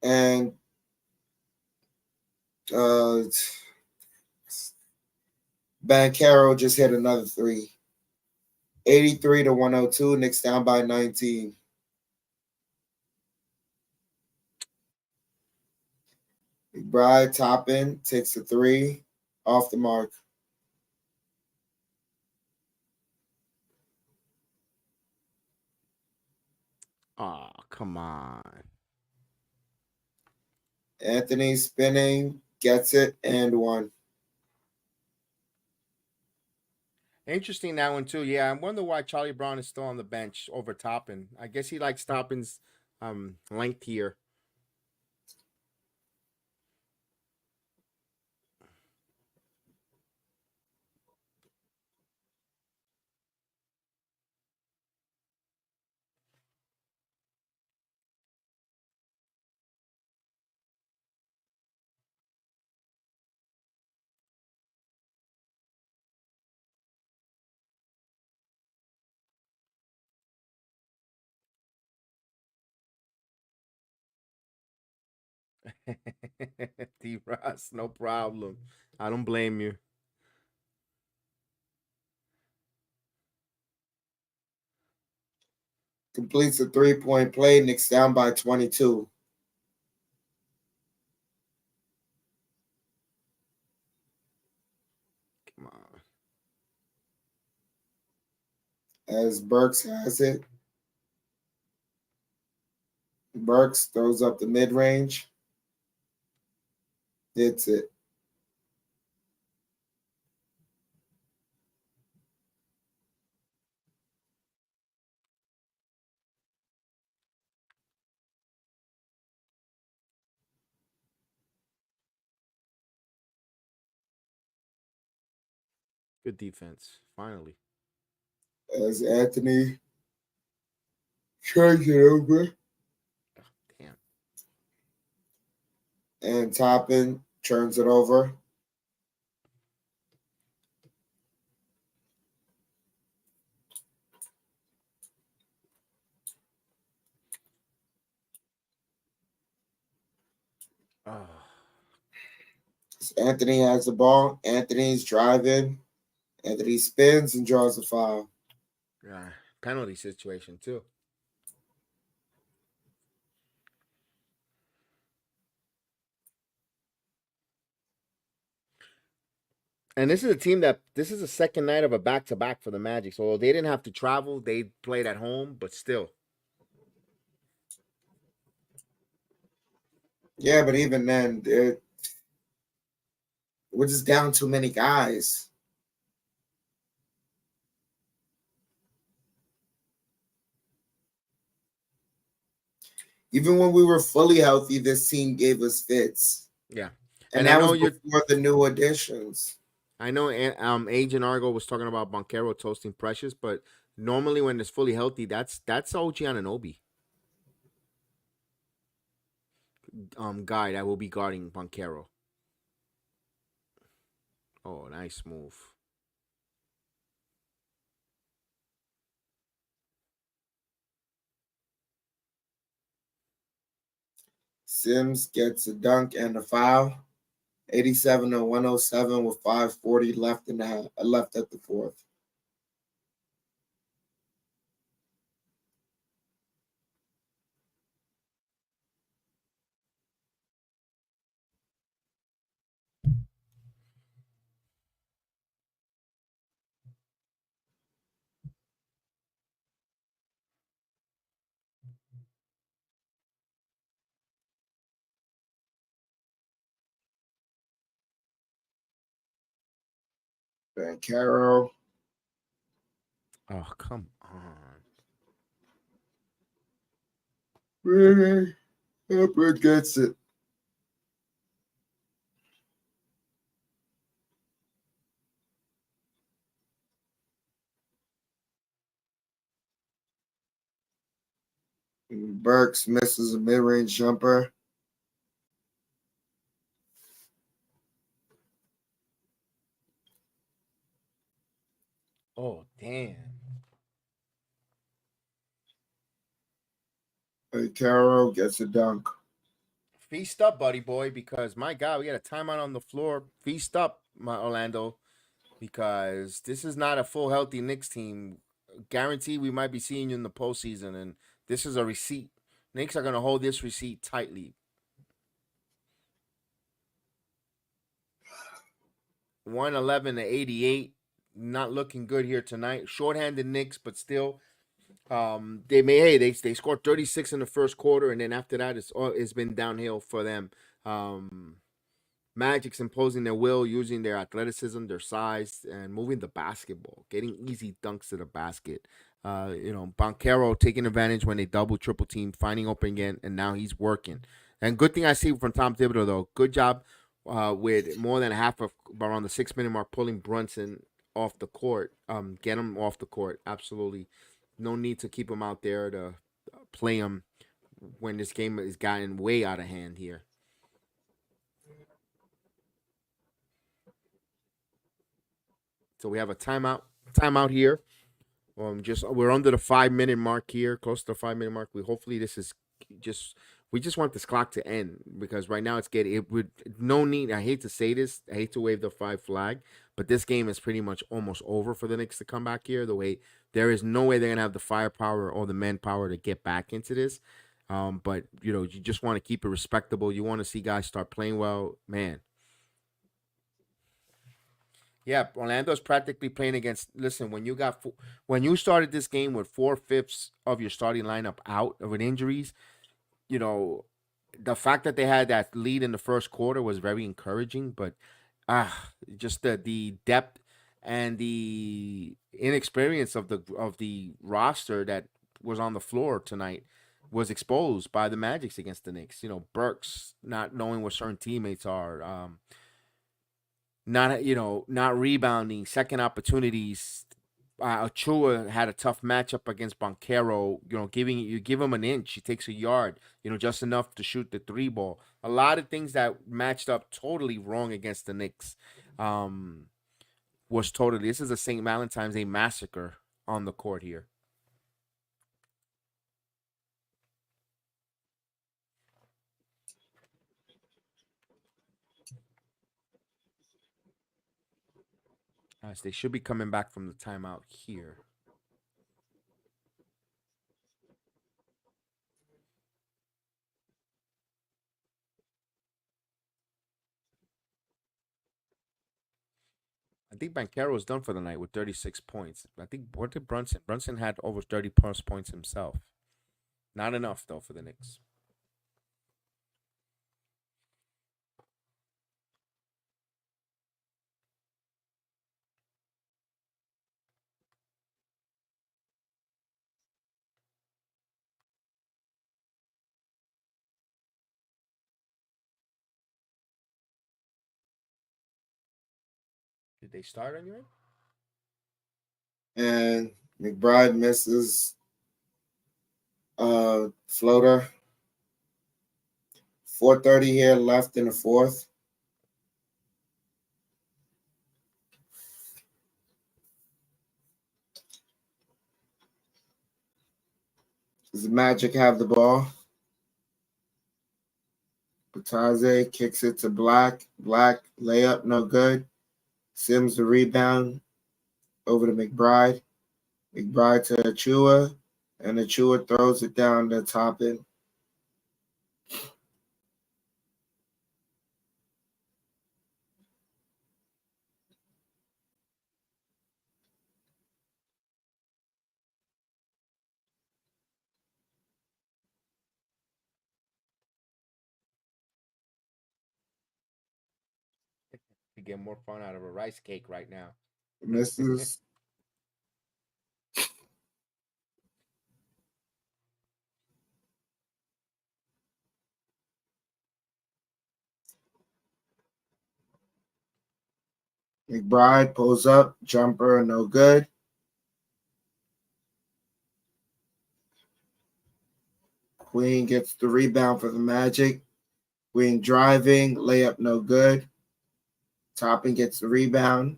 And uh, Bancaro just hit another three. 83-102. Knicks down by 19. McBride Toppin takes a three off the mark. Oh, come on. Anthony spinning, gets it, and one. Interesting that one too. Yeah, I wonder why Charlie Brown is still on the bench over Toppin. I guess he likes Toppin's length here. D Ross, no problem. I don't blame you. Completes a 3-point play. Knicks down by 22. Come on. As Burks has it. Burks throws up the mid-range. Hits it. Good defense. Finally. As Anthony turns it over. Damn. And Toppin turns it over. Oh. As Anthony has the ball. Anthony's driving. Anthony spins and draws a foul. Yeah. Penalty situation, too. And this is a team that this is the second night of a back-to-back for the Magic. So they didn't have to travel. They played at home, but still. Yeah, but even then, we're just down too many guys. Even when we were fully healthy, this team gave us fits. Yeah. And I that know was before the new additions. I know Agent Argo was talking about Banchero toasting Precious, but normally when it's fully healthy, that's OG Anunoby. Guy that will be guarding Banchero. Oh, nice move. Sims gets a dunk and a foul. 87 to 107 with 5:40 left left at the fourth. Banchero. Oh, come on. Really? Harper gets it. Burks misses a mid-range jumper. Oh, damn. Banchero gets a dunk. Feast up, buddy boy, because my God, we got a timeout on the floor. Feast up, my Orlando, because this is not a full healthy Knicks team. Guarantee we might be seeing you in the postseason, and this is a receipt. Knicks are gonna hold this receipt tightly. 111 to 88. Not looking good here tonight. Shorthanded Knicks, but still, they scored 36 in the first quarter, and then after that, it's been downhill for them. Um, Magic's imposing their will, using their athleticism, their size, and moving the basketball, getting easy dunks to the basket. Banchero taking advantage when they double, triple team, finding open again, and now he's working. And good thing I see from Tom Thibodeau, though. Good job with more than half of around the 6 minute mark, pulling Brunson off the court. Get him off the court. Absolutely. No need to keep him out there to play him when this game is gotten way out of hand here. So we have a timeout. Timeout here. Just we're under the 5 minute mark here, close to the 5 minute mark. We hopefully this is just we just want this clock to end because right now it's getting it would no need. I hate to say this. I hate to wave the five flag, but this game is pretty much almost over for the Knicks to come back here. The way there is no way they're gonna have the firepower or the manpower to get back into this. But you just want to keep it respectable. You want to see guys start playing well, man. Yeah, Orlando's practically playing against. Listen, when you started this game with 4/5 of your starting lineup out with injuries, you know, the fact that they had that lead in the first quarter was very encouraging. But just the depth and the inexperience of the roster that was on the floor tonight was exposed by the Magics against the Knicks. Burks not knowing what certain teammates are. Not rebounding, second opportunities. Achua had a tough matchup against Boncaro. You give him an inch, he takes a yard. Just enough to shoot the three ball. A lot of things that matched up totally wrong against the Knicks. Was totally. This is a St. Valentine's Day massacre on the court here. Nice. They should be coming back from the timeout here. I think Bancaro was done for the night with 36 points. I think what did Brunson? Brunson had over 30 plus points himself. Not enough though for the Knicks. Did they start anyway? And McBride misses floater. 4:30 here left in the fourth. Does the Magic have the ball? Bataze kicks it to Black. Black layup, no good. Sims the rebound over to McBride. McBride to Achua, and Achua throws it down to Toppin. You get more fun out of a rice cake right now. Misses. McBride pulls up, jumper, no good. Queen gets the rebound for the Magic. Queen driving, layup, no good. Toppin gets the rebound.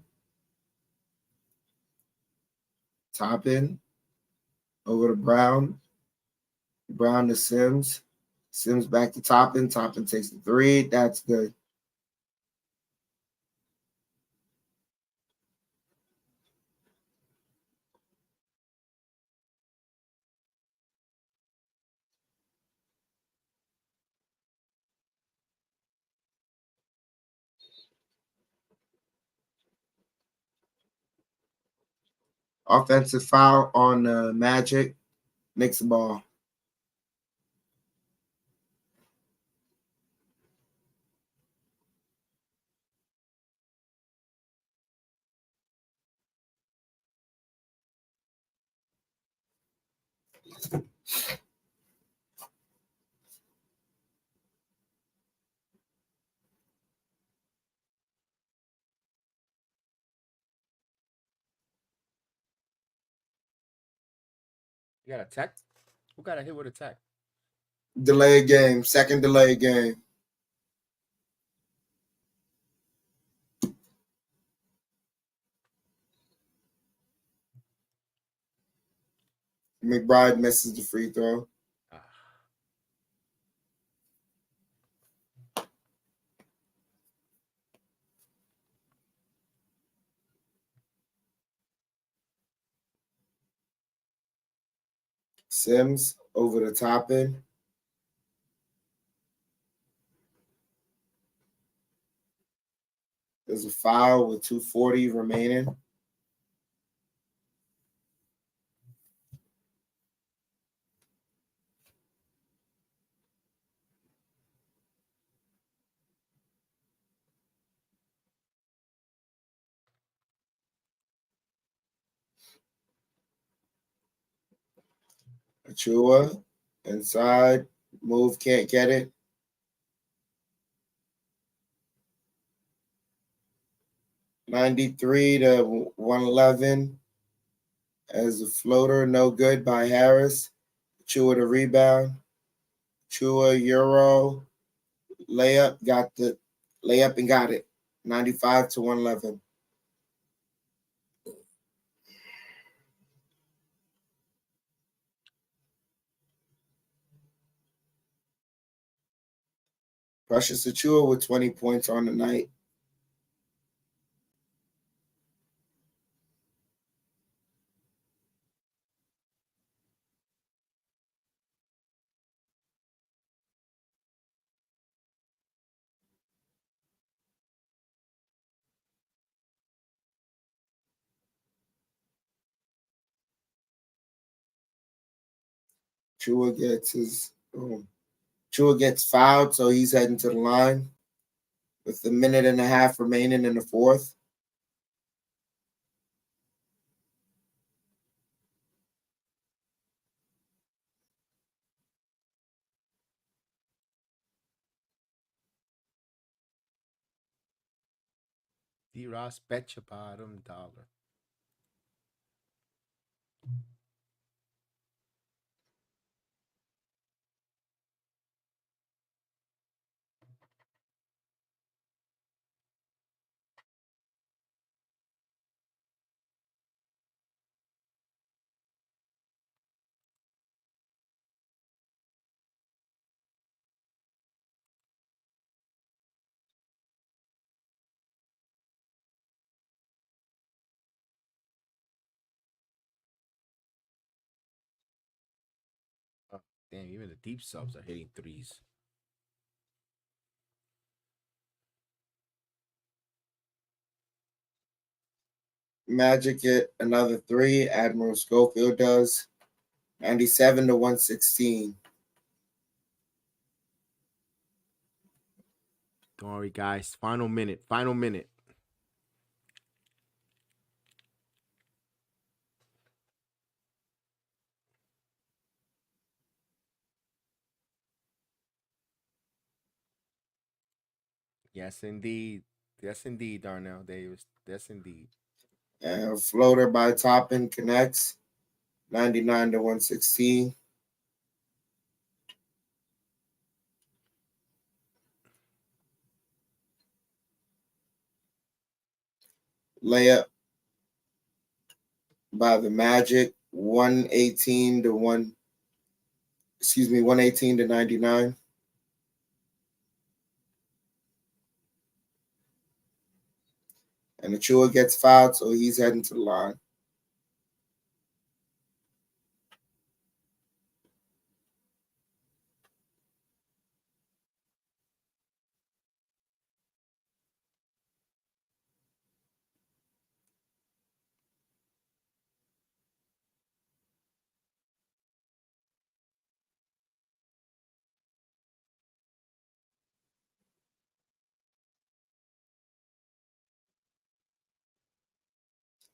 Toppin over to Brown. Brown to Sims. Sims back to Toppin. Toppin takes the three. That's good. Offensive foul on Magic. Knicks the ball. You got a tech? Who got a hit with a tech? Delay game. Second delay game. McBride misses the free throw. Ah. Sims over the top end. There's a foul with 2:40 remaining. Achua inside. Move, can't get it. $93 to $111 as a floater, no good by Harris. Chua the rebound. Chua Euro layup, got the layup and got it. 95 to 111. Precious Achua with 20 points on the night. Chua gets fouled, so he's heading to the line with a minute and a half remaining in the fourth. D-Ross, bet your bottom dollar. Oh, damn, even the deep subs are hitting threes. Magic get another three. Admiral Schofield does. 97 to 116. Don't worry, guys. Final minute. Final minute. Yes, indeed. Yes, indeed, Darnell Davis. Yes, indeed. Floater by Toppin connects. 99 to 116. Layup by the Magic. 118 to 118 to 99. And Achua gets fouled, so he's heading to the line.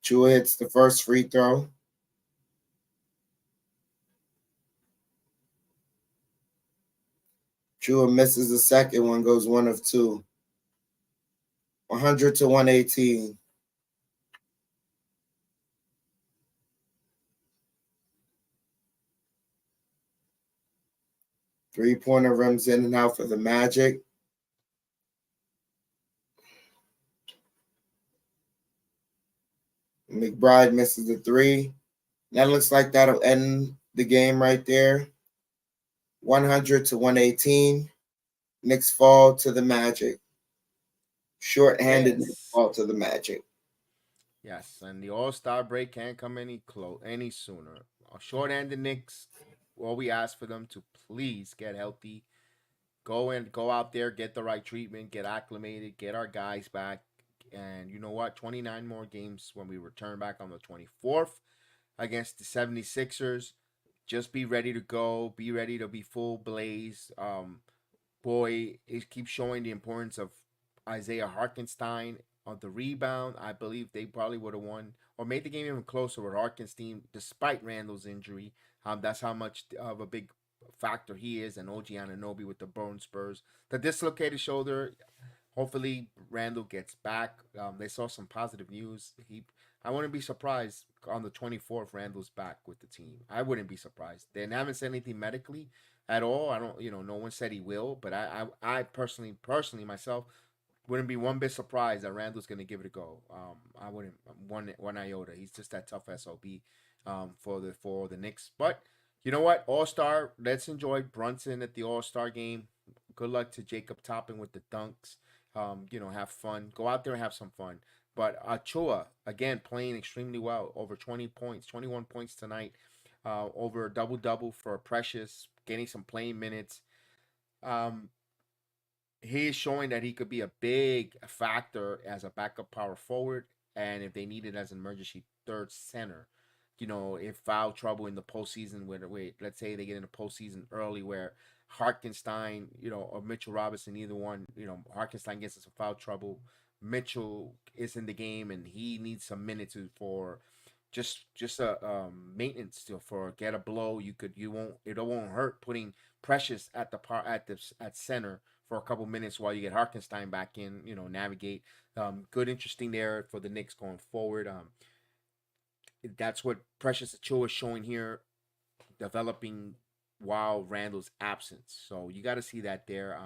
Achua hits the first free throw. Chua misses the second one, goes 1 of 2. 100 to 118. Three-pointer rims in and out for the Magic. McBride misses the three. That looks like that'll end the game right there. 100 to 118. Knicks fall to the Magic. Short-handed Knicks Yes. fall to the Magic. Yes, and the All-Star break can't come any sooner. Short-handed Knicks all we ask for them to please get healthy, go out there, get the right treatment, get acclimated, get our guys back. And you know what? 29 more games when we return back on the 24th against the 76ers. Just be ready to go. Be ready to be full blaze. Boy, it keeps showing the importance of Isaiah Hartenstein on the rebound. I believe they probably would have won or made the game even closer with Hartenstein despite Randall's injury. That's how much of a big factor he is, and OG Anunoby with the bone spurs. The dislocated shoulder, hopefully Randall gets back. They saw some positive news. I wouldn't be surprised on the 24th. Randall's back with the team. I wouldn't be surprised. They haven't said anything medically at all. I don't, no one said he will, but I personally myself wouldn't be one bit surprised that Randall's going to give it a go. I wouldn't one iota. He's just that tough sob for the Knicks. But you know what? All Star. Let's enjoy Brunson at the All Star game. Good luck to Jacob Toppin with the dunks. Have fun. Go out there and have some fun. But Achua, again, playing extremely well. Over 20 points, 21 points tonight. Over a double-double for Precious, getting some playing minutes. He is showing that he could be a big factor as a backup power forward. And if they need it as an emergency third center, if foul trouble in the postseason, where let's say they get in the postseason early where Hartenstein, or Mitchell Robinson, either one, Hartenstein gets into foul trouble. Mitchell is in the game and he needs some minutes for just a maintenance still for get a blow. It won't hurt putting Precious at at center for a couple minutes while you get Hartenstein back in. Navigate. Good, interesting there for the Knicks going forward. That's what Precious Achiuwa is showing here, developing while Randall's absence. So you got to see that there.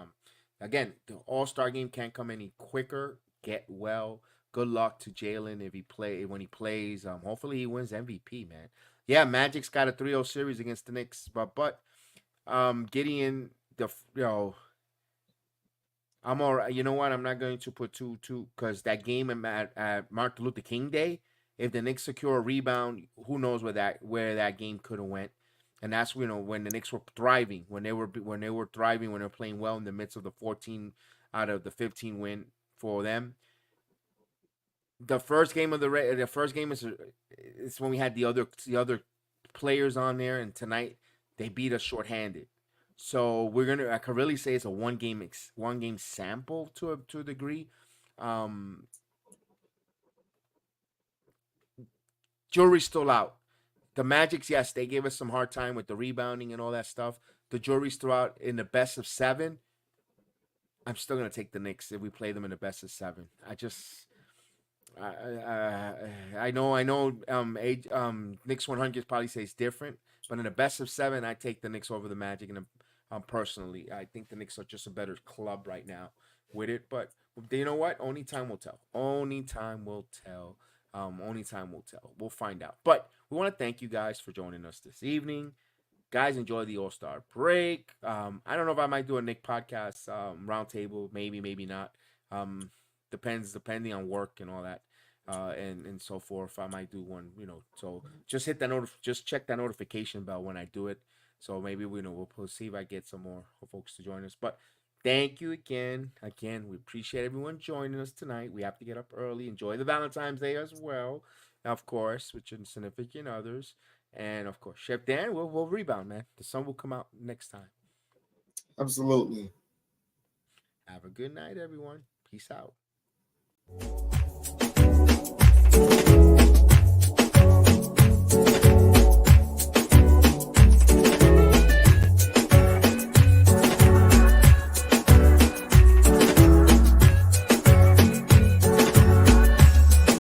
Again, the All Star game can't come any quicker. Get well. Good luck to Jalen when he plays. Hopefully he wins MVP, man. Yeah, Magic's got a 3-0 series against the Knicks, but Gideon, I'm all right. You know what? I'm not going to put two because that game at Martin Luther King Day. If the Knicks secure a rebound, who knows where that game could have went. And that's when the Knicks were thriving, when they were thriving, when they were playing well in the midst of the 14 out of the 15 win for them. The first game is when we had the other players on there, and tonight they beat us shorthanded. So I could really say it's a one game sample to a degree. Jury's still out. The Magics, yes, they gave us some hard time with the rebounding and all that stuff. The jury's still out in the best of 7. I'm still gonna take the Knicks if we play them in the best of 7. I know. Knicks 100 probably says different, but in the best of 7, I take the Knicks over the Magic. And personally, I think the Knicks are just a better club right now with it. But you know what? Only time will tell. Only time will tell. We'll find out. But we want to thank you guys for joining us this evening. Guys, enjoy the All-Star break. I don't know if I might do a Nick podcast roundtable. Maybe not. Depending on work and all that, and so forth. I might do one. So just hit just check that notification bell when I do it. So maybe we'll see if I get some more folks to join us. But thank you again. We appreciate everyone joining us tonight. We have to get up early. Enjoy the Valentine's Day as well, of course, with your significant others. And of course, Chef Dan, we'll rebound, man. The sun will come out next time. Absolutely. Have a good night, everyone. Peace out.